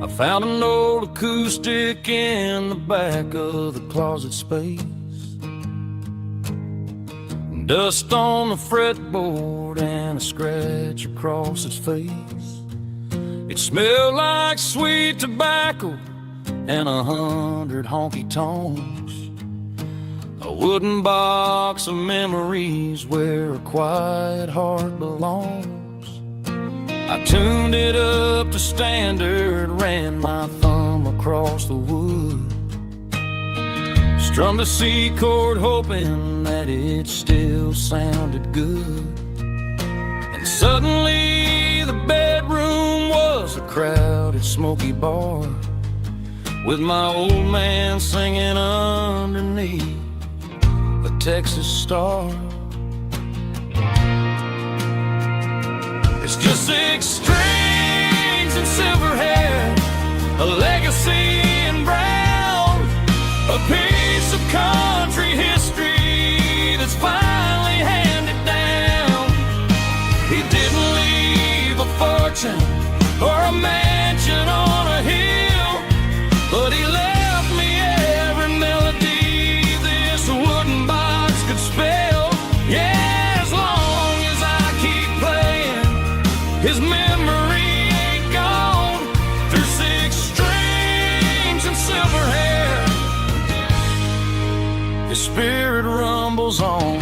I found an old acoustic in the back of the closet space. Dust on the fretboard and a scratch across its face. It smelled like sweet tobacco and 100 honky tonks. A wooden box of memories where a quiet heart belongs. I tuned it up to standard, ran my thumb across the wood, strummed a C chord hoping that it still sounded good. And suddenly the bedroom was a crowded smoky bar, with my old man singing underneath a Texas star. It's just 6 strings and silver hair, a legacy in brown, a piece of country history that's finally handed down. He didn't leave a fortune or a mansion on a hill, but he left me every melody this wooden box could spell. Yeah, as long as I keep playing, his memory ain't gone. Through 6 strings and silver hair, his spirit rumbles on.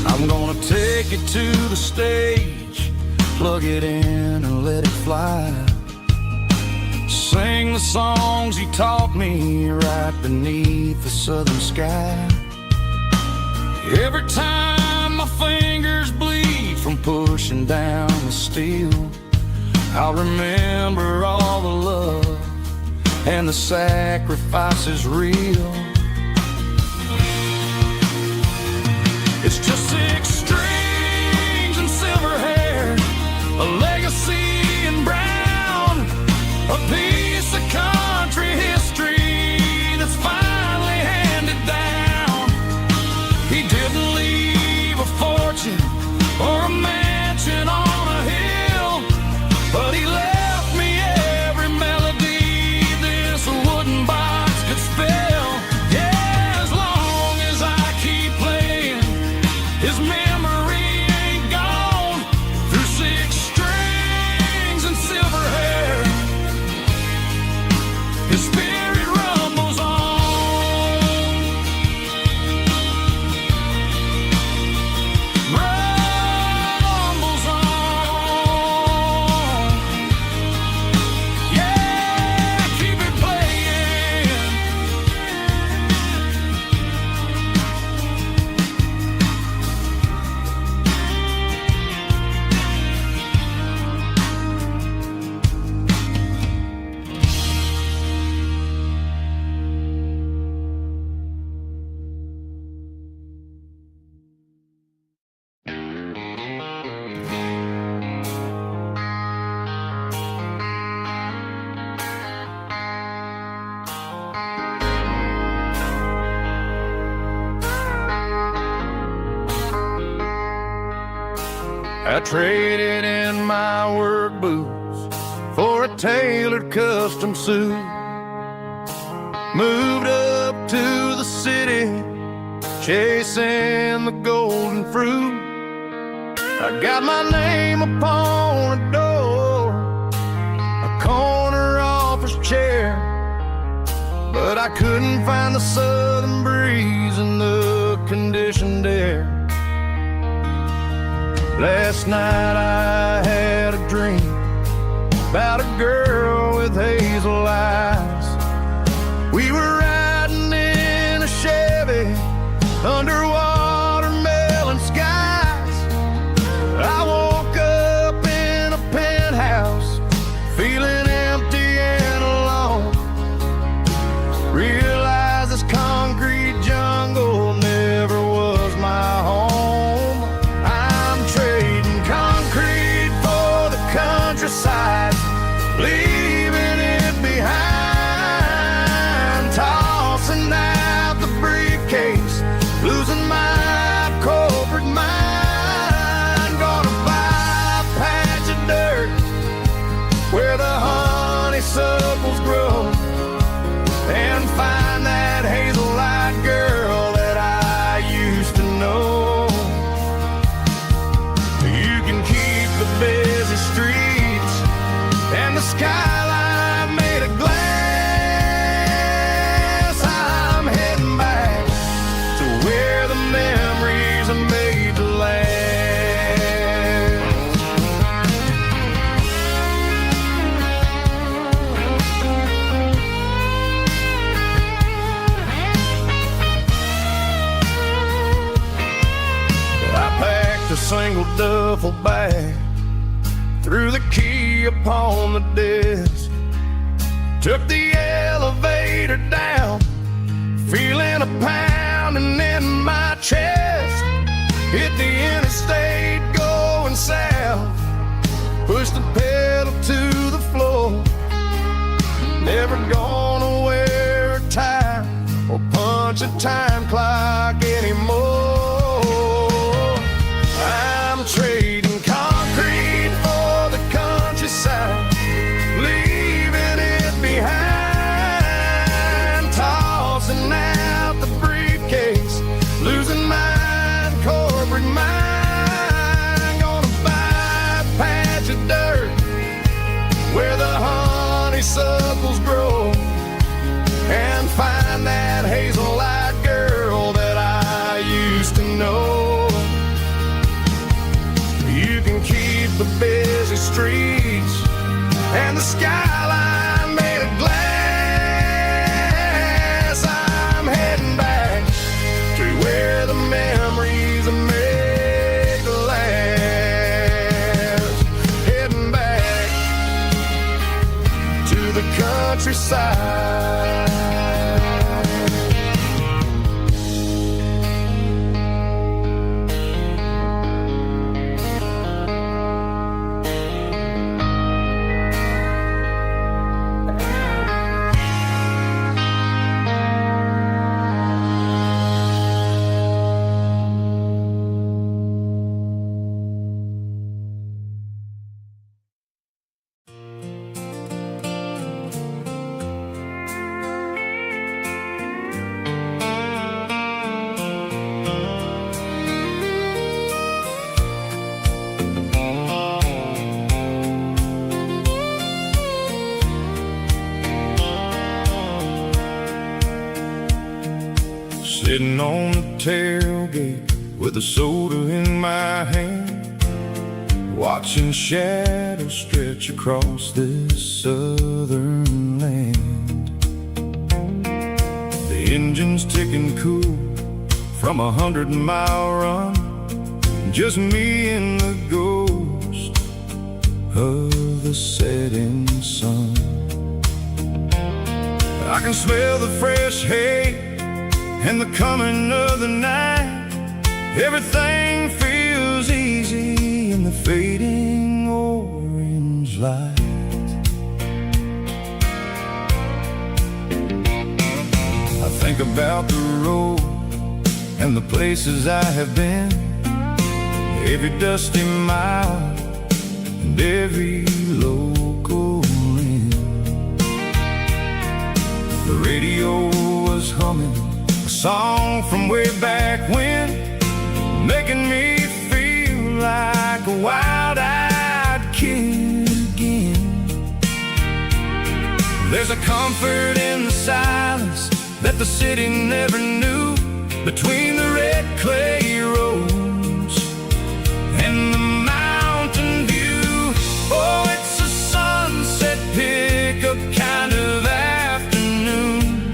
I'm gonna take it to the stage, plug it in and let it fly. Sing the songs he taught me right beneath the southern sky. Every time my fingers bleed from pushing down the steel, I'll remember all the love and the sacrifices real. It's just 6 strings and silver hair, a legacy in brown, a piece of country history that's finally handed down. He didn't leave a fortune or a mansion on a hill, but he left me every melody this wooden box could spell. Yeah, as long as I keep playing, his memory ain't gone. I traded in my work boots for a tailored custom suit. Moved up to the city, chasing the golden fruit. I got my name upon a door, a corner office chair, but I couldn't find the southern breeze in the conditioned air. Last night I had a dream about a girl with hazel eyes. We were riding in a Chevy under watermelon skies. I woke up in a penthouse feeling empty and alone. Realized this concrete jungle never was my home. I'm trading concrete for the countryside, leaving it behind, tossing out the briefcase, losing my corporate mind. Gonna buy a patch of dirt where the honeysuckles grow, and find that hazel-eyed girl that I used to know. You can keep the busy streets and the skyline made of glass. I'm heading back to where the memories are made to last. I packed a single duffel bag, threw the key upon the desk, took the elevator down, feeling a pounding in my chest. Hit the interstate going south, pushed the pedal to the floor. Never gonna wear a tie or punch a time clock anymore. I'm trading concrete for the countryside, leaving it behind, tossing out the briefcase, losing my corporate mind. Gonna buy a patch of dirt where the honeysuckles grow, and find that hazel-eyed girl that I used to know. You can keep the busy streets and the skyline made of glass. I'm heading back to where the memories are made to last. Heading back to the countryside. Sitting on the tailgate with a soda in my hand, watching shadows stretch across this southern land. The engine's ticking cool from 100-mile run, just me and the ghost of the setting sun. I can smell the fresh hay and the coming of the night. Everything feels easy in the fading orange light. I think about the road and the places I have been. every dusty mile and every local inn. The radio was humming a song from way back when, making me feel like a wild-eyed kid again. There's a comfort in the silence that the city never knew, between the red clay roads and the mountain view. Oh, it's a sunset pickup kind of afternoon,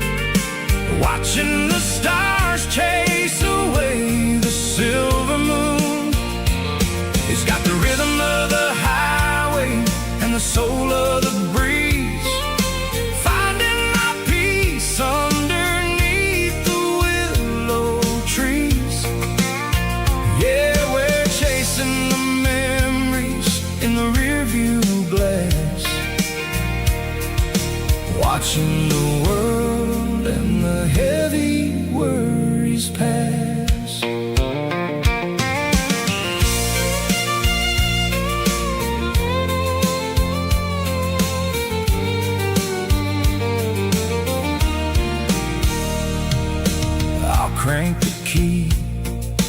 watching the stars chase away the silver moon. It's got the rhythm of the highway and the soul of the breeze, finding my peace underneath the willow trees. Yeah, we're chasing the memories in the rearview glass, watching the world and the heavy worries pass. I'll crank the key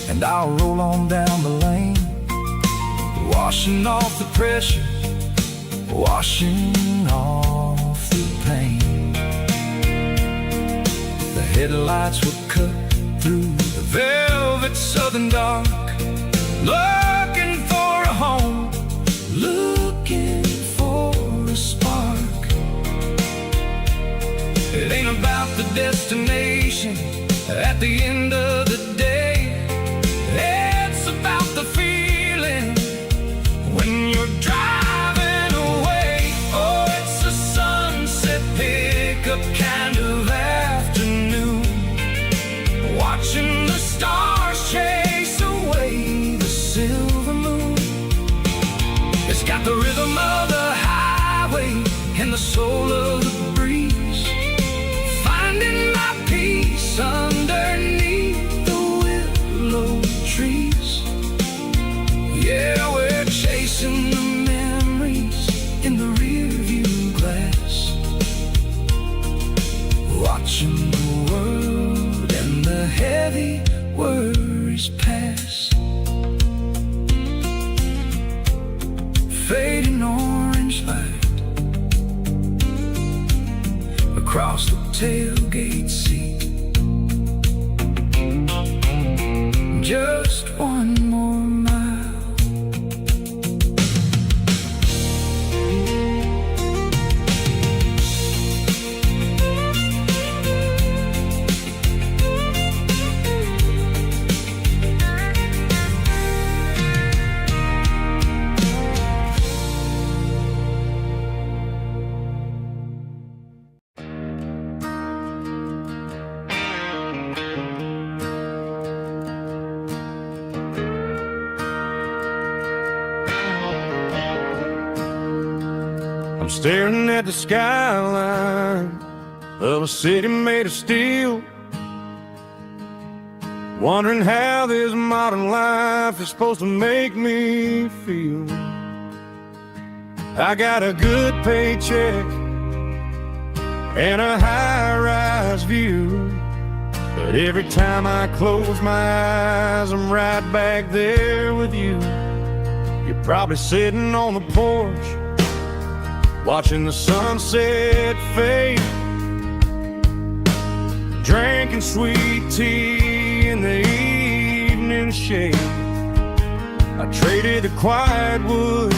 and I'll roll on down the lane, washing off the pressure, washing off the pain. The headlights will cut through the velvet southern dark, looking for a home, looking for a spark. It ain't about the destination at the end of the day, it's about the feeling when you're driving away. Oh, it's a sunset pickup kind of afternoon, watching the stars chase away the silver moon. It's got the rhythm of the highway and the soul of the breeze, finding my peace underneath the willow trees. Yeah, we're chasing the memories in the rearview glass, watching the world and the heavy worries pass. Fading orange light across the tailgate seat, just one more mile. I'm staring at the skyline of a city made of steel, wondering how this modern life is supposed to make me feel. I got a good paycheck and a high-rise view, but every time I close my eyes, I'm right back there with you. You're probably sitting on the porch, watching the sunset fade, drinking sweet tea in the evening shade. I traded the quiet woods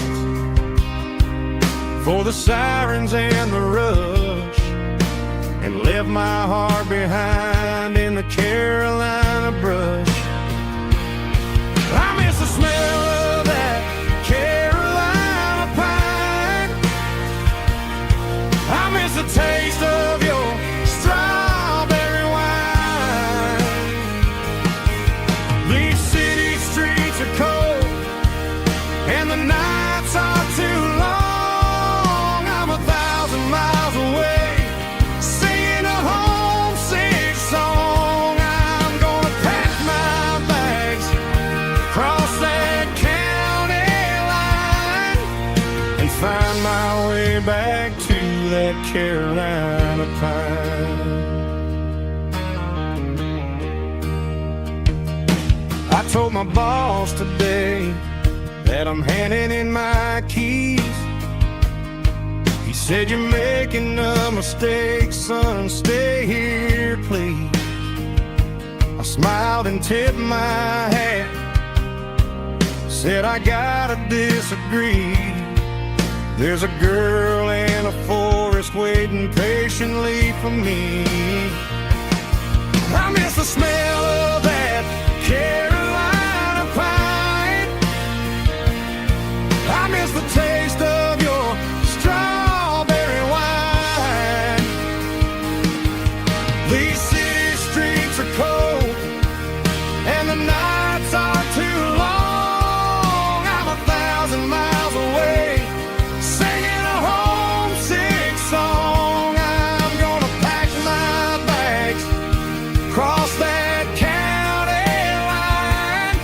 for the sirens and the rush, and left my heart behind in the Carolina brush. I miss the smell of that Carolina pine. I miss the taste of your strawberry wine. These city streets are cold and the nights are too long. I'm 1,000 miles away, singing a homesick song. I'm gonna find my way back to that Carolina pine. I told my boss today that I'm handing in my keys. He said, "You're making a mistake, son, stay here, please." I smiled and tipped my hat, said, "I gotta disagree. There's a girl in a forest waiting patiently for me. I miss the smell of that Carolina pine. I miss the taste of your strawberry wine. These city streets are cold and the nights are too long. I'm 1,000 miles away, singing a homesick song. I'm gonna pack my bags, cross that county line,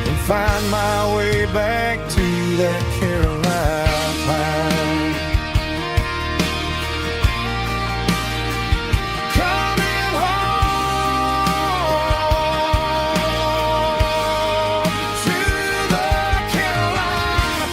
and find my way back to that Carolina pine. Coming home to the Carolina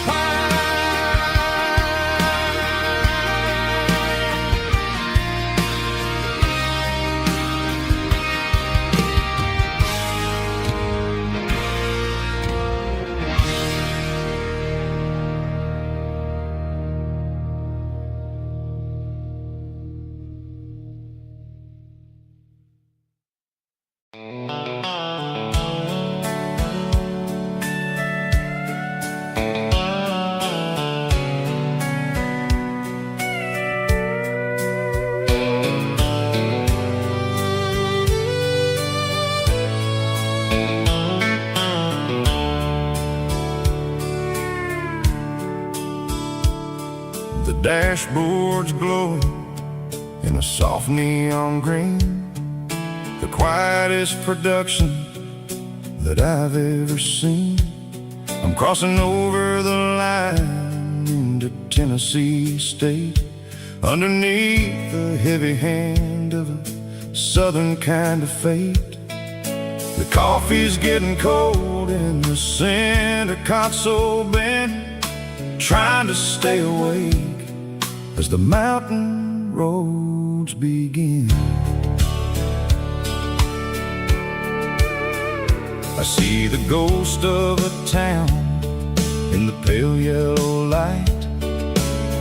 The dashboard's glowing in a soft neon green, the quietest production that I've ever seen. I'm crossing over the line into Tennessee State, underneath the heavy hand of a southern kind of fate. The coffee's getting cold in the center console bin, trying to stay awake as the mountain roads begin. I see the ghost of a town in the pale yellow light,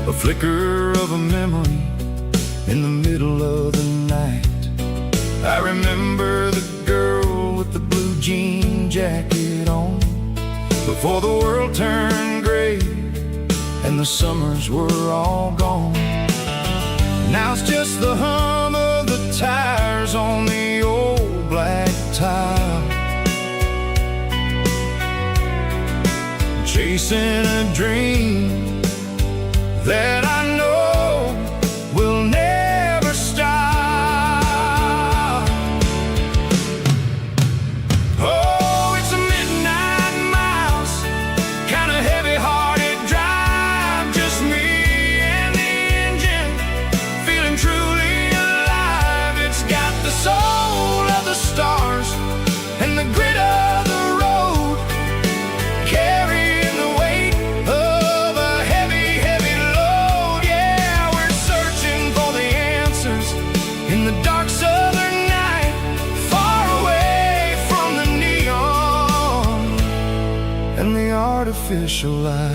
a flicker of a memory in the middle of the night. I remember the girl with the blue jean jacket on, before the world turned gray and the summers were all gone. Now it's just the hum of the tires on the old black tile, chasing a dream that I know will never stop. Oh, it's a midnight miles, kind of heavy-hearted drive, just me and the engine, feeling truly alive. It's got the soul of the stars and the grit of the road, carrying the weight of a heavy, heavy load. Yeah, we're searching for the answers in the dark southern night, far away from the neon and the artificial light.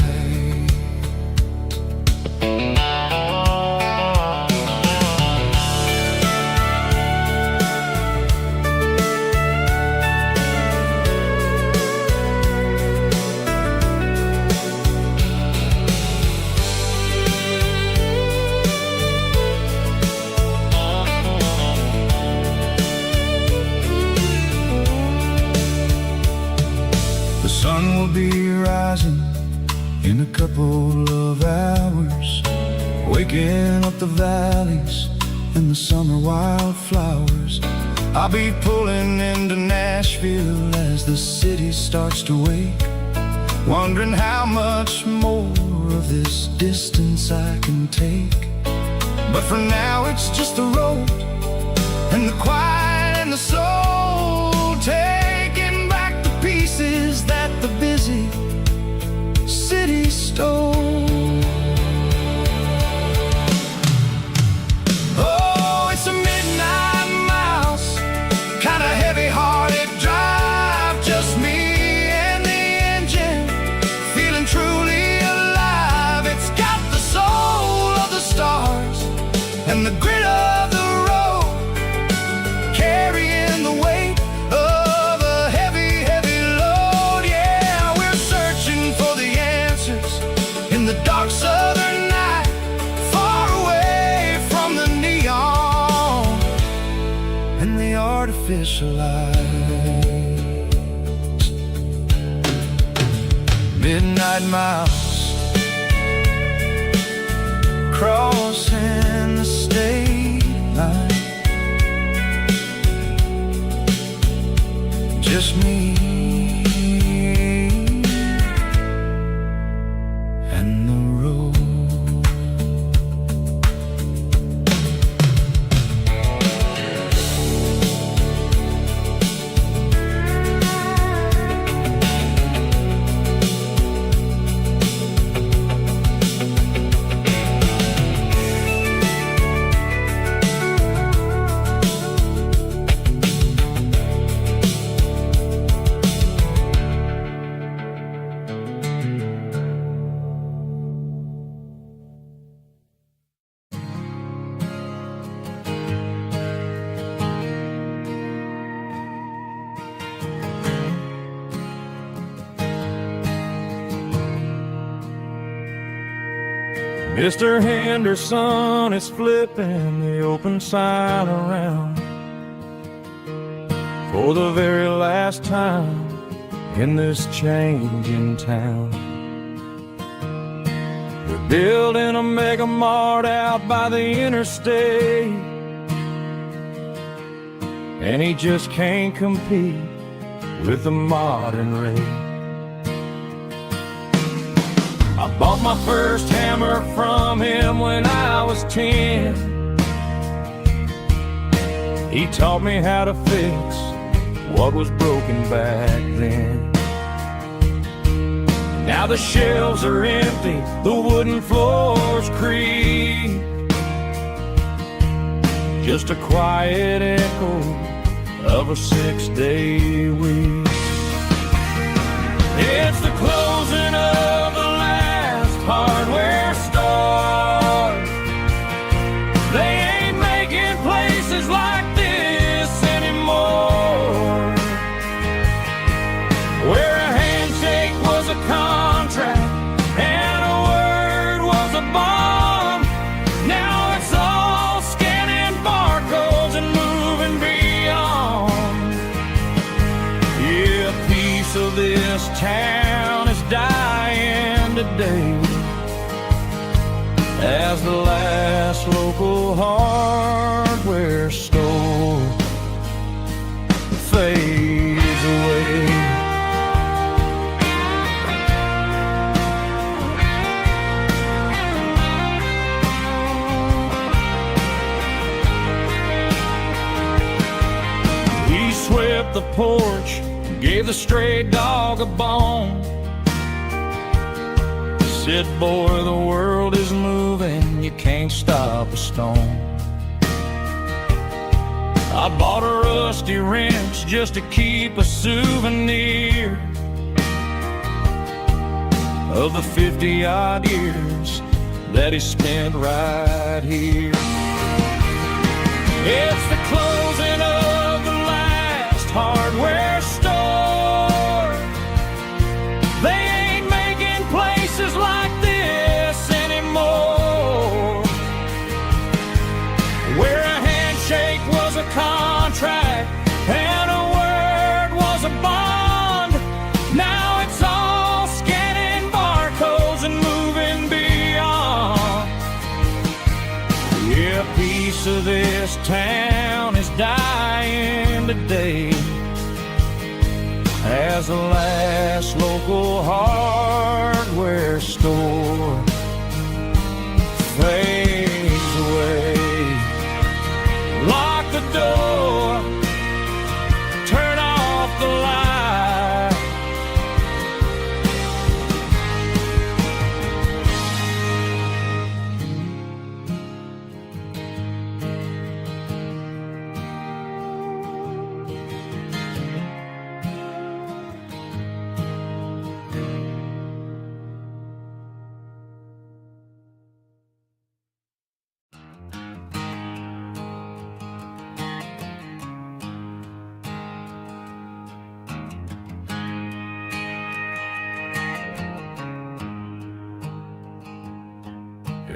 The sun will be rising in a couple of hours, waking up the valleys and the summer wildflowers. I'll be pulling into Nashville as the city starts to wake, wondering how much more of this distance I can take. But for now it's just the road and the quiet and the soul, taking back the pieces that the busy city stole. Oh, it's a midnight mouse, kinda heavy-hearted drive, just me and the engine, feeling truly alive. It's got the soul of the stars and the grit of the road, carrying the weight of a heavy, heavy load. Yeah, we're searching for the answers in the dark southern night, far away from the neon and the artificial lights. Midnight mouse, crossing the state line, just me and the road. Mr. Henderson is flipping the open sign around for the very last time in this changing town. They're building a mega mart out by the interstate, and he just can't compete with the modern rate. I bought my first hammer from him when I was 10. He taught me how to fix what was broken back then. Now the shelves are empty, the wooden floors creak, just a quiet echo of a 6-day week. It's the closing of the hardware store. They ain't making places like this anymore, where a handshake was a contract and a word was a bond. Now it's all scanning barcodes and moving beyond. Yeah, a piece of this town is dying today as the last local hardware store fades away. He swept the porch, gave the stray dog a bone, said, boy, the world is moving, you can't stop a stone. I bought a rusty wrench just to keep a souvenir of the 50-odd years that he spent right here. It's the closing of the last hardware store. They ain't making places like this anymore, where a handshake was a contract and a word was a bond. Now it's all scanning barcodes and moving beyond. Yeah, a piece of this town is dying today as the last local hardware store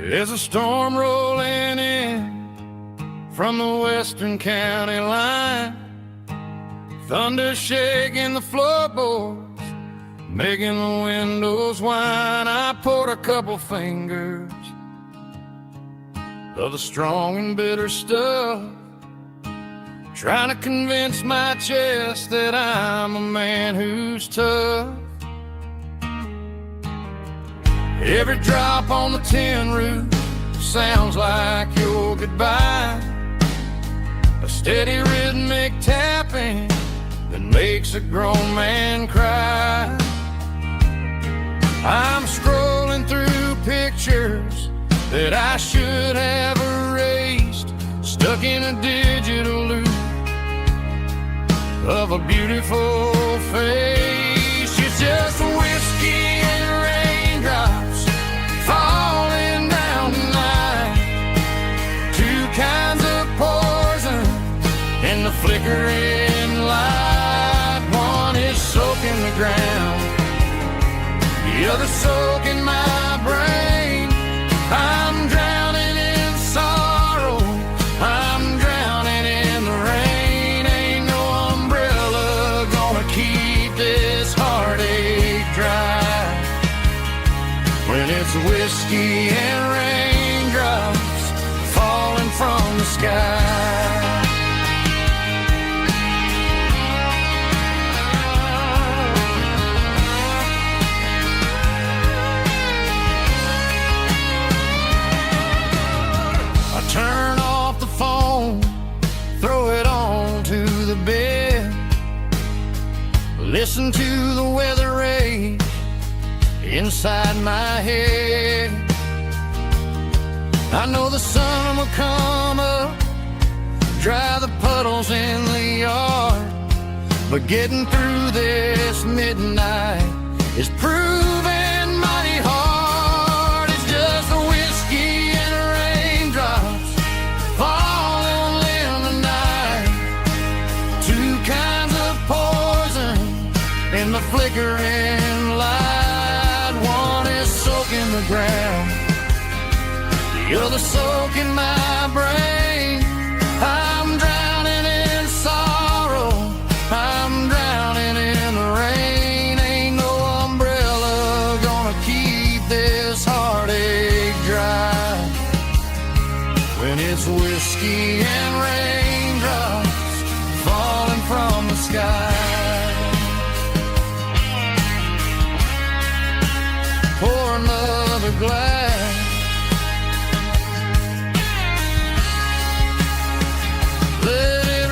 There's a storm rolling in from the western county line, thunder shaking the floorboards, making the windows whine. I poured a couple fingers of the strong and bitter stuff, trying to convince my chest that I'm a man who's tough. Every drop on the tin roof sounds like your goodbye, a steady rhythmic tapping that makes a grown man cry. I'm scrolling through pictures that I should have erased, stuck in a digital loop of a beautiful face. It's just whiskey and raindrops falling down tonight, two kinds of poison in the flickering light. One is soaking the ground, the other soaking my brain. I'm drowning in sorrow, I'm drowning in the rain. Ain't no umbrella gonna keep this heartache dry when it's whiskey and raindrops falling from the sky. Turn off the phone, throw it on to the bed, listen to the weather rage inside my head. I know the sun will come up, dry the puddles in the yard, but getting through this midnight is proving mighty hard. It's just a whiskey and raindrops falling in the night, two kinds of poison in the flickering light. One is soaking the ground, the other soaking my brain. I'm drowning in sorrow, I'm drowning in the rain. Ain't no umbrella gonna keep this heartache dry when it's whiskey and raindrops falling from the sky. Pour another glass, let it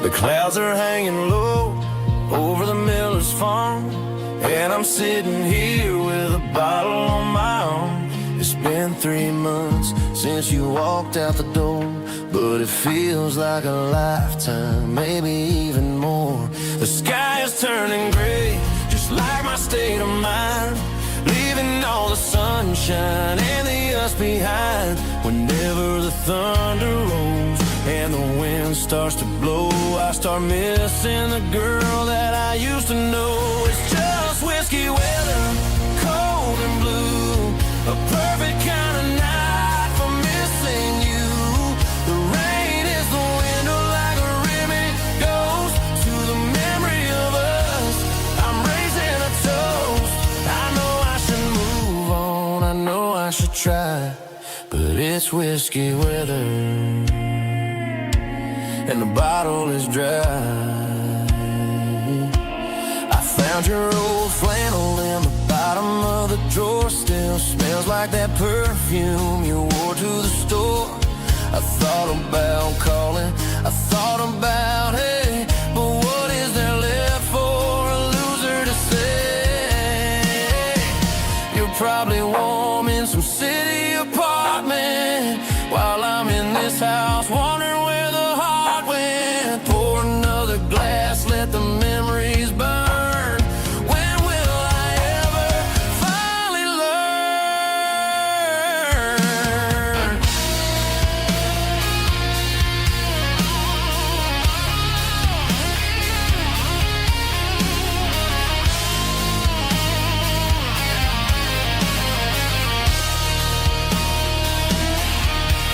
The clouds are hanging low over the miller's farm, and I'm sitting here with a bottle on my arm. It's been 3 months since you walked out the door, but it feels like a lifetime, maybe even more. The sky is turning gray, just like my state of mind, leaving all the sunshine and the us behind. Whenever the thunder rolls and the wind starts to blow, I start missing the girl that I used to know. It's just whiskey weather, cold and blue, a perfect kind of night for missing you. The rain is the window it's whiskey weather and the bottle is dry. I found your old flannel in the bottom of the drawer. Still smells like that perfume you wore to the store. I thought about calling, I thought about, hey, but what is there left for a loser to say? You're probably warm in some city apartment while I'm in this house wondering where the heart went. Pour another glass, let the memories burn. When will I ever finally learn?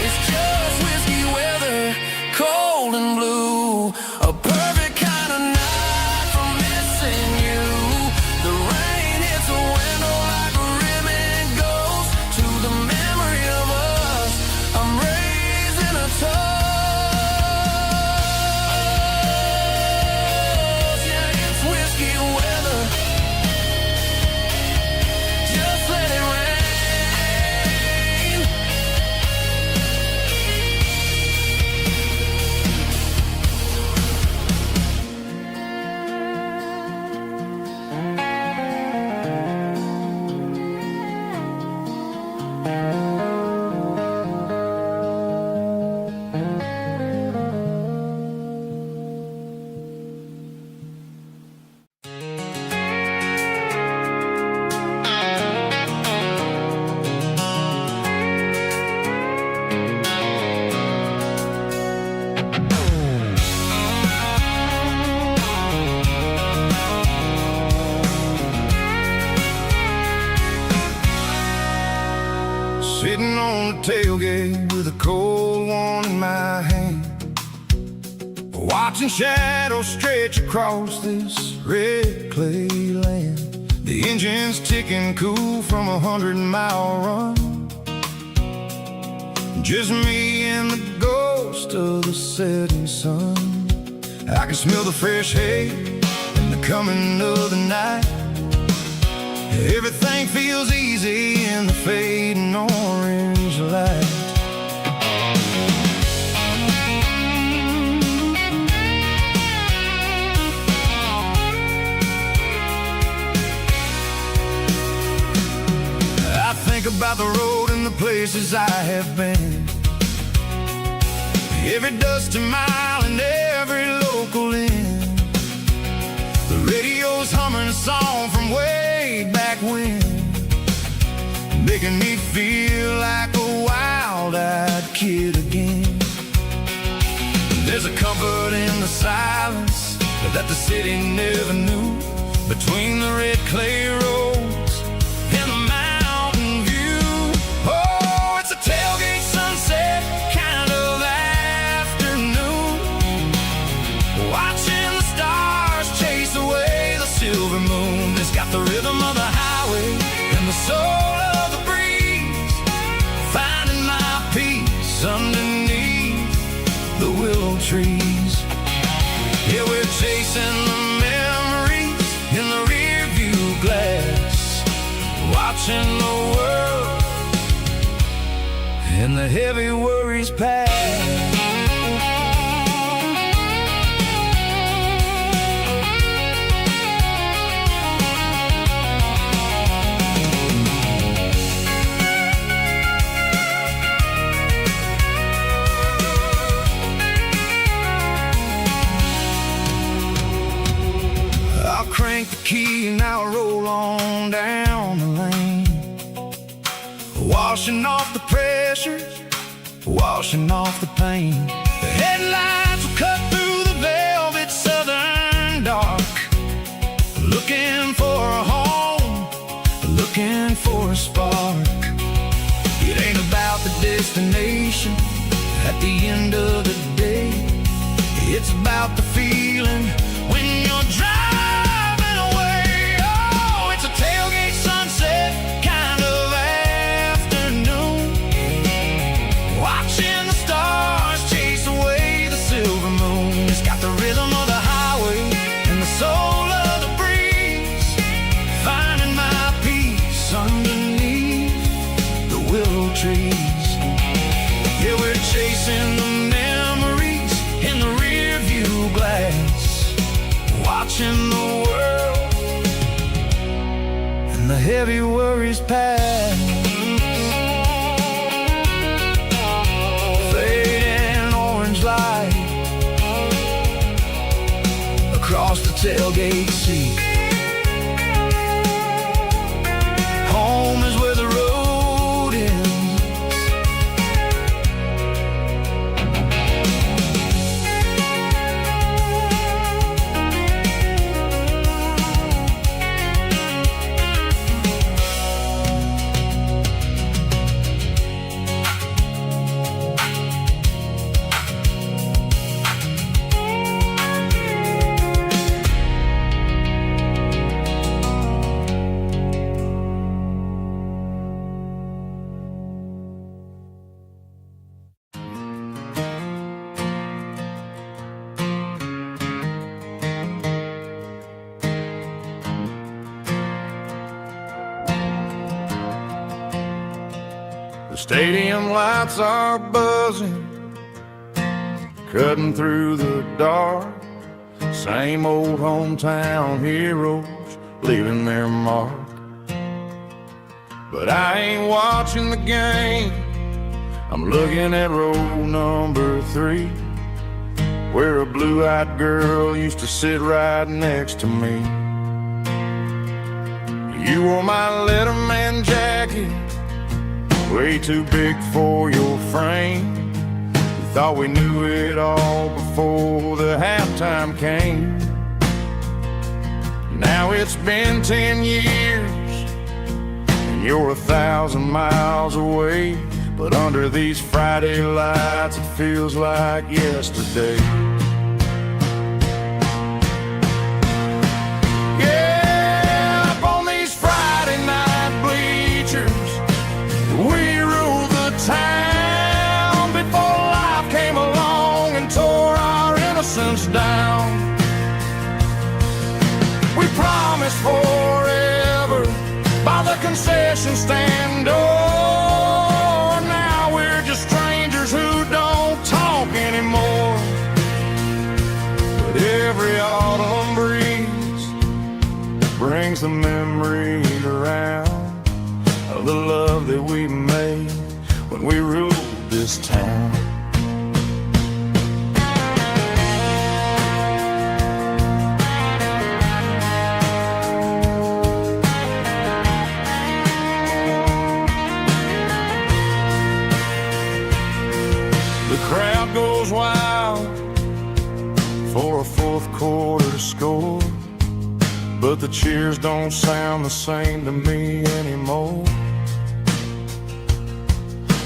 It's just whiskey weather, cold and blue. A perfect kind of night for missing you. The rain hits a window like a ribbon goes to the memory of us. I'm raising a toast. Yeah, it's whiskey weather. Just let it rain. Sitting on the tailgate with a cold one in my hand, watching shadows stretch across this red clay land. The engine's ticking cool from 100-mile run. Just me and the ghost of the setting sun. I can smell the fresh hay and the coming of the night. Everything feels easy in the fading orange light. I think about the road and the places I have been, every dusty mile and every local inn. The radio's humming a song from way back when, making me feel like a wild-eyed kid again. There's a comfort in the silence that the city never knew, between the red clay roads and the mountain view. Oh, it's a tailgate sunset kind of afternoon, watching the stars chase away the silver moon. It's got the rhythm of the highway and the soul of the breeze, finding my peace underneath the willow trees. Yeah, we're chasing the memories in the rear view glass, watching the world and the heavy worries pass. Crank the key and I'll roll on down the lane, washing off the pressure, washing off the pain. The headlights will cut through the velvet southern dark, looking for a home, looking for a spark. It ain't about the destination at the end of the day, it's about the feeling when you're driving. watching the world and the heavy worries pass. Fading orange light across the tailgate seat. Home is where the road ends. The stadium lights are buzzing, cutting through the dark. Same old hometown heroes leaving their mark. But I ain't watching the game, I'm looking at row number 3, where a blue-eyed girl used to sit right next to me. You wore my Letterman jacket, way too big for your frame. We thought we knew it all before the halftime came. Now it's been 10 years and you're 1,000 miles away, but under these Friday lights it feels like yesterday. Yeah, up on these Friday night bleachers, we ruled the town before life came along and tore our innocence down. We promised forever by the concession stand door. Now we're just strangers who don't talk anymore. But every autumn breeze brings the memory around of the love that we made when we ruled this town. The crowd goes wild for a fourth quarter score, but the cheers don't sound the same to me anymore.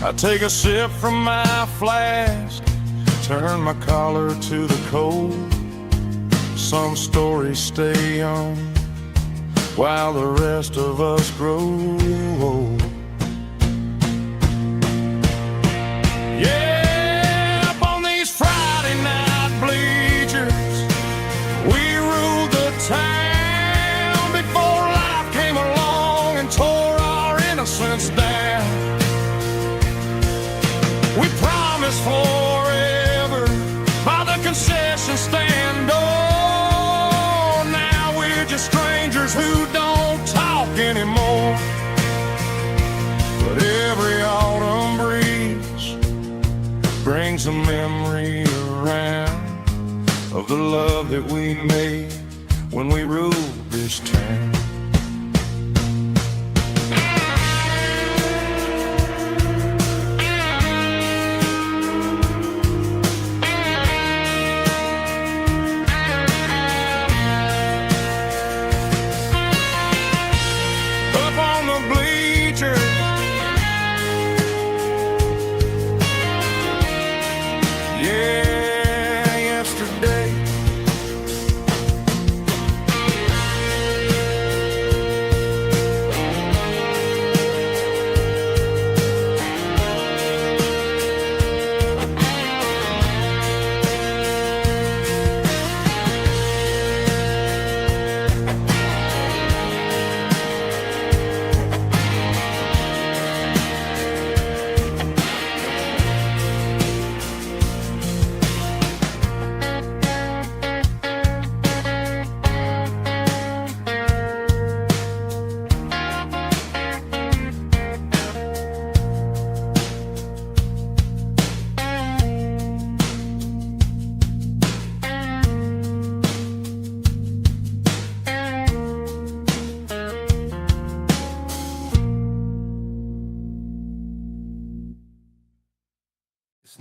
I take a sip from my flask, turn my collar to the cold. Some stories stay young while the rest of us grow old. Yeah, up on these Friday night bleachers, we ruled the town before life came along and tore our innocence down. We promised forever by the concession stand door. Now we're just strangers who don't talk anymore. But every autumn breeze brings a memory around of the love that we made when we ruled this town.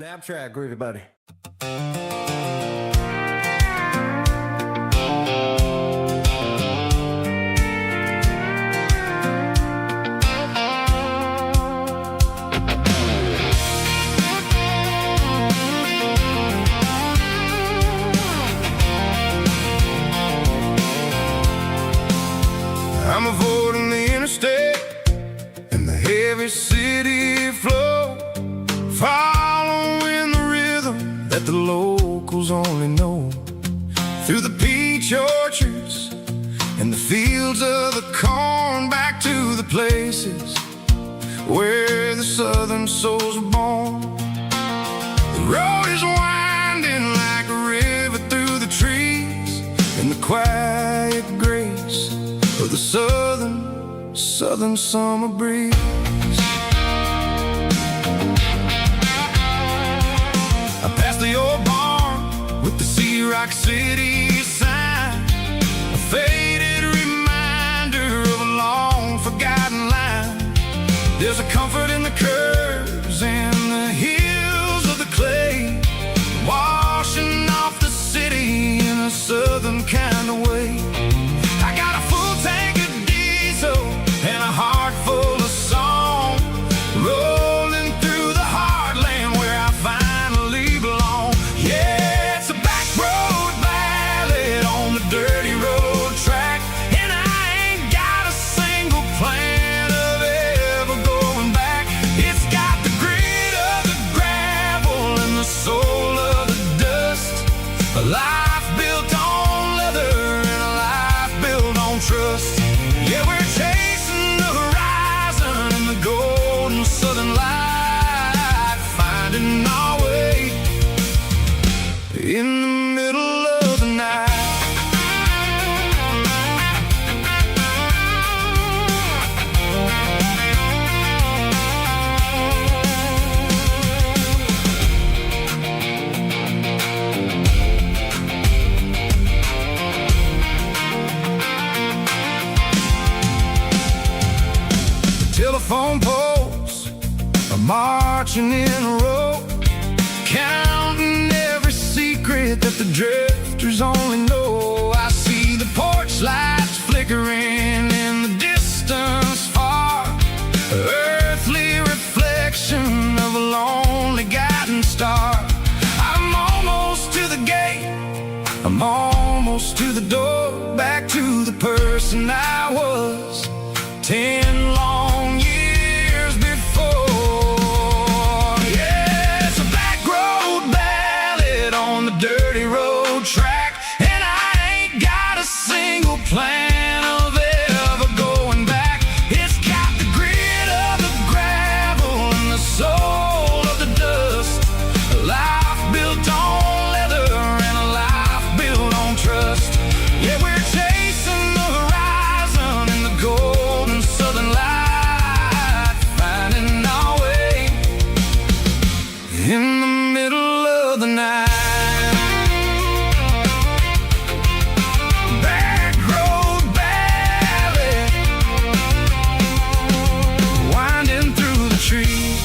Snap track, groovy buddy. I'm avoiding the interstate and the heavy city flow, following the rhythm that the locals only know. Through the peach orchards and the fields of the corn, back to the places where the southern souls were born. The road is winding like a river through the trees, in the quiet grace of the southern summer breeze. I passed the old barn with the Sea Rock City sign, a faded reminder of a long forgotten line. There's a comfort in the curves and the hills of the clay, washing off the city in a southern kind of way. I got a full tank of diesel and a heart full of song, rolling through the heartland where I finally belong. Yeah, it's a back road ballad on the dirty road track, and I ain't got a single plan of ever going back. It's got the grit of the gravel and the soul of the dust, a life built on leather and a life built on trust. Yeah, we're chasing the horizon in the golden southern light, finding our way in the middle of the night. Telephone poles are marching in a row, counting every secret that the drifters only know. I see the porch lights flickering in the distance far, earthly reflection of a lonely guiding star. I'm almost to the gate, I'm almost to the door, back to the person I was 10 long years before. Yeah, it's a back road ballad on the dirty road track, and I ain't got a single plan of ever going back. It's got the grit of the gravel and the soul of the dust, a life built on leather and a life built on trust. Yeah, we're chasing the horizon in the golden southern light, finding our way in the middle of the night. Back road ballad, winding through the trees.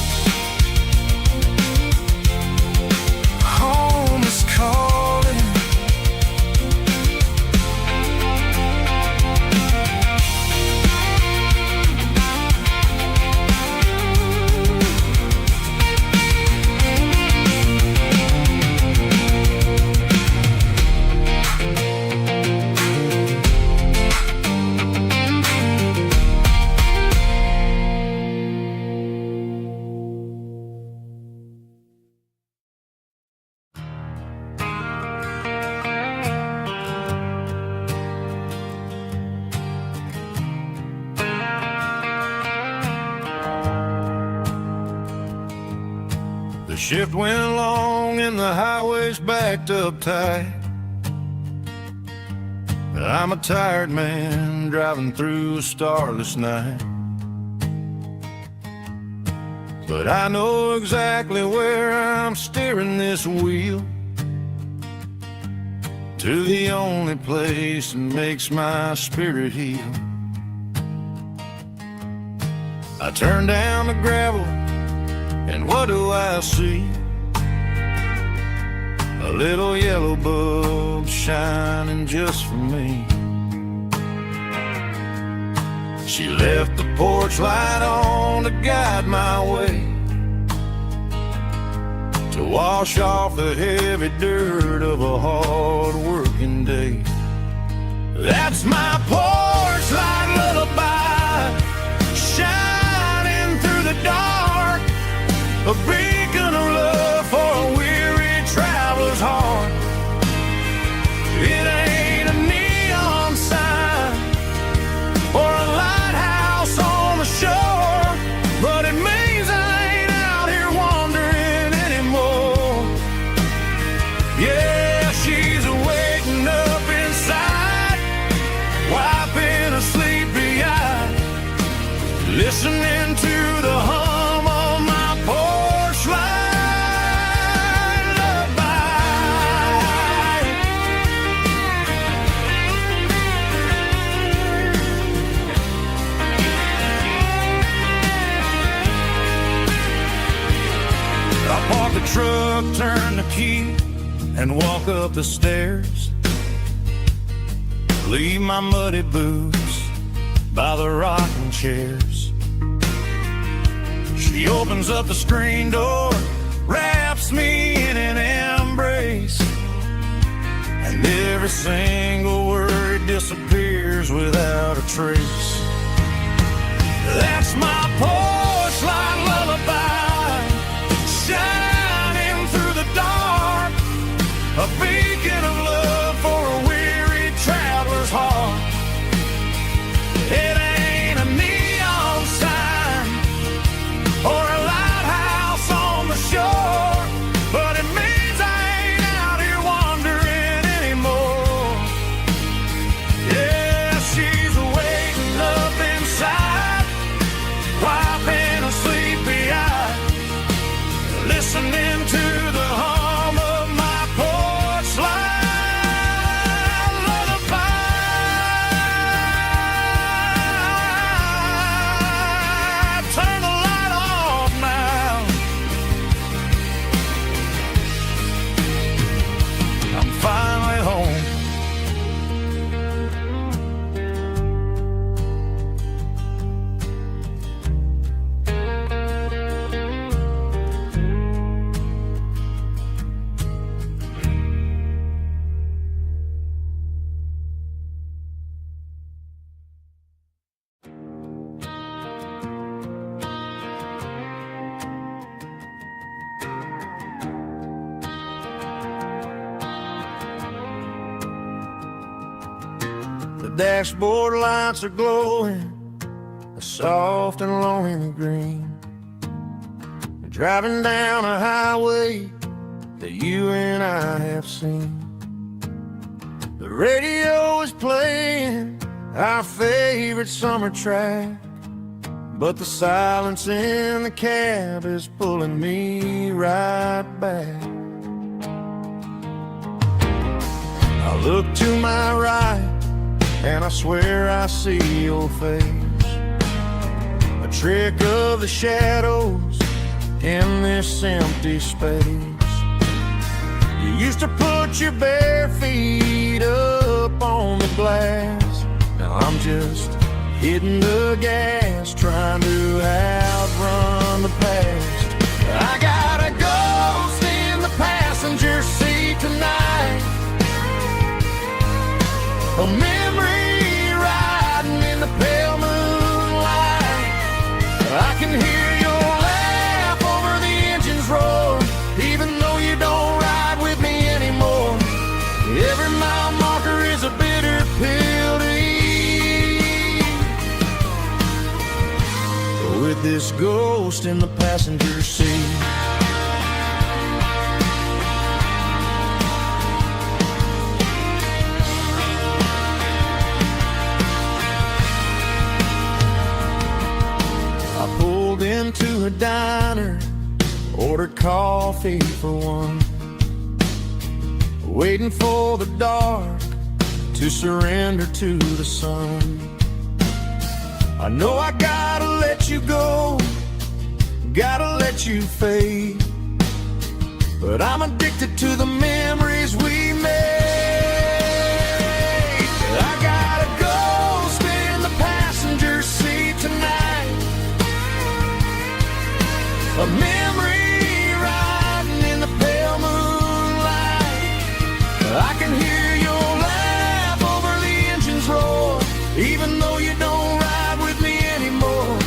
Home is calling. The shift went along and the highways backed up tight. I'm a tired man driving through a starless night, but I know exactly where I'm steering this wheel, to the only place that makes my spirit heal. I turn down the gravel, and what do I see? a little yellow bulb shining just for me. She left the porch light on to guide my way, to wash off the heavy dirt of a hard-working day. That's my porch light lullaby, shining through the dark, a beacon of love for a weary traveler's heart. It ain't a neon sign or a lighthouse on the shore, but it means I ain't out here wandering anymore. Yeah, she's waking up inside, wiping a sleepy eye, listening to the hum of my porch light lullaby. I park the truck, turn the key, and walk up the stairs. Leave my muddy boots by the rocking chairs. She opens up the screen door, wraps me in an embrace, and every single word disappears without a trace. That's my porch light lullaby, shining through the dark, a beacon of love for a weary traveler's heart. It ain't a neon sign or a lighthouse on the shore, but it means I ain't out here wandering anymore. Yeah, she's waking up inside, wiping a sleepy eye, listening to the hum of my porch light lullaby. Turn the light off now. I'm finally home. The dashboard lights are glowing, a soft and lonely green. Driving down a highway that you and I have seen. The radio is playing our favorite summer track, but the silence in the cab is pulling me right back. I look to my right and I swear I see your face, a trick of the shadows in this empty space. You used to put your bare feet up on the glass. Now I'm just hitting the gas, trying to outrun the past. I got a ghost in the passenger seat tonight, a memory riding in the pale moonlight. I can hear your laugh over the engine's roar, even though you don't ride with me anymore. Every mile marker is a bitter pill to eat, with this ghost in the passenger seat. Into a diner, ordered coffee for one, waiting for the dark to surrender to the sun. I know I gotta let you go, gotta let you fade, but I'm addicted to the memories we made. I got a ghost in the passenger seat tonight, a memory riding in the pale moonlight. I can hear your laugh over the engine's roar, even though you don't ride with me anymore.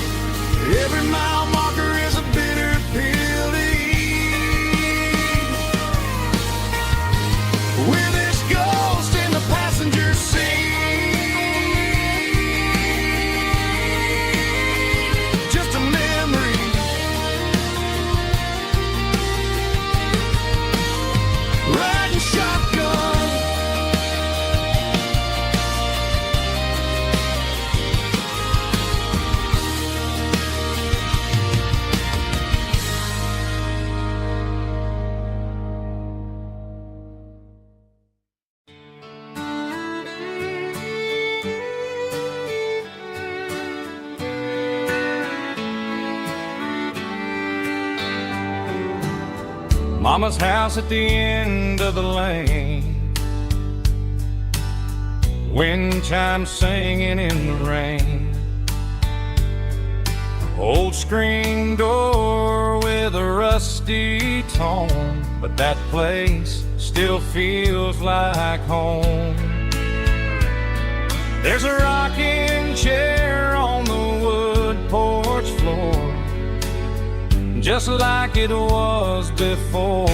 Every mile marker is a bitter pill to eat. With this ghost in the passenger seat, just a memory. Riding shotgun, Mama's house at the end of the lane, wind chimes singing in the rain. Old screen door with a rusty tone, but that place still feels like home. There's a rocking chair on the wood porch floor, just like it was before.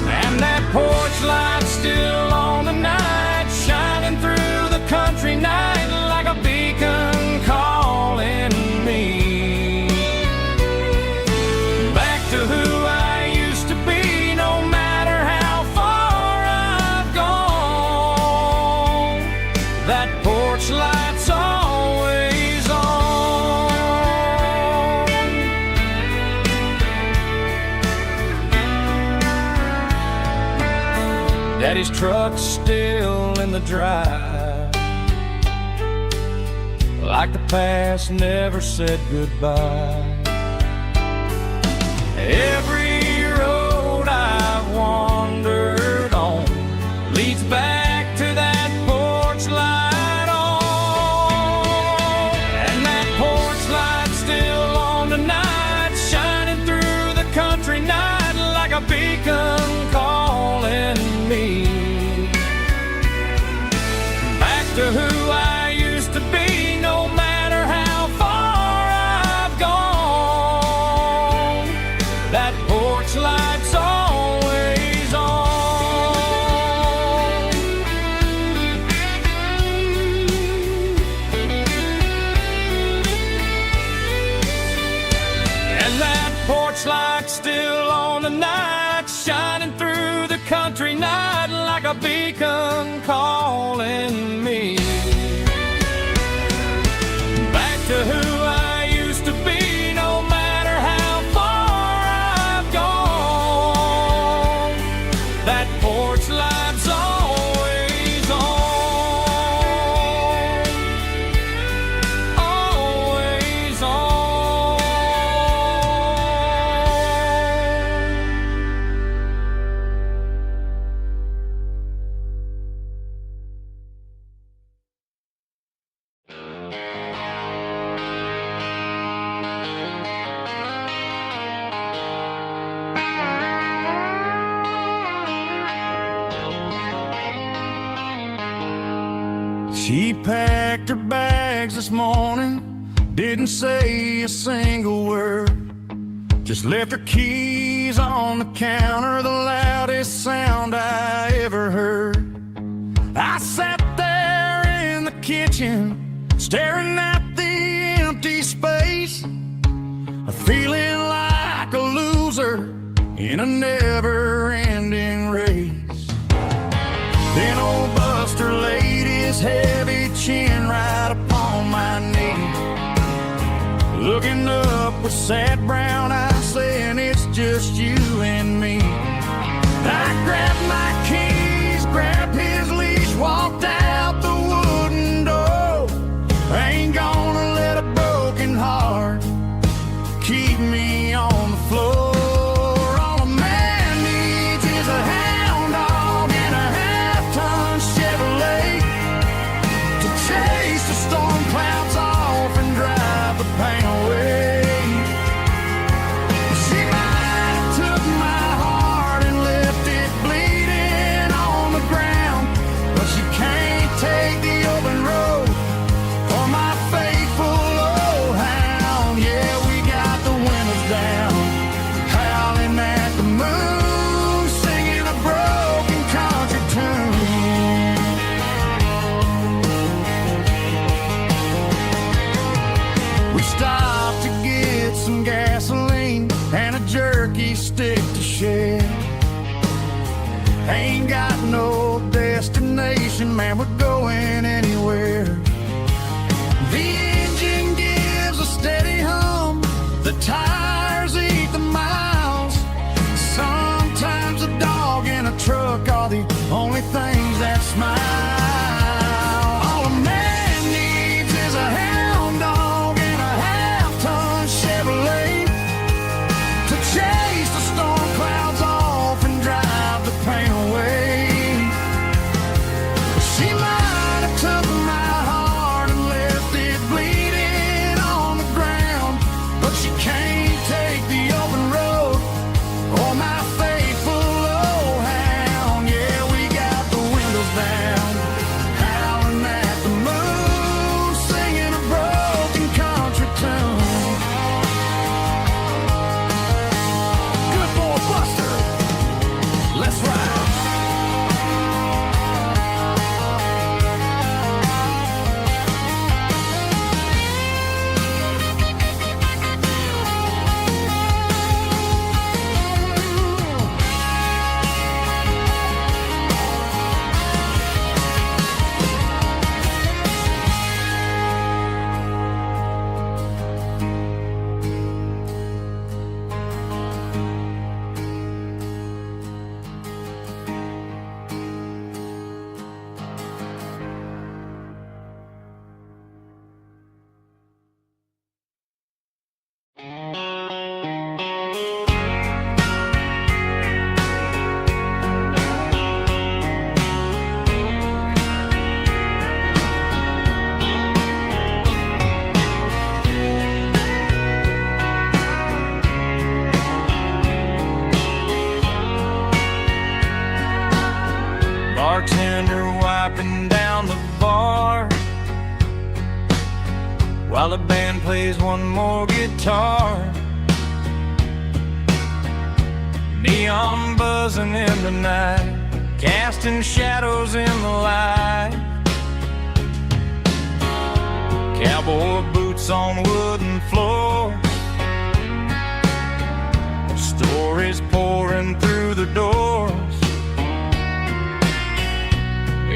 And that porch light's still on tonight, shining through the country night like a beacon calling me back to who I used to be. No matter how far I've gone, that porch light's always on. Daddy's truck's still in the drive, like the past never said goodbye. Every road I've wandered on leads back to that porch light on. And that porch light's still on tonight, shining through the country night like a beacon calling me back to who I used to be. No matter how far I've gone, that porch light's always on. And that porch light's still on tonight, shining through the country night like a beacon calling me back to who I used to be. No matter how far I've gone, that porch light's always on, always on. She packed her bags this morning, didn't say a single word, just left her keys on the counter, the loudest sound I ever heard. I sat there in the kitchen, staring at the empty space, feeling like a loser in a never-ending race. Then old Buster laid his heavy chin right upon my knee, looking up with sad brown eyes, saying it's just you and me. I grabbed my keys, grabbed his leash, walked out the wooden door. I ain't gonna let a broken heart keep me on the floor. On a man, we're going anywhere. The engine gives a steady hum, the tires eat the miles. Sometimes a dog and a truck are the only things that smile. All a man needs is a hound dog and a half-ton Chevrolet to chase the storm clouds off and drive the pain away. She might have took my heart and left it bleeding on the ground, but she can't take the open road or my faithful old hound. Yeah, we got the windows down, howling at the moon, singing a broken country tune. Good boy Buster, let's ride. Bartender wiping down the bar while the band plays one more guitar. Neon buzzing in the night, casting shadows in the light. Cowboy boots on wooden floors, stories pouring through the doors.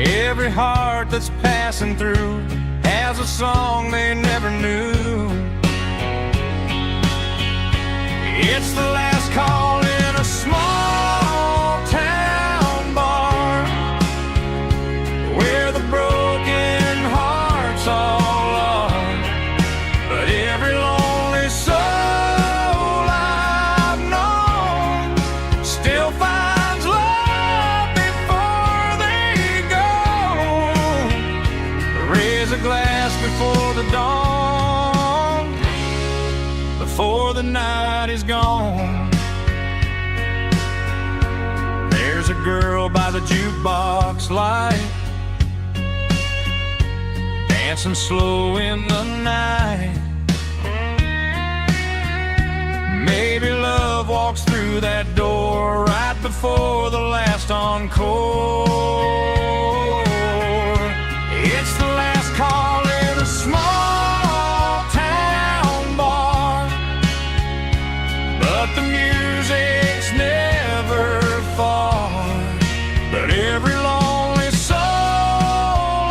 Every heart that's passing through has a song they never knew. It's the last call in a small town bar where the broken hearts all are. But every lonely soul I've known still finds love before they go. Raise a glass before the dawn, before the night is gone. There's a girl by the jukebox light, dancing slow in the night. Maybe love walks through that door right before the last encore. It's the last call in a small town bar, but the music's never far. But every lonely soul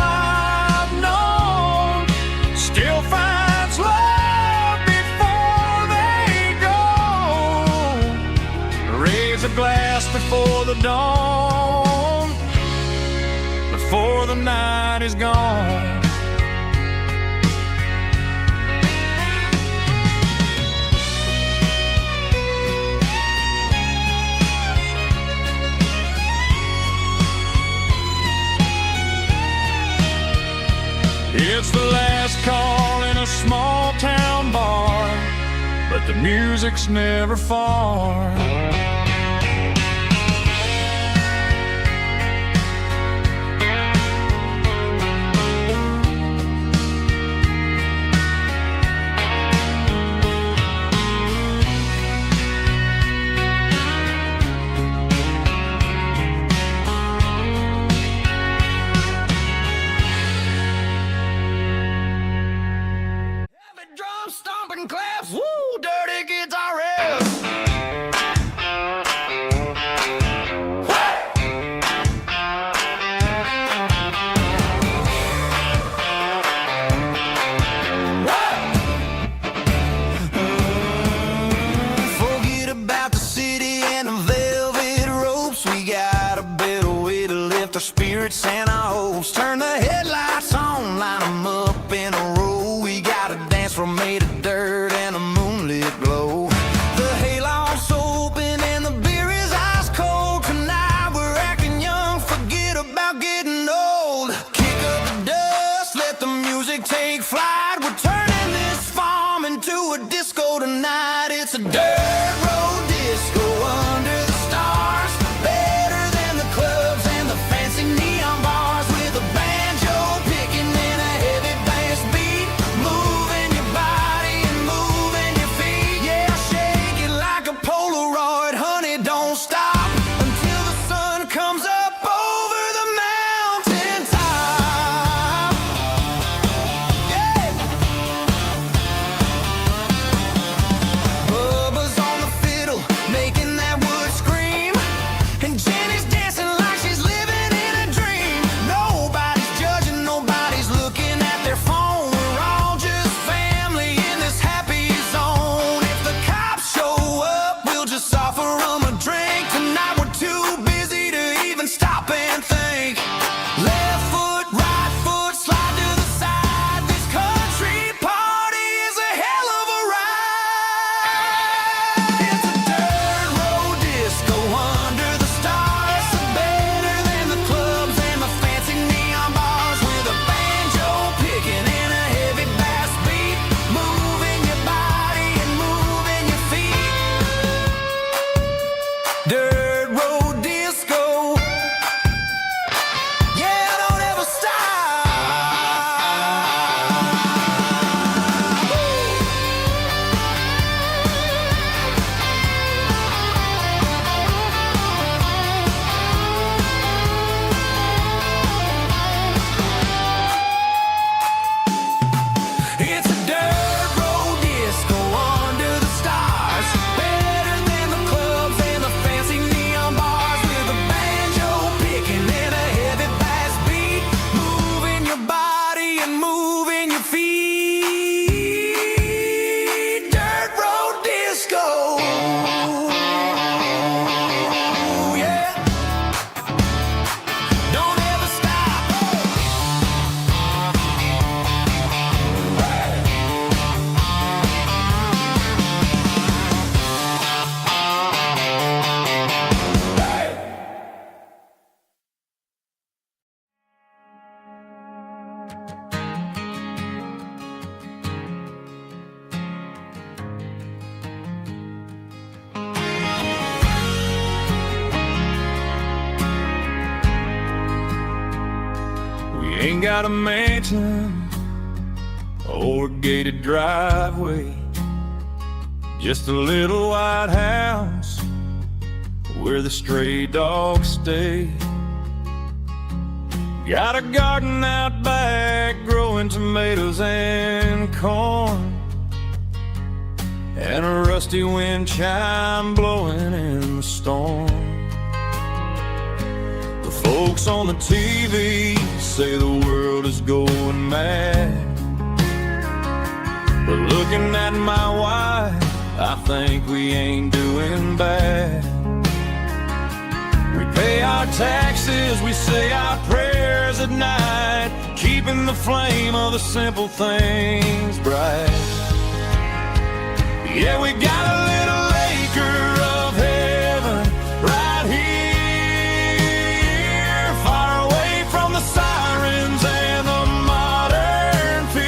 I've known still finds love before they go. Raise a glass before the dawn, before the night is gone. It's the last call in a small town bar, but the music's never far. Drum stomping claps, woo, dirty guitar riff. here at Santa Ho's. Turn the headlights on, line 'em up in a row. We got a dance floor made of dirt and a moonlit glow. The hayloft's open and the beer is ice cold. Tonight we're acting young, forget about getting old. Kick up the dust, let the music take flight. We're turning this farm into a disco tonight. It's a dirt road disco under the stars. Better than the clubs and the fancy neon bars. With a banjo picking and a heavy bass beat. Moving your body and moving your feet. Yeah, shake it like a Polaroid, honey, don't stop until the sun comes up over the mountain top. Yeah. Bubba's on the fiddle, making that wood scream. And Jenny's dancing like she's living in a dream. Nobody's judging, nobody's looking at their phone. We're all just family in this happy zone. If the cops show up, we'll just offer them a drink. Tonight we're too busy to even stop and think. Left foot, right foot, slide to the side. This country party is a hell of a ride. It's a dirt road disco under the stars. Better than the clubs and the fancy neon bars. With a banjo picking and a heavy bass beat. Moving your body and moving your feet. Dirt road disco. Yeah, don't ever stop. It's a dirt road disco under the stars. Better than the clubs and the fancy neon bars. With a banjo picking and a heavy bass beat. Moving your body and moving your feet. Dirt road disco. Yeah. Don't ever stop. We ain't got a mansion or a gated driveway, just a little white house where the stray dogs stay. Got a garden out back growing tomatoes and corn, and a rusty wind chime blowing in the storm. The folks on the TV say the world is going mad, but looking at my wife, I think we ain't doing bad. We pay our taxes, we say our prayers at night, keeping the flame of the simple things bright. Yeah, we got a little acre of heaven right here, far away from the sirens and the modern fear,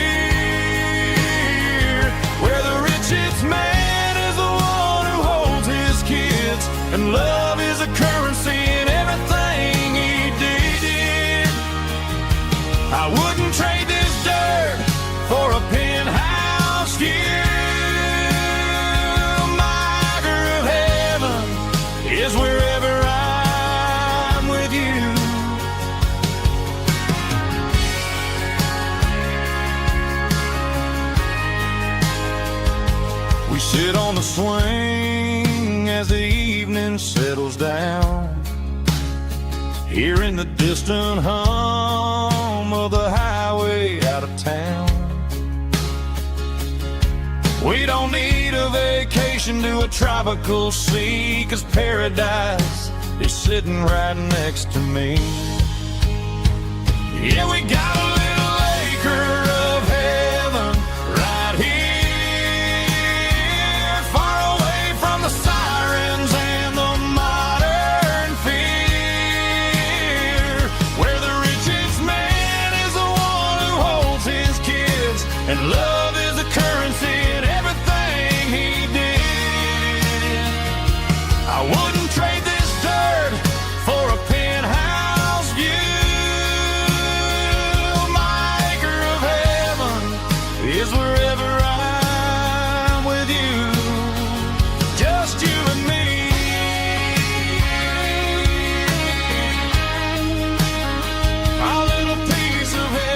where the richest man is the one who holds his kids, and love is a currency in everything he did. I wouldn't trade this dirt for a penthouse view. Is wherever I'm with you. We sit on the swing as the evening settles down, hearing the distant hum of the highway out of town. We don't need a vacation to a tropical sea, 'cause paradise is sitting right next to me. Yeah, we got a little acre of heaven right here, far away from the sirens and the modern fear, where the richest man is the one who holds his kids, and love is the currency in everything he did. I wouldn't trade this dirt for a penthouse view. My acre of heaven is wherever I'm with you, just you and me. Our little piece of heaven.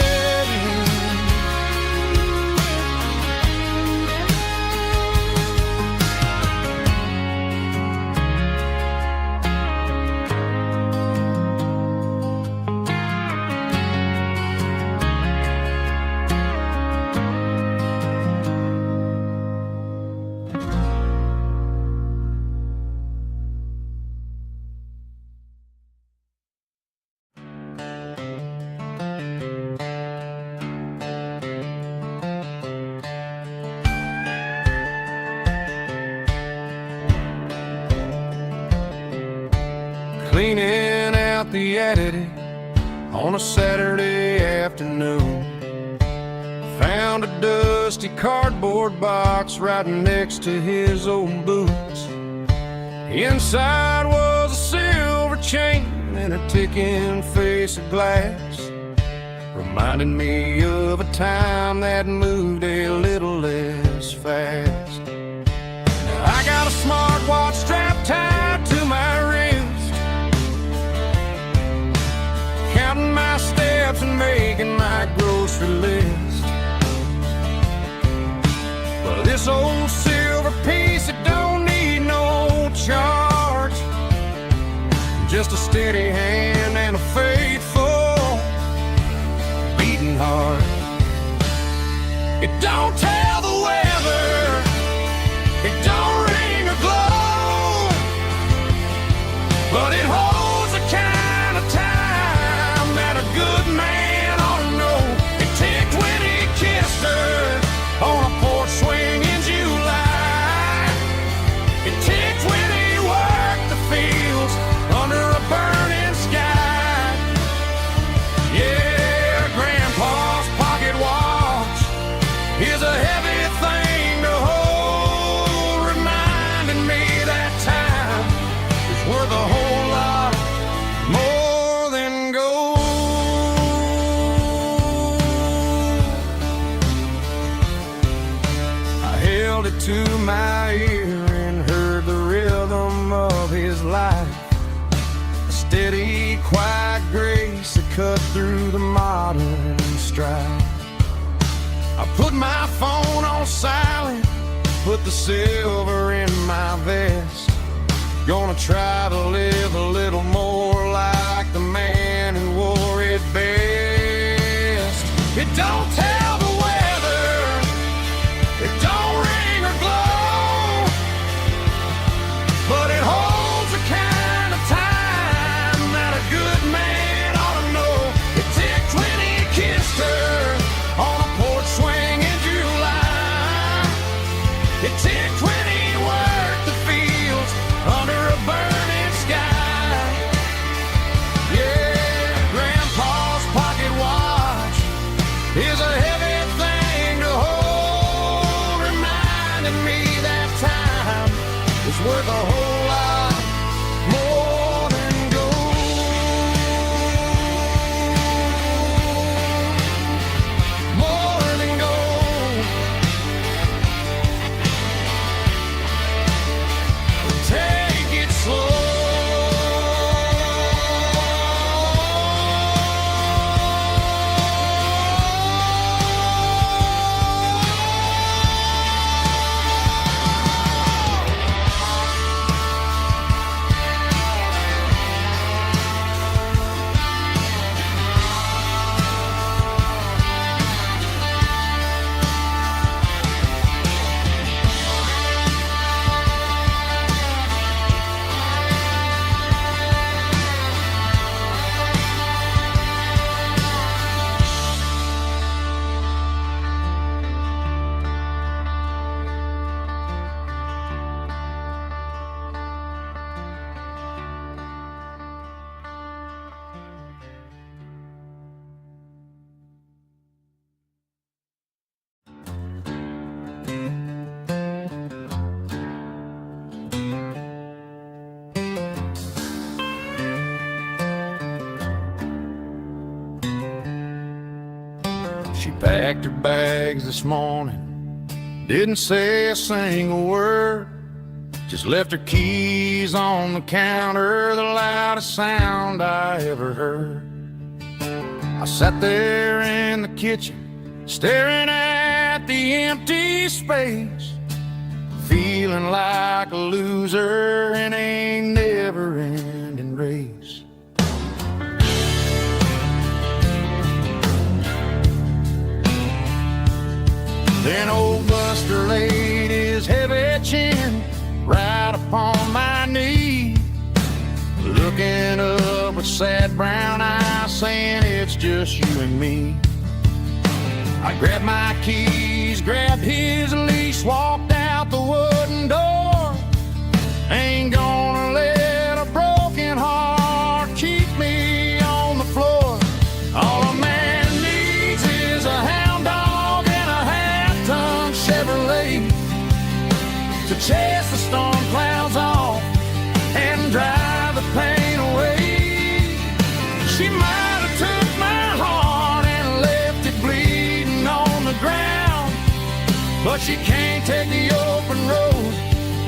Cleaning out the attic on a Saturday afternoon, found a dusty cardboard box right next to his old boots. Inside was a silver chain and a ticking face of glass, reminding me of a time that moved a little less fast. Now I got a smartwatch strapped tied to my wrist, counting my steps and making my grocery list. Well, this old silver piece, it don't need no charge, just a steady hand and a faithful beating heart. It don't tell the weather, it don't ring or glow, but it holds the kind of time that a good man ought to know. It ticked when he kissed her on a porch swing in July. It ticked when he worked the fields under a burning sky. Yeah, Grandpa's pocket watch is a heavy thing to hold, reminding me that time is worth a whole lot more than gold. I held it to my ear and heard the rhythm of his life, a steady, quiet grace that cut through the modern strife. I put my phone on silent, put the silver in my vest. Gonna try to live a little more like the man who wore it best. It don't tell the weather, it don't ring or glow, but it holds the kind of time that a good man ought to know. It ticked when he kissed her on a porch swing in July. It ticked when he worked the fields under a burning sky. Yeah, Grandpa's pocket watch is a heavy thing to hold, reminding me that time is worth a whole lot more than gold. More than gold. Take it slow. She packed her bags this morning, didn't say a single word, just left her keys on the counter, the loudest sound I ever heard. I sat there in the kitchen, staring at the empty space, feeling like a loser in a never-ending race. Then old Buster laid his heavy chin right upon my knee, looking up with sad brown eyes, saying it's just you and me. I grabbed my keys, grabbed his leash, walked out the wooden door. Ain't gonna let a broken heart keep me on the floor. All a man needs is a hound dog and a half-ton Chevrolet to chase the storm clouds off and drive the pain away. She might have took my heart and left it bleeding on the ground, but she can't take the open road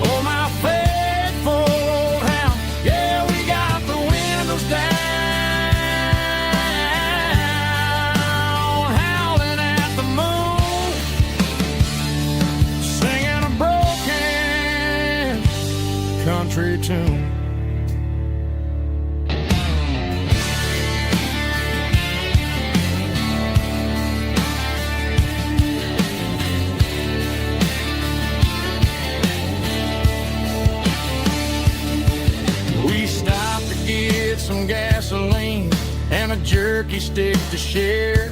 or my faithful old hound. Yeah, we got the windows down, howling at the moon, singing a broken country tune. Some gasoline and a jerky stick to share.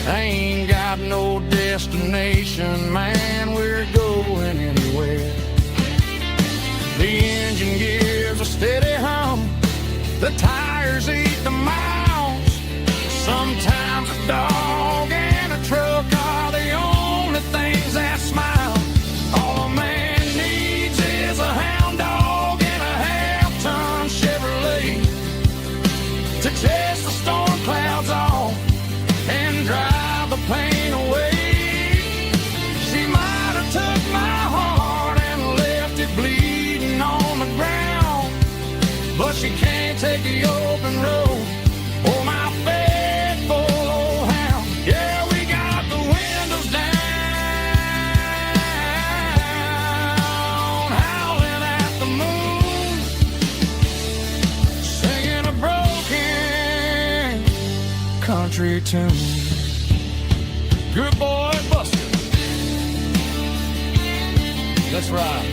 I ain't got no destination, man, we're going anywhere. The engine gives a steady hum, the tires eat the miles. Sometimes a dog and a truck are the only things that smile. All a man needs is a hound dog and a half-ton Chevrolet to chase the storm clouds off and drive the pain away. She might have took my heart and left it bleeding on the ground, but she can't take the open road or my faithful old hound. Yeah, we got the windows down, howling at the moon, singing a broken country tune. Good boy, Buster. Let's ride.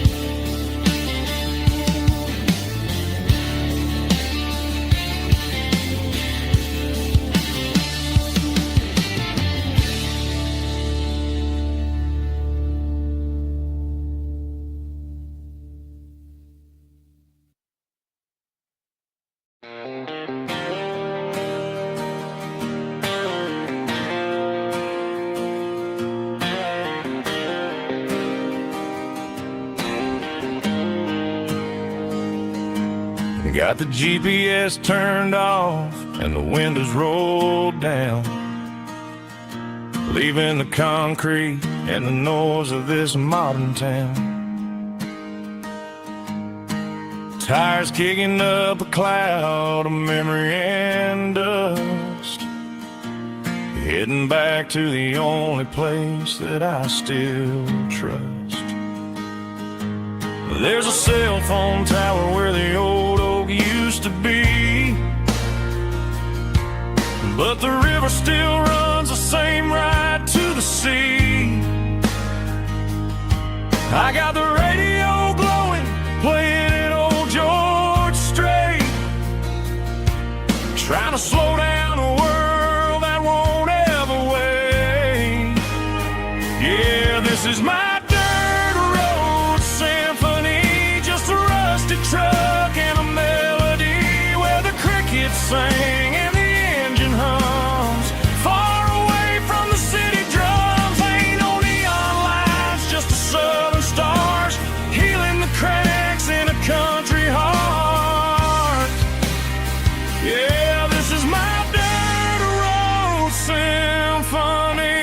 Got the GPS turned off and the windows rolled down, leaving the concrete and the noise of this modern town. Tires kicking up a cloud of memory and dust, heading back to the only place that I still trust. There's a cell phone tower where the old oak used to be, but the river still runs the same right to the sea. I got the radio glowing, playing an old George Strait, trying to slow down a world that won't ever wait. Yeah, this is my truck and a melody where the crickets sing and the engine hums, far away from the city drums. Ain't no neon lights, just the southern stars healing the cracks in a country heart. Yeah, this is my dirt road symphony.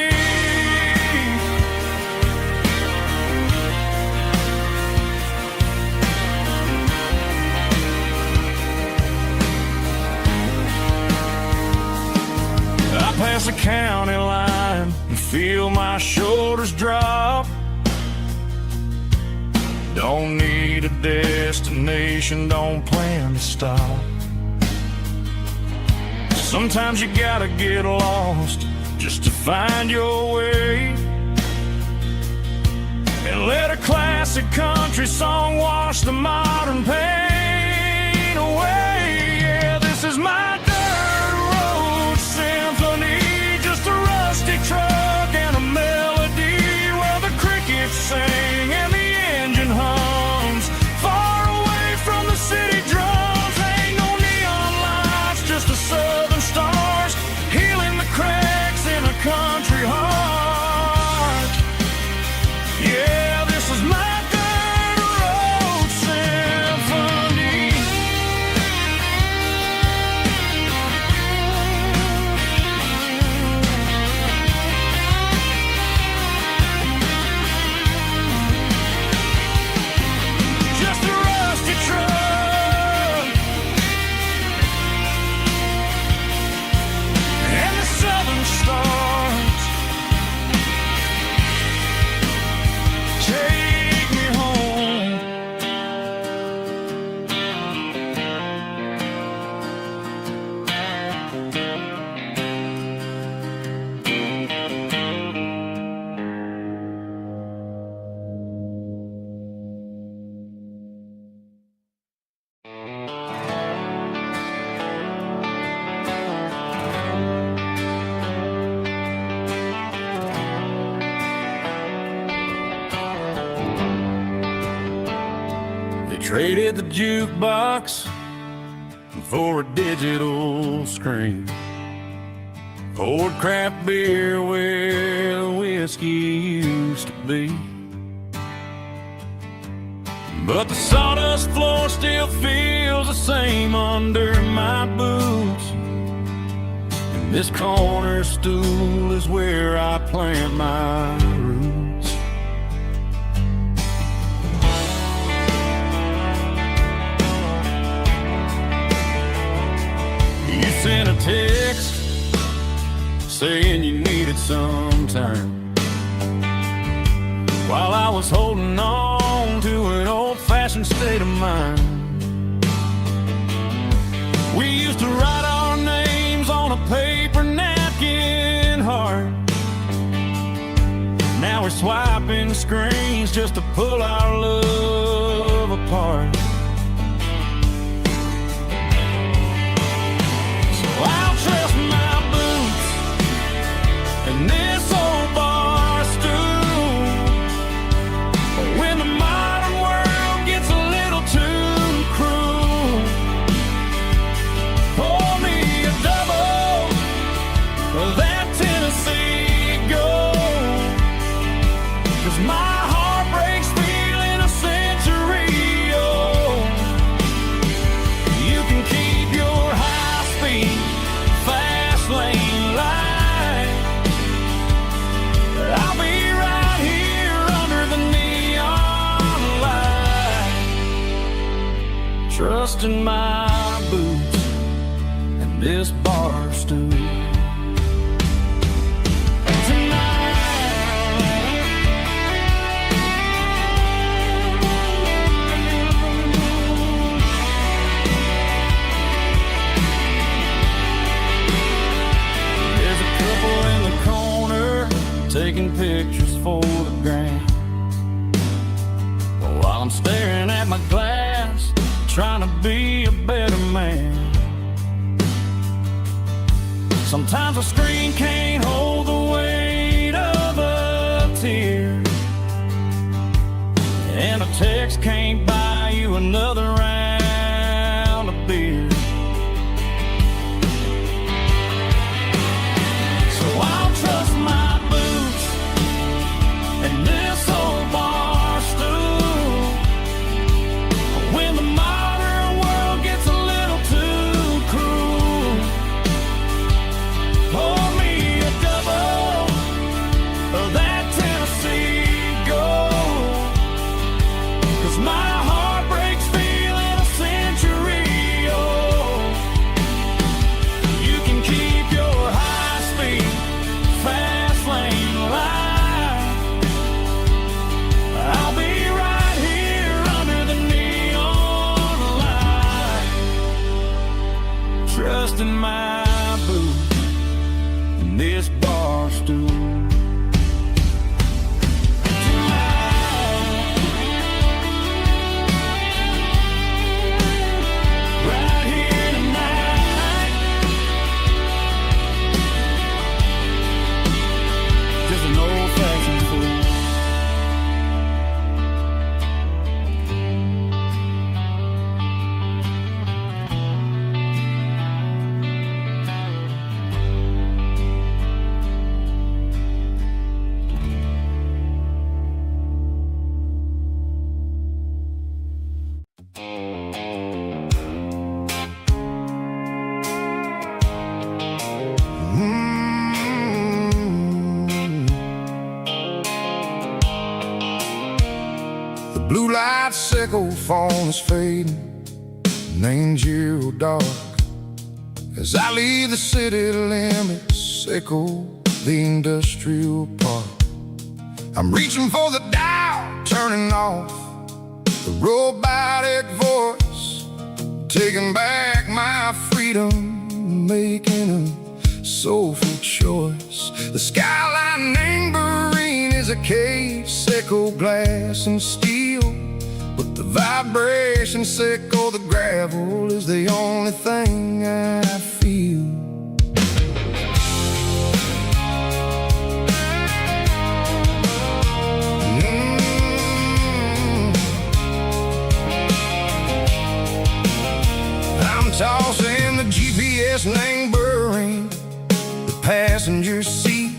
past the county line and feel my shoulders drop. Don't need a destination, don't plan to stop. Sometimes you gotta get lost just to find your way, and let a classic country song wash the modern pain away. Yeah, this is my dirt road symphony, just a rusty truck and a melody where the crickets sing and the engine hums far away from the city drums. Ain't no neon lights, just the southern stars healing the cracks in a country heart. Yeah, this is my dirt road symphony. Just a rusty truck and the southern stars take me home. They traded the jukebox for a digital screen, poured craft beer where the whiskey used to be. But the sawdust floor still feels the same under my boots, and this corner stool is where I plant my roots. You sent a text saying you needed some time, while I was holding on to an old-fashioned state of mind. We used to write our names on a paper napkin heart. Now we're swiping screens just to pull our love apart. So I'll trust my boots and this old bar stool when the modern world gets a little too cruel. Pour me a double of that Tennessee Gold, 'cause my heart breaks feeling a century old. You can keep your high-speed, fast lane light, but I'll be right here under the neon light, trusting my boots and this bar stool. There's a couple in the corner taking pictures for the gram, while I'm staring at my glass, trying to be a better man. Sometimes a screen can't hold the weight of a tear, and a text can't buy you another round of beer. So I'll trust my boots and this old bar stool when the modern world gets a little too cruel. Pour me a double of that Tennessee Gold, 'cause my heart breaks feeling a century old. in this bar stool. Right here tonight, just an old-fashioned fool. The blue light sickle phone is fading, and ain't zero dark. As I leave the city limits, sickle the industrial park. I'm reaching for the dial, turning off the robotic voice, taking back my freedom, making a soulful choice. The skyline neighboring is a cave, sickle glass and steel, but the vibration sickle, the gravel is the only thing I feel. I'm tossing the GPS neighboring the passenger seat.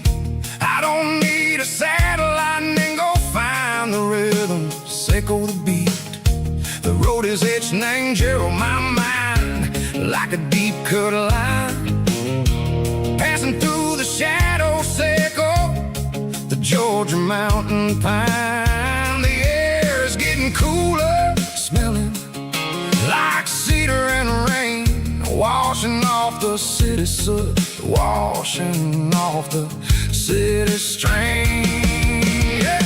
I don't need a satellite and go find the rhythm, sickle the beat. The road is etched and angel on my mind like a deep cut line, passing through the shadow sickle, the Georgia mountain pine. The air is getting cooler, smelling like cedar and rain, washing off the city soot, washing off the city strain. Yeah.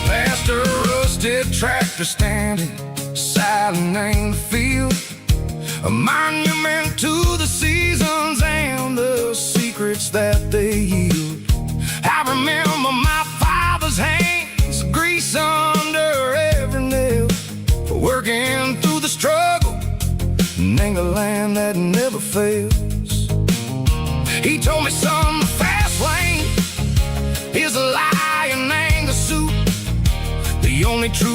Past a rusted tractor standing silent in the field, a monument to the seasons and the secrets that they yield. I remember my father's hands, grease under every nail, for working through the struggle in the land that never fails. He told me, son, the fast lane is a lion and the suit, the only true